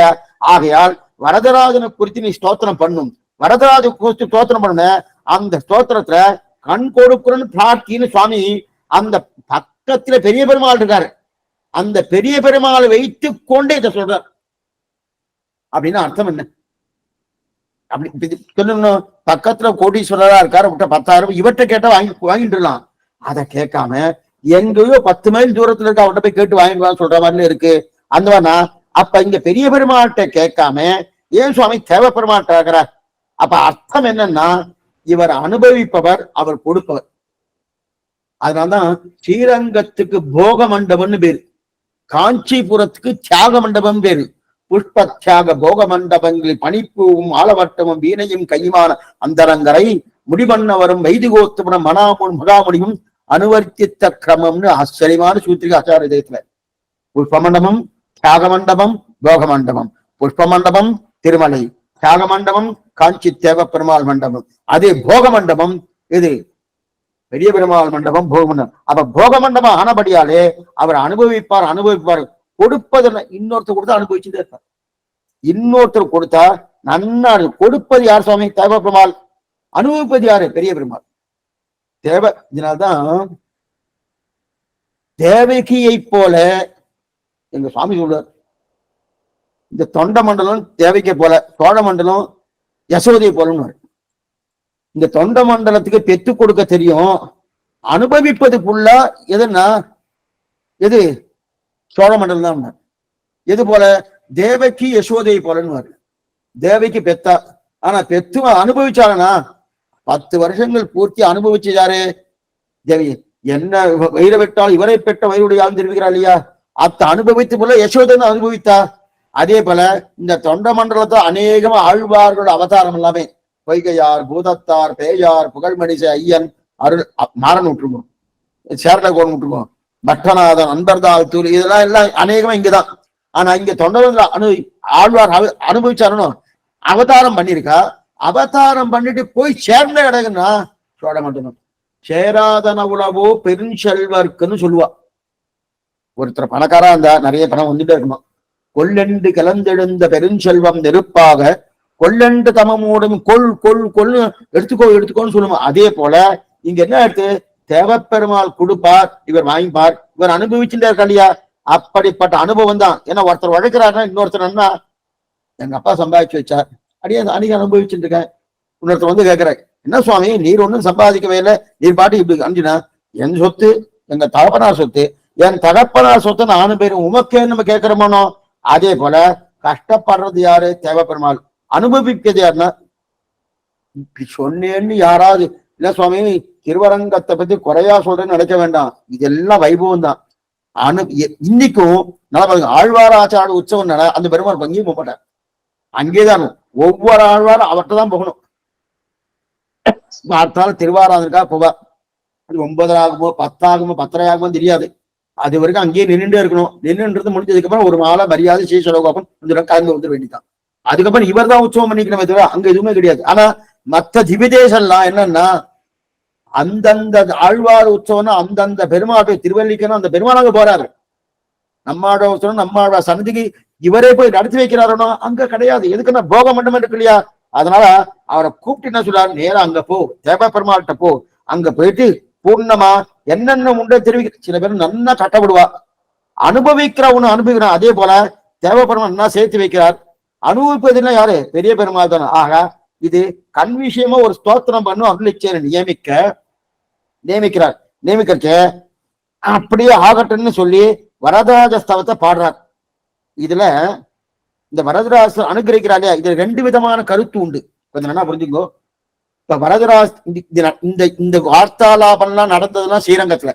ஆகையால் வரதராஜனை குறித்து நீ ஸ்தோத்திரம் பண்ணும், வரதராஜ குறித்து ஸ்தோத்திரம் பண்ண, அந்த ஸ்தோத்திரத்துல கண் கொடுக்குறன்னு பிரார்த்தின்னு சுவாமி அந்த பக்கத்துல பெரிய பெருமாள் இருக்காரு, அந்த பெரிய பெருமாளை வைத்து கொண்டே இதை சொல்றார். அப்படின்னா அர்த்தம் என்ன அப்படி சொல்லணும். பக்கத்துல கோடீஸ்வரரா இருக்காரு, 10,000 இவற்றை கேட்டா வாங்கிட்டுலாம். அதை கேட்காம எங்கேயோ 10 மைல் தூரத்துல இருக்க அவர்கிட்ட போய் கேட்டு வாங்கிடுவான்னு சொல்ற மாதிரி இருக்கு. அந்த மாதிரினா அப்ப இங்க பெரிய பெருமாள்கிட்ட கேட்காம ஏன் சுவாமி தேவ பெருமாள்கிட்ட இருக்கிறார்? அப்ப அர்த்தம் என்னன்னா, இவர் அனுபவிப்பவர், அவர் கொடுப்பவர். அதனால்தான் ஸ்ரீரங்கத்துக்கு போக மண்டபம்னு பேரு, காஞ்சிபுரத்துக்கு தியாக மண்டபம் பேரு. புஷ்ப தியாக போக மண்டபங்களில் பனிப்பூவும் ஆலவட்டமும் வீணையும் கையுமான அந்தரங்கரை முடிமன்னவரும் வைதிகோத்தமனும் மனாமுன் மகாமுனியும் அனுவர்த்தித்த கிரமம்னு ஆச்சரியமான சூத்திரிக ஆச்சார இதயத்துல. புஷ்ப மண்டபம், தியாக மண்டபம், போக மண்டபம். புஷ்ப மண்டபம் திருமலை, தியாக மண்டபம் காஞ்சி தேவ பெருமாள் மண்டபம், அதே போக மண்டபம் இது பெரிய பெருமாள் மண்டபம், போக மண்டபம். அப்ப போக மண்டபம் ஆனபடியாலே அவர் அனுபவிப்பார். கொடுப்பதை இன்னொருத்தர் கொடுத்தா அனுபவிச்சுட்டே இருப்பார். இன்னொருத்தர் கொடுத்தா நன்னா கொடுப்பது யார் சுவாமி? தேவ பெருமாள். அனுபவிப்பது யாரு? பெரிய பெருமாள். இதனால்தான் தேவகியை போல எங்க சுவாமி சொல்றார், இந்த தொண்ட மண்டலம் தேவகியை போல, சோழ மண்டலம் யசோதையை போல. இந்த தொண்ட மண்டலத்துக்கு பெற்று கொடுக்க தெரியும், அனுபவிப்பது ஃபுல்லா எதுன்னா எது? சோழ மண்டலம் தான். எது போல? தேவகி யசோதையை போலன்னு. தேவகி பெத்தா, ஆனா பெத்து அனுபவிச்சாருன்னா 10 வருஷங்கள் பூர்த்தி அனுபவிச்சு யாரு? தேவி. என்ன வயிறு விட்டால் இவரை பெற்ற வயிறுடைய ஆள் தெரிவிக்கிறார் இல்லையா? அத்த அனுபவித்து போல யசோதனை அனுபவித்தா. அதே போல இந்த தொண்ட மண்டலத்தை அநேகமா ஆழ்வார்களோட அவதாரம் எல்லாமே பொய்கையார், பூதத்தார், பேயார், புகழ்மணிச ஐயன், அருள் மாறன் விட்டுருவோம், சேரடகோன் விட்டுருவோம், பட்டநாதன், அன்பர்தால் தூள், இதெல்லாம் எல்லாம் அநேகமா இங்கதான். ஆனா இங்க தொண்டை ஆழ்வார் அனுபவிச்சாரணும், அவதாரம் பண்ணிருக்கா. அவதாரம் பண்ணிட்டு போய் சேர்ந்த இடங்குன்னா சோழ மண்டலம். சேராதன உளவோ பெருஞ்செல்வர்க்குன்னு சொல்லுவா. ஒருத்தர் பணக்காரா இருந்தா நிறைய பணம் வந்துட்டே இருக்கணும். கொல்லெண்டு கலந்தெழுந்த பெருஞ்செல்வம் நெருப்பாக கொல்லெண்டு தமமூடும் கொள் கொள் கொள்ளு எடுத்துக்கோன்னு சொல்லுவோம். அதே போல இங்க என்ன எடுத்து தேவப்பெருமாள் கொடுப்பார், இவர் வாங்கிப்பார், இவர் அனுபவிச்சுட்டே இருக்கா இல்லையா? அப்படிப்பட்ட அனுபவம் தான். ஏன்னா ஒருத்தர் உழைக்கிறாருன்னா இன்னொருத்தர் என்ன, எங்க அப்பா சம்பாதிச்சு வச்சார், அப்படியே அன்னைக்கு அனுபவிச்சுட்டு இருக்கேன். இன்னொருத்தர் வந்து கேட்கிறார், என்ன சுவாமி நீர் ஒன்றும் சம்பாதிக்கவே இல்லை, நீர் பாட்டு இப்படி அஞ்சினா? என் சொத்து எங்க தகப்பனார் சொத்து, என் தகப்பனார் சொத்தை நானும் பேரும் உமக்கே நம்ம கேட்கிறோமோ. அதே போல கஷ்டப்படுறது யாரு? தேவப்பெருமாள். அனுபவிக்கிறது யாருன்னா இப்படி சொன்னேன்னு யாராவது இல்ல சுவாமி திருவரங்கத்தை பத்தி குறையா சொல்றேன்னு நினைக்க வேண்டாம், இதெல்லாம் வைபவம் தான். இன்னைக்கும் நல்லா ஆழ்வாராச்சார உற்சவம் அந்த பெருமாள் பங்கியும் போக மாட்டார், அங்கேதான். ஒவ்வொரு ஆழ்வாரும் அவர்கிட்ட தான் போகணும். பார்த்தாலும் திருவாராதனுக்காக போவா. அது 9 ஆகுமோ 10 ஆகுமோ 10:30 ஆகுமோ தெரியாது. அது வரைக்கும் அங்கேயே நின்றுட்டே இருக்கணும். நின்றுன்றது முடிஞ்சதுக்கு அப்புறம் ஒரு மாலை மரியாதை சீசலோகம் கிளம்பி வந்துட வேண்டிதான். அதுக்கப்புறம் இவர் தான் உற்சவம் பண்ணிக்கணுமே தவிர அங்க எதுவுமே கிடையாது. ஆனா மற்ற திவிதேசம்லாம் என்னன்னா அந்தந்த ஆழ்வார் உற்சவம்னா அந்தந்த பெருமாள் திருவல்லிக்கணும், அந்த பெருமாள் அங்க போறாரு. நம்மாட உற்சவம் நம்மாட சன்னதிக்கு இவரே போய் நடத்தி வைக்கிறாருனோ அங்க கிடையாது. எதுக்குன்னா போக மட்டுமே இருக்கு இல்லையா? அதனால அவரை கூப்பிட்டு என்ன சொல்றாரு, நேரம் அங்க போ, தேவ பெருமாள்கிட்ட போ, அங்க போயிட்டு பூர்ணமா என்னென்ன உண்டோ தெரிவிக்க. சில பேர் நல்லா கட்டப்படுவா, அனுபவிக்கிறவனு அனுபவிக்கிறான். அதே போல தேவ பெருமாள் என்ன சேர்த்து வைக்கிறார். அனுபவிப்பதுன்னா யாரு? பெரிய பெருமாள் தானே. ஆக இது கண் விஷயமா ஒரு ஸ்தோத்திரம் பண்ணும் அருளிச்சேரி நியமிக்கிறார். நியமிக்கிறச்ச அப்படியே ஆகட்டும்னு சொல்லி வரதராஜஸ்தவத்தை பாடுறார். இதுல இந்த வரதராஜ அனுகிரகிக்கிறார் இல்லையா, இதுல 2 விதமான கருத்து உண்டு. கொஞ்சம் என்ன புரிஞ்சுக்கோ. இப்ப வரதராஜ் இந்த வார்த்தாலாபம்லாம் நடந்ததுலாம் ஸ்ரீரங்கத்துல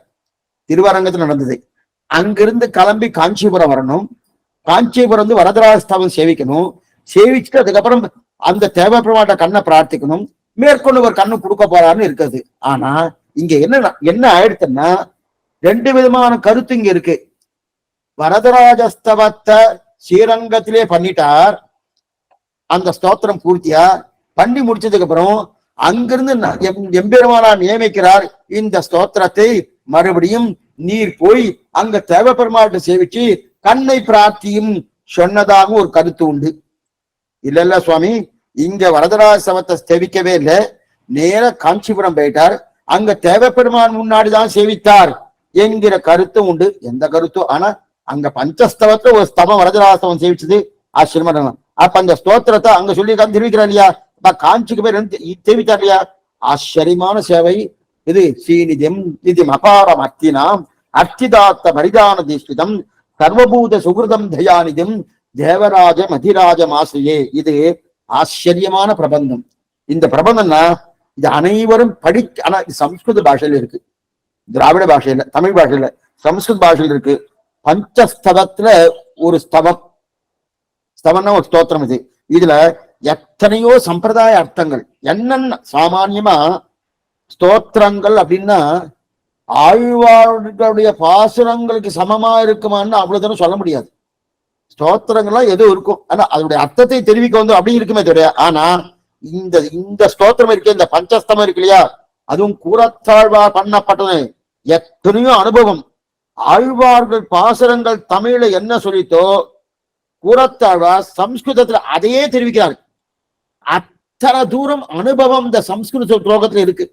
திருவரங்கத்துல நடந்தது. அங்கிருந்து கிளம்பி காஞ்சிபுரம் வரணும், காஞ்சிபுரம் வந்து வரதராஜஸ்தவம் சேவிக்கணும், சேவிச்சுட்டு அதுக்கப்புறம் அந்த தேவ பெருமாட்ட கண்ணை பிரார்த்திக்கணும், மேற்கொண்டு ஒரு கண்ணு கொடுக்க போறான்னு இருக்குது. ஆனா இங்க என்ன ஆயிடுச்சுன்னா 2 விதமான கருத்து இங்க இருக்கு. வரதராஜஸ்தவத்தை ஸ்ரீரங்கத்திலே பண்ணிட்டார், அந்த ஸ்தோத்திரம் பூர்த்தியா பண்ணி முடிச்சதுக்கு அப்புறம் அங்கிருந்து எம்பெருமானா நியமிக்கிறார், இந்த ஸ்தோத்திரத்தை மறுபடியும் நீர் போய் அங்க தேவ பெருமாட்ட சேவிச்சு கண்ணை பிரார்த்தியும் சொன்னதாக ஒரு கருத்து உண்டு. இல்ல சுவாமி இங்க வரதராஜஸ்தவத்தை சேவிக்கவே இல்லை, நேர காஞ்சிபுரம் போயிட்டார், அங்க தேவ பெருமான் முன்னாடிதான் சேவித்தார் என்கிற கருத்து உண்டு. எந்த கருத்தும். ஆனா அங்க பஞ்சஸ்தவத்தை ஒரு ஸ்தவம் வரதராஜஸ்தவம் சேவிச்சது ஆச்சரியமா. அப்ப அந்த ஸ்தோத்திரத்தை அங்க சொல்லி தெரிவிக்கிறார் இல்லையா, காஞ்சிக்கு பேர் தெரிவித்தார் இல்லையா. ஆச்சரியமான சேவை இது. ஸ்ரீநிதிம் நிதிம் அபாரம் அர்த்தினாம் அர்த்திதாத்த பரிதான தீஷ்டிதம் சர்வபூத சுகிருதம் தயாநிதிம் தேவராஜ மதிராஜ மாசியே. இது ஆச்சரியமான பிரபந்தம். இந்த பிரபந்தம்னா இது அனைவரும் ஆனா இது சம்ஸ்கிருத பாஷையில இருக்கு, திராவிட பாஷையில, தமிழ் பாஷையில, சம்ஸ்கிருத பாஷையில இருக்கு. பஞ்சஸ்தவத்துல ஒரு ஸ்தவம்னா ஒரு ஸ்தோத்திரம். இதுல எத்தனையோ சம்பிரதாய அர்த்தங்கள். என்னென்ன சாமான்யமா ஸ்தோத்திரங்கள் அப்படின்னா ஆழ்வார்களுடைய பாசுரங்களுக்கு சமமா இருக்குமான்னு அவ்வளவு தூரம் சொல்ல முடியாது. ஸ்தோத்திரங்கள்லாம் எதுவும் இருக்கும், ஆனா அதனுடைய அர்த்தத்தை தெரிவிக்க வந்து அப்படி இருக்குமே தவிர. ஆனா இந்த ஸ்தோத்திரம் இருக்கு, இந்த பஞ்சஸ்தமம் இருக்கு இல்லையா, அதுவும் கூறத்தாழ்வார் பண்ணப்பட்டது. எத்தனையோ அனுபவம். ஆழ்வார்கள் பாசுரங்கள் தமிழ்ல என்ன சொல்லித்தோ கூறத்தாழ்வார் சம்ஸ்கிருதத்துல அதையே தெரிவிக்கிறார். அத்தனை தூரம் அனுபவம் இந்த சம்ஸ்கிருத ஸ்லோகத்துல இருக்கு.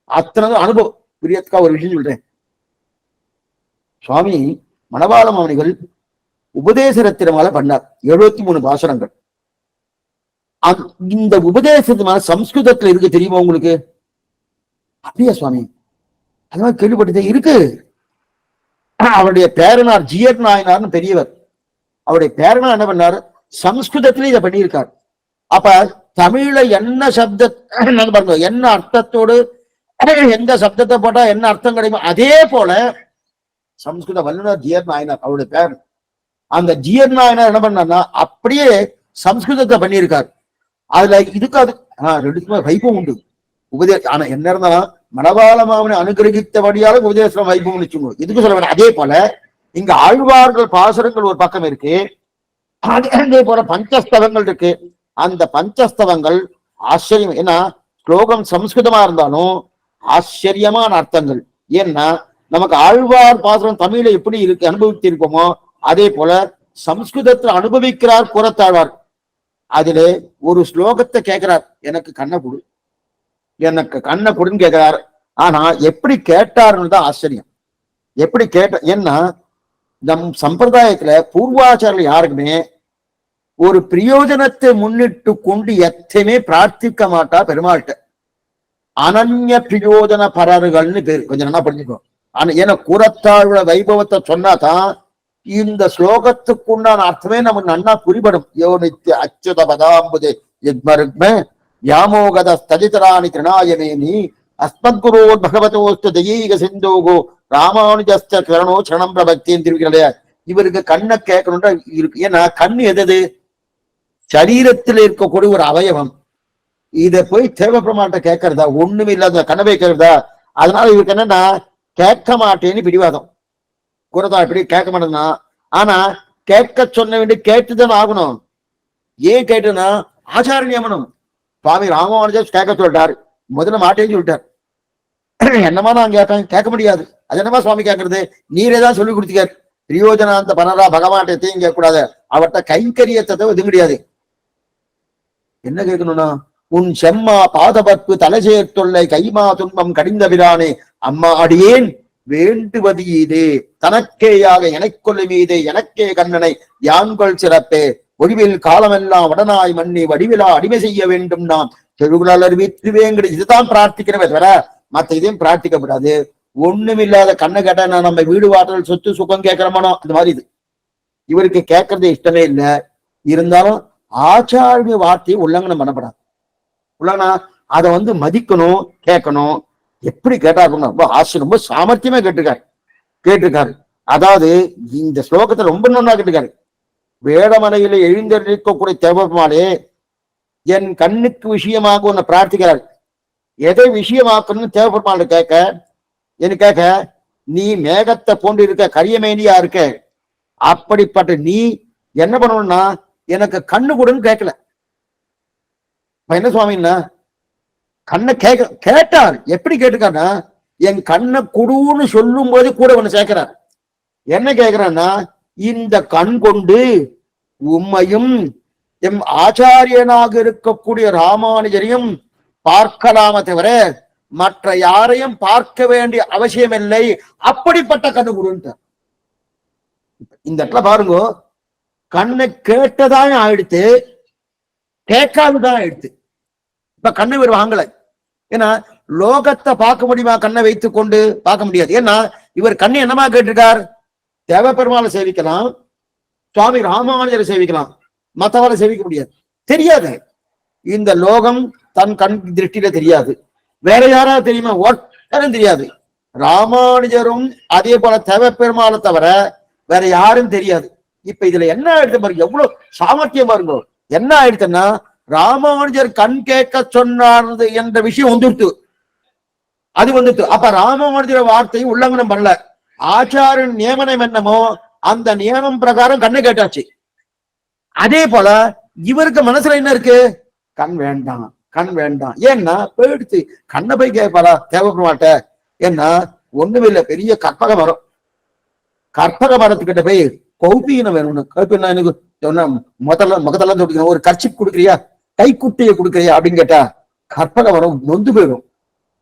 அத்தனை அனுபவம். பிரியத்துக்கா ஒரு விஷயம் சொல்றேன். சுவாமி மணவாள மாமுனிகள் உபதேச ரத்தினமால பண்ணார் 73 பாசனங்கள். இந்த உபதேசத்தினால சம்ஸ்கிருதத்துல இருக்கு தெரியுமா உங்களுக்கு? அப்படியா சுவாமி? அதெல்லாம் கேள்விப்பட்டதே இருக்கு. அவருடைய பேரனார் ஜியர் நாயனார்னு பெரியவர், அவருடைய பேரனார் என்ன பண்ணாரு, சம்ஸ்கிருதத்திலே இதை பண்ணியிருக்கார். அப்ப தமிழ்ல என்ன சப்த பாருங்க, என்ன அர்த்தத்தோடு எந்த சப்தத்தை போட்டா என்ன அர்த்தம் கிடைக்கும், அதே போல சம்ஸ்கிருத வல்லுநர் ஜியர் நாயனார் அவருடைய பேர். அந்த ஜியர் நாயனார் என்ன பண்ணார்னா அப்படியே சம்ஸ்கிருதத்தை பண்ணியிருக்கார். அதுல இதுக்கு அது ரெண்டு வைபவம் உண்டு உபதேசம். ஆனா என்ன இருந்தாலும் மணவாள மாமுனி அனுகிரகித்தபடியால உபதேசம் வைபவம் சொல்லுவோம். இதுக்கு சொல்ல வேண்டாம். அதே போல இங்க ஆழ்வார்கள் பாசுரங்கள் ஒரு பக்கம் இருக்கு, அதே போல பஞ்சஸ்தவங்கள் இருக்கு. அந்த பஞ்சஸ்தவங்கள் ஆச்சரியம். ஏன்னா ஸ்லோகம் சம்ஸ்கிருதமா இருந்தாலும் ஆச்சரியமான அர்த்தங்கள். ஏன்னா நமக்கு ஆழ்வார் பாசுரம் தமிழ்ல எப்படி இருக்கு அனுபவித்து இருக்கோமோ அதே போல சம்ஸ்கிருதத்தில் அனுபவிக்கிறார் புறத்தாழ்வார். அதுல ஒரு ஸ்லோகத்தை கேட்கிறார், எனக்கு கண்ணை கொடு, எனக்கு கண்ணை கொடுன்னு கேட்கிறார். ஆனா எப்படி கேட்டாருன்னு தான் ஆச்சரியம். எப்படி கேட்ட, ஏன்னா நம் சம்பிரதாயத்துல பூர்வாச்சாரில் யாருக்குமே ஒரு பிரயோஜனத்தை முன்னிட்டு கொண்டு எத்தையுமே பிரார்த்திக்க மாட்டா பெருமாள்கிட்ட. அனன்ய பிரயோஜன பரர்கள்னு பேரு, கொஞ்சம் நல்லா படிச்சுக்கோ. ஏன்னா கூறத்தாழ்வுல வைபவத்தை சொன்னாதான் இந்த ஸ்லோகத்துக்குண்டான அர்த்தமே நமக்கு நன்னா புரிபடும். யோ நித்திய அச்சுத பதாம்புதே யத்மருக்ம யாமோகத ஸ்தலிதராணி திருநாயமேனி அஸ்மத்குரோ பகவதோஸ்து தெய்வீக சிந்தோகோ ராமானுஜஸ்த கரணோ சரணம் பிரபக்தின்னு திருவிகளே. இவருக்கு கண்ணை கேட்கணும்ன்ற இருக்கு. ஏன்னா கண்ணு எது, சரீரத்தில் இருக்கக்கூடிய ஒரு அவயவம். இதை போய் தேவப்பெருமான்ட்ட கேட்கறதா, ஒண்ணுமே இல்லாத கண்ணவை கேட்கறதா. அதனால இவருக்கு என்னன்னா கேட்க மாட்டேன்னு பிடிவாதம். குரதா இப்படி கேட்க மாட்டேன்னா, ஆனா கேட்க சொன்ன வேண்டிய கேட்டுதான் ஆகணும். ஏன் கேட்டுனா ஆச்சார நியமனம். சுவாமி ராமானுஜர் கேட்க சொல்லிட்டாரு, முதல்ல மாட்டேன்னு சொல்லிட்டார். என்னமா நான் கேட்பேன், கேட்க முடியாது. அது என்னமா சுவாமி கேட்கறது, நீரே தான் சொல்லி கொடுத்தீங்க. பிரயோஜனாந்த பனரா பகவான் எத்தையும் கேட்கக்கூடாது, அவர்கிட்ட கைங்கரியத்தை இது கிடையாது. என்ன கேட்கணும்னா, உன் செம்மா பாதபற்பு தலைசேர் தொல்லை கைமா துன்பம் கடிந்த பிரானே அம்மா அடியேன் வேண்டுவது இதே தனக்கேயாக எனக்கொள்ளு மீதே எனக்கே கண்ணனை யான்கொள் சிறப்பே ஒடிவில் காலமெல்லாம் வடனாய் மண்ணி வடிவிலா அடிமை செய்ய வேண்டும். நாம் செழுகுலால் அறிவித்துவேங்கிறது இதுதான் பிரார்த்திக்கிறவே தவிர மற்ற இதையும் பிரார்த்திக்கப்படாது. ஒண்ணுமில்லாத கண்ணை கேட்டா நான் நம்ம வீடு வாட்டல் சொத்து சுகம் கேட்கிறோமானோ அந்த மாதிரி இது. இவருக்கு கேட்கறது இஷ்டமே இல்லை. இருந்தாலும் ஆச்சாரிய வார்த்தையை உல்லங்கனம் பண்ணப்படாது. உள்ளனா அதை மதிக்கணும், கேட்கணும். எப்படி கேட்டாரு ரொம்ப ஆசை, ரொம்ப சாமர்த்தியமா கேட்டிருக்காரு. அதாவது இந்த ஸ்லோகத்தை ரொம்ப நன்னா கேட்டிருக்காரு. வேடமலையில எழுந்திருக்கக்கூடிய தேவபெருமானே என் கண்ணுக்கு விஷயமாக உன்னை பிரார்த்திக்கிறார். எதை விஷயமாக்கணும்னு தேவபெருமான் கேட்க நீ மேகத்தை போன்று இருக்க, கரியமேனியா இருக்க. அப்படிப்பட்ட நீ என்ன பண்ணணும்னா எனக்கு கண்ணு கொடுன்னு கேட்கல. என்ன சுவாமின்னா கண்ணை கேட்டார். எப்படி கேட்டுக்காருன்னா என் கண்ணை குடுன்னு சொல்லும் போது கூட ஒண்ணு சேர்க்கிறார். என்ன கேட்கிறான்னா, இந்த கண் கொண்டு உம்மையும் எம் ஆச்சாரியனாக இருக்கக்கூடிய ராமானுஜரையும் பார்க்கலாம தவிர மற்ற யாரையும் பார்க்க வேண்டிய அவசியம் இல்லை. அப்படிப்பட்ட கண்ணு குடுன்ட்டு இந்த இடத்துல பாருங்க, கண்ணை கேட்டதான் ஆயிடுத்து, கேட்காதுதான் ஆயிடுத்து. இப்ப கண்ணை இவர் வாங்கல. ஏன்னா லோகத்தை பார்க்க முடியுமா, கண்ணை வைத்துக் கொண்டு பார்க்க முடியாது. ஏன்னா இவர் கண்ணை என்னமா கேட்டிருக்கார், தேவபெருமாளை சேவிக்கலாம், சுவாமி ராமானுஜரை சேவிக்கலாம், மற்றவரை சேவிக்க முடியாது, தெரியாது. இந்த லோகம் தன் கண் திருஷ்டியில தெரியாது. வேற யாராவது தெரியுமா, ஒருத்தரும் தெரியாது. ராமானுஜரும் அதே போல தேவபெருமாளை தவிர வேற யாரும் தெரியாது. இப்ப இதுல என்ன ஆயிடுச்சு பாருங்க, எவ்வளவு சாமர்த்தியம் பாருங்க. என்ன ஆயிடுச்சுன்னா ராமானுஜர் கண் கேட்க சொன்னார் என்ற விஷயம் வந்துடுத்து. அப்ப ராமானுஜர் வார்த்தையை உல்லங்கனம் பண்ணல. ஆச்சாரின் நியமனம் என்னமோ அந்த நியமம் பிரகாரம் கண்ணை கேட்டாச்சு. அதே போல இவருக்கு மனசுல என்ன இருக்கு, கண் வேண்டாம், கண் வேண்டாம். ஏன்னா போயிடுச்சு. கண்ணை போய் கேட்பாரா தேவைப்பட? ஏன்னா ஒண்ணுமில்ல, பெரிய கற்பக மரம். கற்பக மரத்துக்கிட்ட போய் கௌபீனம் வேணும்னு, கௌபீனா எனக்கு முகத்தெல்லாம் தொட்டிக்கணும், ஒரு கர்ச்சிப் கொடுக்குறியா, கைக்குட்டையை கொடுக்குறியா அப்படின்னு கேட்டா கற்பனை வரும், நொந்து போயிடும்.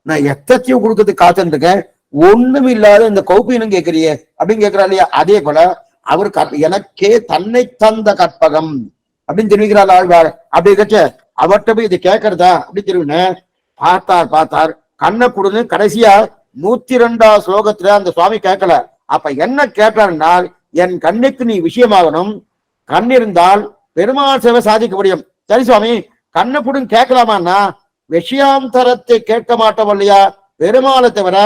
நான் எத்தத்தையும் கொடுக்கறதுக்கு காத்துட்டு இருக்கேன், ஒண்ணும் இல்லாத இந்த கௌப்பீனம் கேட்கறியே அப்படின்னு கேட்கிறா இல்லையா? அதே போல அவர் எனக்கே தன்னை தந்த கற்பகம் அப்படின்னு தெரிவிக்கிறாள் ஆழ்வார். அப்படி இருக்க அவர்கிட்ட போய் இது கேட்கறதா அப்படின்னு தெரிவின பார்த்தார் கண்ணை கொடுன்னு கடைசியா 102 ஸ்லோகத்துல அந்த சுவாமி கேட்கல. அப்ப என்ன கேட்டாருன்னா, என் கண்ணுக்கு நீ விஷயமாகணும், கண் இருந்தால் பெருமாள் சேவை சாதிக்க முடியும். சரி சுவாமி, கண்ணை கொடுன்னு கேட்கலாமான்னா விஷயாந்தரத்தை கேட்க மாட்டோம் இல்லையா, பெருமாளை தவிர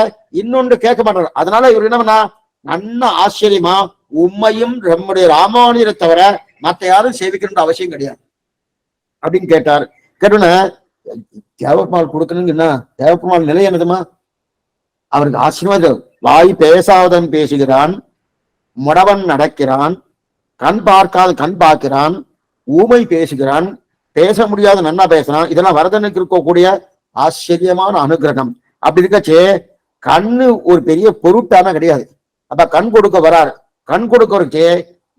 இன்னொன்று கேட்க மாட்டார். அதனால இவர் என்ன பண்ணா, நல்ல ஆச்சரியமா உண்மையும் நம்முடைய ராமானுஜரை தவிர மற்ற யாரும் சேவிக்கணும்னு அவசியம் கிடையாது அப்படின்னு கேட்டார். கேட்டோன்னு தேவப்பெருமாள் கொடுக்கணுங்கன்னா தேவப்பெருமாள் நிலை என்னதுமா? அவருக்கு ஆசீர்வாதம். வாய் பேசாதவன் பேசுகிறான், முடவன் நடக்கிறான், கண் பார்க்காத கண் பார்க்கிறான், ஊமை பேசுகிறான், பேச முடியாத நன்னா பேசுறான். இதெல்லாம் வரதனுக்கு இருக்கக்கூடிய ஆச்சரியமான அனுகிரகம். அப்படி இருக்கச்சே கண்ணு ஒரு பெரிய பொருட்டான கிடையாது. அப்ப கண் கொடுக்க வராரு. கண் கொடுக்கறச்சே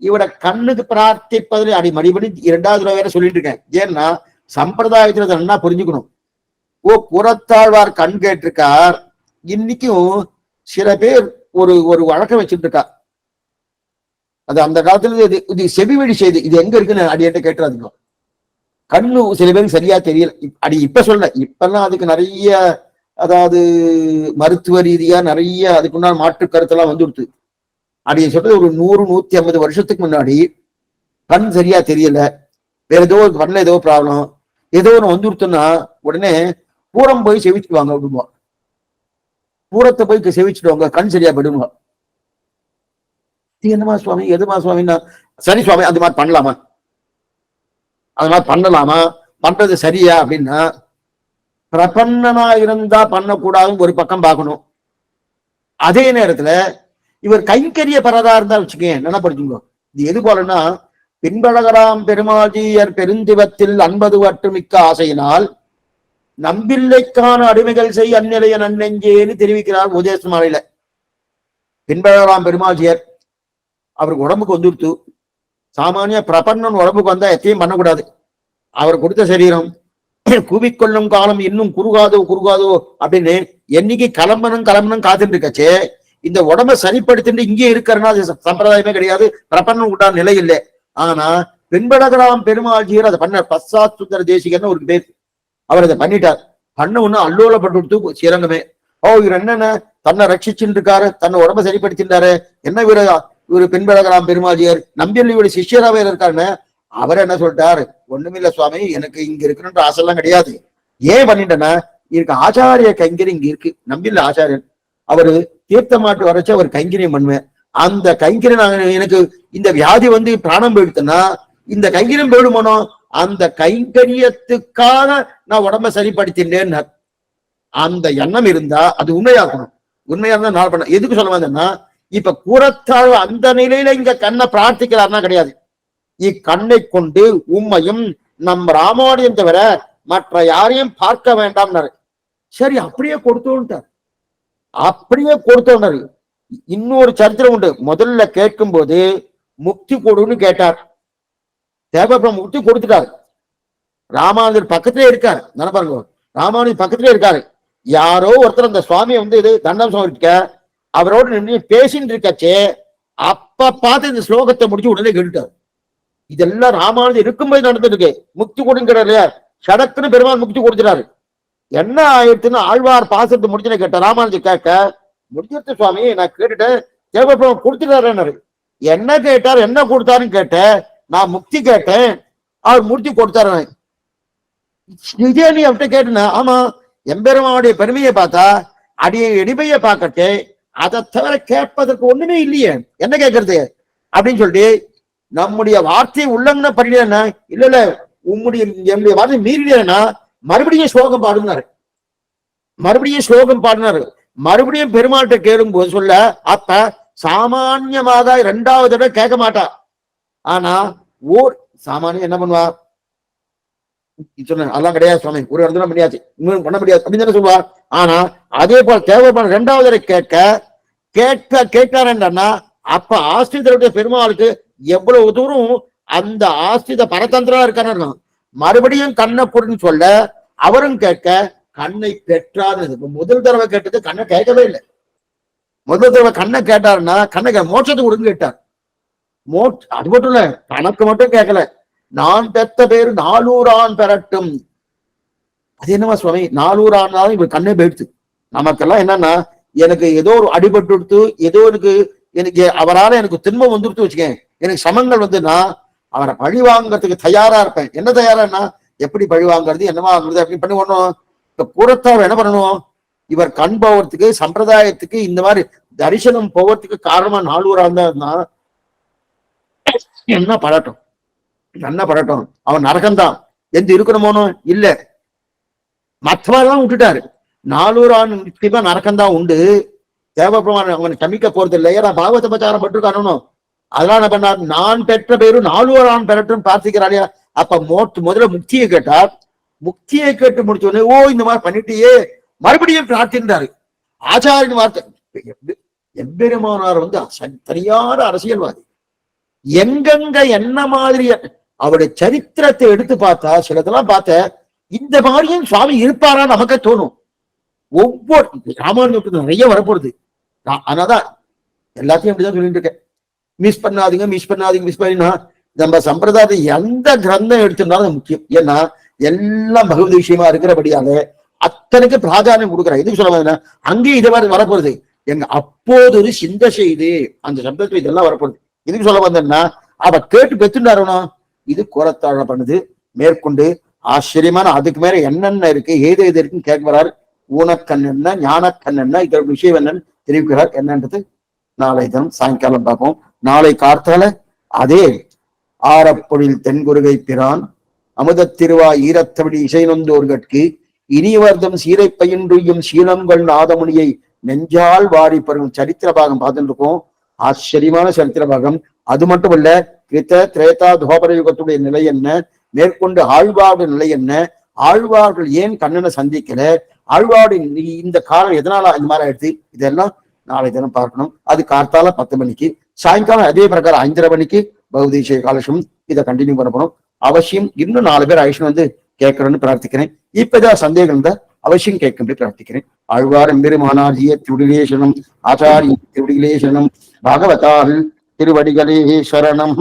இவட கண்ணுக்கு பிரார்த்திப்பதில் மறுபடி 2வது தடவை வேற சொல்லிட்டு இருக்கேன். ஏன்னா சம்பிரதாயத்துல நல்லா புரிஞ்சுக்கணும். புறத்தாழ்வார் கண் கேட்டிருக்கார். இன்னைக்கும் சில பேர் ஒரு வழக்கம் வச்சுட்டு இருக்கா. அது அந்த காலத்துல இது செவி வழி செய்து இது எங்க இருக்குன்னு அடியேட்ட கேட்டுறாதுங்க. கண்ணு சில பேருக்கு சரியா தெரியல. அடி இப்ப சொல்ல, இப்பெல்லாம் அதுக்கு நிறைய, அதாவது மருத்துவ ரீதியா நிறைய அதுக்குண்டான மாற்று கருத்தெல்லாம் வந்துடுது. அடிய சொல்றது ஒரு 100-150 வருஷத்துக்கு முன்னாடி கண் சரியா தெரியல, வேற ஏதோ கண்ணில் ஏதோ ப்ராப்ளம், ஏதோ ஒன்று வந்துடுத்துன்னா உடனே பூரம் போய் செவிச்சுடுவாங்க விடுவா. பூரத்தை போய் செவிச்சுடுவாங்க, கண் சரியா போயிடுவா. என்னமா சுவாமி, எதுமா சுவாமின்னா, சரி சுவாமி அது மாதிரி பண்ணலாமா, அது மாதிரி பண்ணலாமா, பண்றது சரியா அப்படின்னா, பிரபன்னனா இருந்தா பண்ணக்கூடாதுன்னு ஒரு பக்கம் பார்க்கணும். அதே நேரத்துல இவர் கைங்கரிய பரதா இருந்தா வச்சுக்கேன், என்ன படிச்சுங்க. இது எது போலன்னா, பின்பழகராம் பெருமாஜியர் பெருந்திவத்தில் 50 மிக்க ஆசையினால் நம்பில்லைக்கான அடிமைகள் செய் அந்நிலைய நன்னெஞ்சேன்னு தெரிவிக்கிறார் உதேச மாலையில. பின்பழகராம் பெருமாஜியர் அவருக்கு உடம்புக்கு வந்துடுத்து. சாமானிய பிரபன்னன் உடம்புக்கு வந்தா எத்தையும் பண்ணக்கூடாது. அவர் கொடுத்த சரீரம் கூவிக்கொள்ளும் காலம் இன்னும் குறுகாதோ அப்படின்னு என்னைக்கு கிளம்பணும் காத்துட்டு இருக்கச்சே, இந்த உடம்ப சரிப்படுத்திட்டு இங்கே இருக்கிறனா அது சம்பிரதாயமே கிடையாது, பிரபன்னன் உண்டான நிலை இல்லை. ஆனா பின்பழகராம் பெருமாள்ஜியர் அதை பண்ண பசாத் சுந்தர தேசிகன்னு ஒரு பேர். அவர் அதை பண்ணிட்டார். பண்ண ஒண்ணு அல்லோலப்பட்டு ஸ்ரீரங்கமே. இவர் என்னென்ன தன்னை ரட்சிச்சுட்டு இருக்காரு, தன்னை உடம்ப சரிப்படுத்திட்டாரு, என்ன இவரு பின்பழகராம் பெருமாள்ஜியர் நம்பியல்லியோட சிஷ்யராவே இருக்காருன்னு அவர் என்ன சொல்லிட்டாரு, ஒண்ணுமில்ல சுவாமி, எனக்கு இங்க இருக்கணுன்ற ஆசைலாம் கிடையாது. ஏன் பண்ணிட்டேன்னா, இருக்கு ஆச்சாரிய கைங்கரி இங்க இருக்கு. நம்பில்ல ஆச்சாரியன் அவரு தீர்த்தமாட்டு வரைச்சு அவர் கைங்கரியம் பண்ணுவேன். அந்த கைங்கரியம் எனக்கு இந்த வியாதி வந்து பிராணம் போயிடுத்துன்னா இந்த கைங்கரியம் போயிடுமானோ, அந்த கைங்கரியத்துக்காக நான் உடம்ப சரிப்படுத்தினேன். அந்த எண்ணம் இருந்தா அது உண்மையாக்கணும். உண்மையா இருந்தா நான் பண்ண. எதுக்கு சொல்ல வந்தேன்னா, இப்ப கூறத்தாழ் அந்த நிலையில இங்க கண்ணை பிரார்த்திக்கிறார்னா கிடையாது. இக்கண்ணை கொண்டு உண்மையும் நம் ராமானுஜன் தவிர மற்ற யாரையும் பார்க்க வேண்டாம்னாரு. சரி அப்படியே கொடுத்தோன்ட்டார். அப்படியே கொடுத்தோன்னாரு. இன்னொரு சரித்திரம் உண்டு. முதல்ல கேட்கும் போது முக்தி கொடுன்னு கேட்டார். தேவபிரம் முக்தி கொடுத்துட்டாரு. ராமானுஜர் பக்கத்திலே இருக்காரு. நினைப்பாருங்க, ராமானுஜர் பக்கத்திலே இருக்காரு. யாரோ ஒருத்தர் அந்த சுவாமியை வந்து இது தண்டம் சுவாமி இருக்க அவரோட நின்று பேசிட்டு இருக்கச்சே, அப்ப பார்த்து இந்த ஸ்லோகத்தை முடிச்சு உடனே கேட்டுட்டார். இதெல்லாம் ராமானுஜர் இருக்கும்போது நடந்துட்டு இருக்கு. முக்தி கொடுங்கிறாரு, சடக்குன்னு பெருமாள் முக்தி கொடுத்துட்டாரு. என்ன ஆயிடுச்சுன்னு ஆழ்வார் பாசத்தை முடிச்சுன்னு கேட்ட ராமானுஜர் கேட்க, முடிஞ்சிருச்சு சுவாமி, நான் கேட்டுட்டேன், தேவபிரம் கொடுத்துட்டாரு. என்ன கேட்டார், என்ன கொடுத்தாருன்னு கேட்டேன். நான் முக்தி கேட்டேன், அவர் முடிச்சு கொடுத்தாரு. இதே நீ அவர்கிட்ட கேட்டேன்னா, ஆமா எம்பெருமானுடைய பெருமையை பார்த்தா அடிய எளிமையை பார்க்கட்டு, அதை தவிர கேட்பதற்கு ஒண்ணுமே இல்லையே, என்ன கேட்கறது அப்படின்னு சொல்லிட்டு நம்முடைய வார்த்தையை உள்ளங்கன பண்ணிடனா, இல்ல என்னுடைய வார்த்தை மீறினா மறுபடியும் ஸ்லோகம் பாடுனாரு. மறுபடியும் பெருமாள்கிட்ட கேளும் போது சொல்ல, அப்ப சாமான்யமாக 2வது தடவை கேட்க மாட்டா. ஆனா ஓர் சாமானியம் என்ன பண்ணுவா, சொன்ன அதெல்லாம் கிடையாது சுவாமி, ஒரு இடத்துல முடியாது, இன்னும் பண்ண முடியாது அப்படின்னு சொல்லுவா. ஆனா அதே போல தேவைப்பட 2வது தடவை கேட்டாருன்னா, அப்ப ஆஸ்திரருடைய பெருமாளுக்கு எவ்வளவு தூரம் அந்த ஆஸ்தித பரதந்திரா இருக்கான்னு மறுபடியும் கண்ணை கொடுன்னு சொல்ல அவரும் கேட்க கண்ணை பெற்றார். முதல் தடவை கேட்டது கண்ணை கேட்கவே இல்லை. முதல் தடவை கண்ணை கேட்டாருன்னா கண்ணை மோட்சத்தை கொடுன்னு கேட்டார். அது மட்டும் இல்ல, கணக்கு மட்டும் கேட்கல, நான் பெத்த பேரு 400 ஆண் பெறட்டும். அது என்னவா சுவாமி 400 ஆனாலும் இவர் கண்ணே போயிடுச்சு. நமக்கெல்லாம் என்னன்னா, எனக்கு ஏதோ ஒரு அடிபட்டு கொடுத்து ஏதோ எனக்கு அவரால் எனக்கு துன்பம் வந்துடுத்து வச்சுக்கேன், எனக்கு சமங்கள் வந்துன்னா அவரை பழி வாங்கறதுக்கு தயாரா இருப்பேன். என்ன தயாரானா, எப்படி பழி வாங்குறது என்னவா வாங்குறது அப்படின்னு பண்ணி ஒண்ணும். இப்ப கூறத்தார் என்ன பண்ணணும், இவர் கண் போவதுக்கு சம்பிரதாயத்துக்கு இந்த மாதிரி தரிசனம் போவதுக்கு காரணமா 400 இருந்தா என்ன படட்டும், என்ன படட்டும், அவன் நரகம்தான் எந்த இருக்கணுமோனோ இல்ல. மற்றவெல்லாம் விட்டுட்டாரு, 400 நிச்சயமா நரக்கம்தான் உண்டு, தேவப்பிரமாணம் அவனை சமிக்க போறது இல்லை. ஏன்னா பாகவத பிரச்சாரம் பட்டிருக்கானோ, அதெல்லாம் என்ன பண்ணார், நான் பெற்ற பேரு 400 பெறட்டும் பிரார்த்திக்கிறாரியா. அப்ப முதல்ல முக்தியை கேட்டார். முக்தியை கேட்டு முடிச்ச உடனே ஓ இந்த மாதிரி பண்ணிட்டியே மறுபடியும் பிரார்த்தின்றாரு. ஆச்சாரின் வார்த்தை. எம்பெருமானார் சரியான அரசியல்வாதி. எங்கெங்க என்ன மாதிரி அவருடைய சரித்திரத்தை எடுத்து பார்த்தா சிலதெல்லாம் பார்த்த இந்த மாதிரியும் சுவாமி இருப்பாரா நமக்கே தோணும். ஒவ்வொரு ராமானுஜத்துக்கு நிறைய வரப்போறது. அதனாலதான் எல்லாத்தையும் அப்படிதான் சொல்லிட்டு இருக்கேன், மிஸ் பண்ணாதீங்க மிஸ் பண்ணாதீங்க மிஸ் பண்ணினா நம்ம சம்பிரதாயத்தை எந்த கிரந்தம் எடுத்திருந்தாலும் முக்கியம். ஏன்னா எல்லாம் பகவத் விஷயமா இருக்கிறபடியால அத்தனைக்கு பிராதானியம் கொடுக்குறேன். எதுக்கு சொல்ல அங்கேயும் இதை மாதிரி வரப்போறது. எங்க அப்போது ஒரு சிந்த செய்து அந்த சப்தத்துல இதெல்லாம் வரப்போகுது. இதுக்கு சொல்ல வந்தேன்னா அவ கேட்டு பெற்றுண்டாரோ இது கூறத்தாழ பண்ணுது. மேற்கொண்டு ஆச்சரியமான அதுக்கு மேல என்னென்ன இருக்கு ஏது எது இருக்குன்னு கேட்க வராரு. ஊனக்கண் என்ன ஞானக்கண் என்ன இதோட விஷயம் என்னன்னு தெரிவிக்கிறார். என்னன்றது நாளை தினம் சாயங்காலம் பார்ப்போம். நாளை கார்த்தால அதே ஆரப்பொழில் தென்குருகை பிரான் அமுத திருவா ஈரத்தவடி இசை நொந்தோர்கட்கு இனியவர்தம் சீரை பயின்றுயும் சீனங்கள் நாதமுனியை நெஞ்சால் வாரி பெறும் சரித்திர பாகம் பார்த்துட்டு இருக்கோம். ஆச்சரியமான சரித்திர பாகம். அது மட்டும் இல்ல, கிருத்த திரேதா துவாபர யுகத்துடைய நிலை என்ன, மேற்கொண்டு ஆழ்வாருடைய நிலை என்ன, ஆழ்வார்கள் ஏன் கண்ணனை சந்திக்கல, ஆழ்வாருடைய இந்த காலம் எதனால இந்த மாதிரி ஆயிடுச்சு, இதெல்லாம் நாளை தினம் பார்க்கணும். அது கார்த்தால 10 மணிக்கு, சாயங்காலம் அதே பிரகாரம் 5:30 மணிக்கு பௌதீஷ காலட்சம் இதை கண்டினியூ பண்ண போறோம். அவசியம் இன்னும் 4 பேர் ஆயுஷன் கேட்கணும்னு பிரார்த்திக்கிறேன். இப்பதான் சந்தேகம் இருந்தா அவசியம் கேட்கும்படி பிரார்த்திக்கிறேன். ஆழ்வார் எம்பெருமானாகிய திருடிலேசனம் ஆச்சாரிய திருடிலேசனம் பாகவதால் திருவடிகளே சரணம்.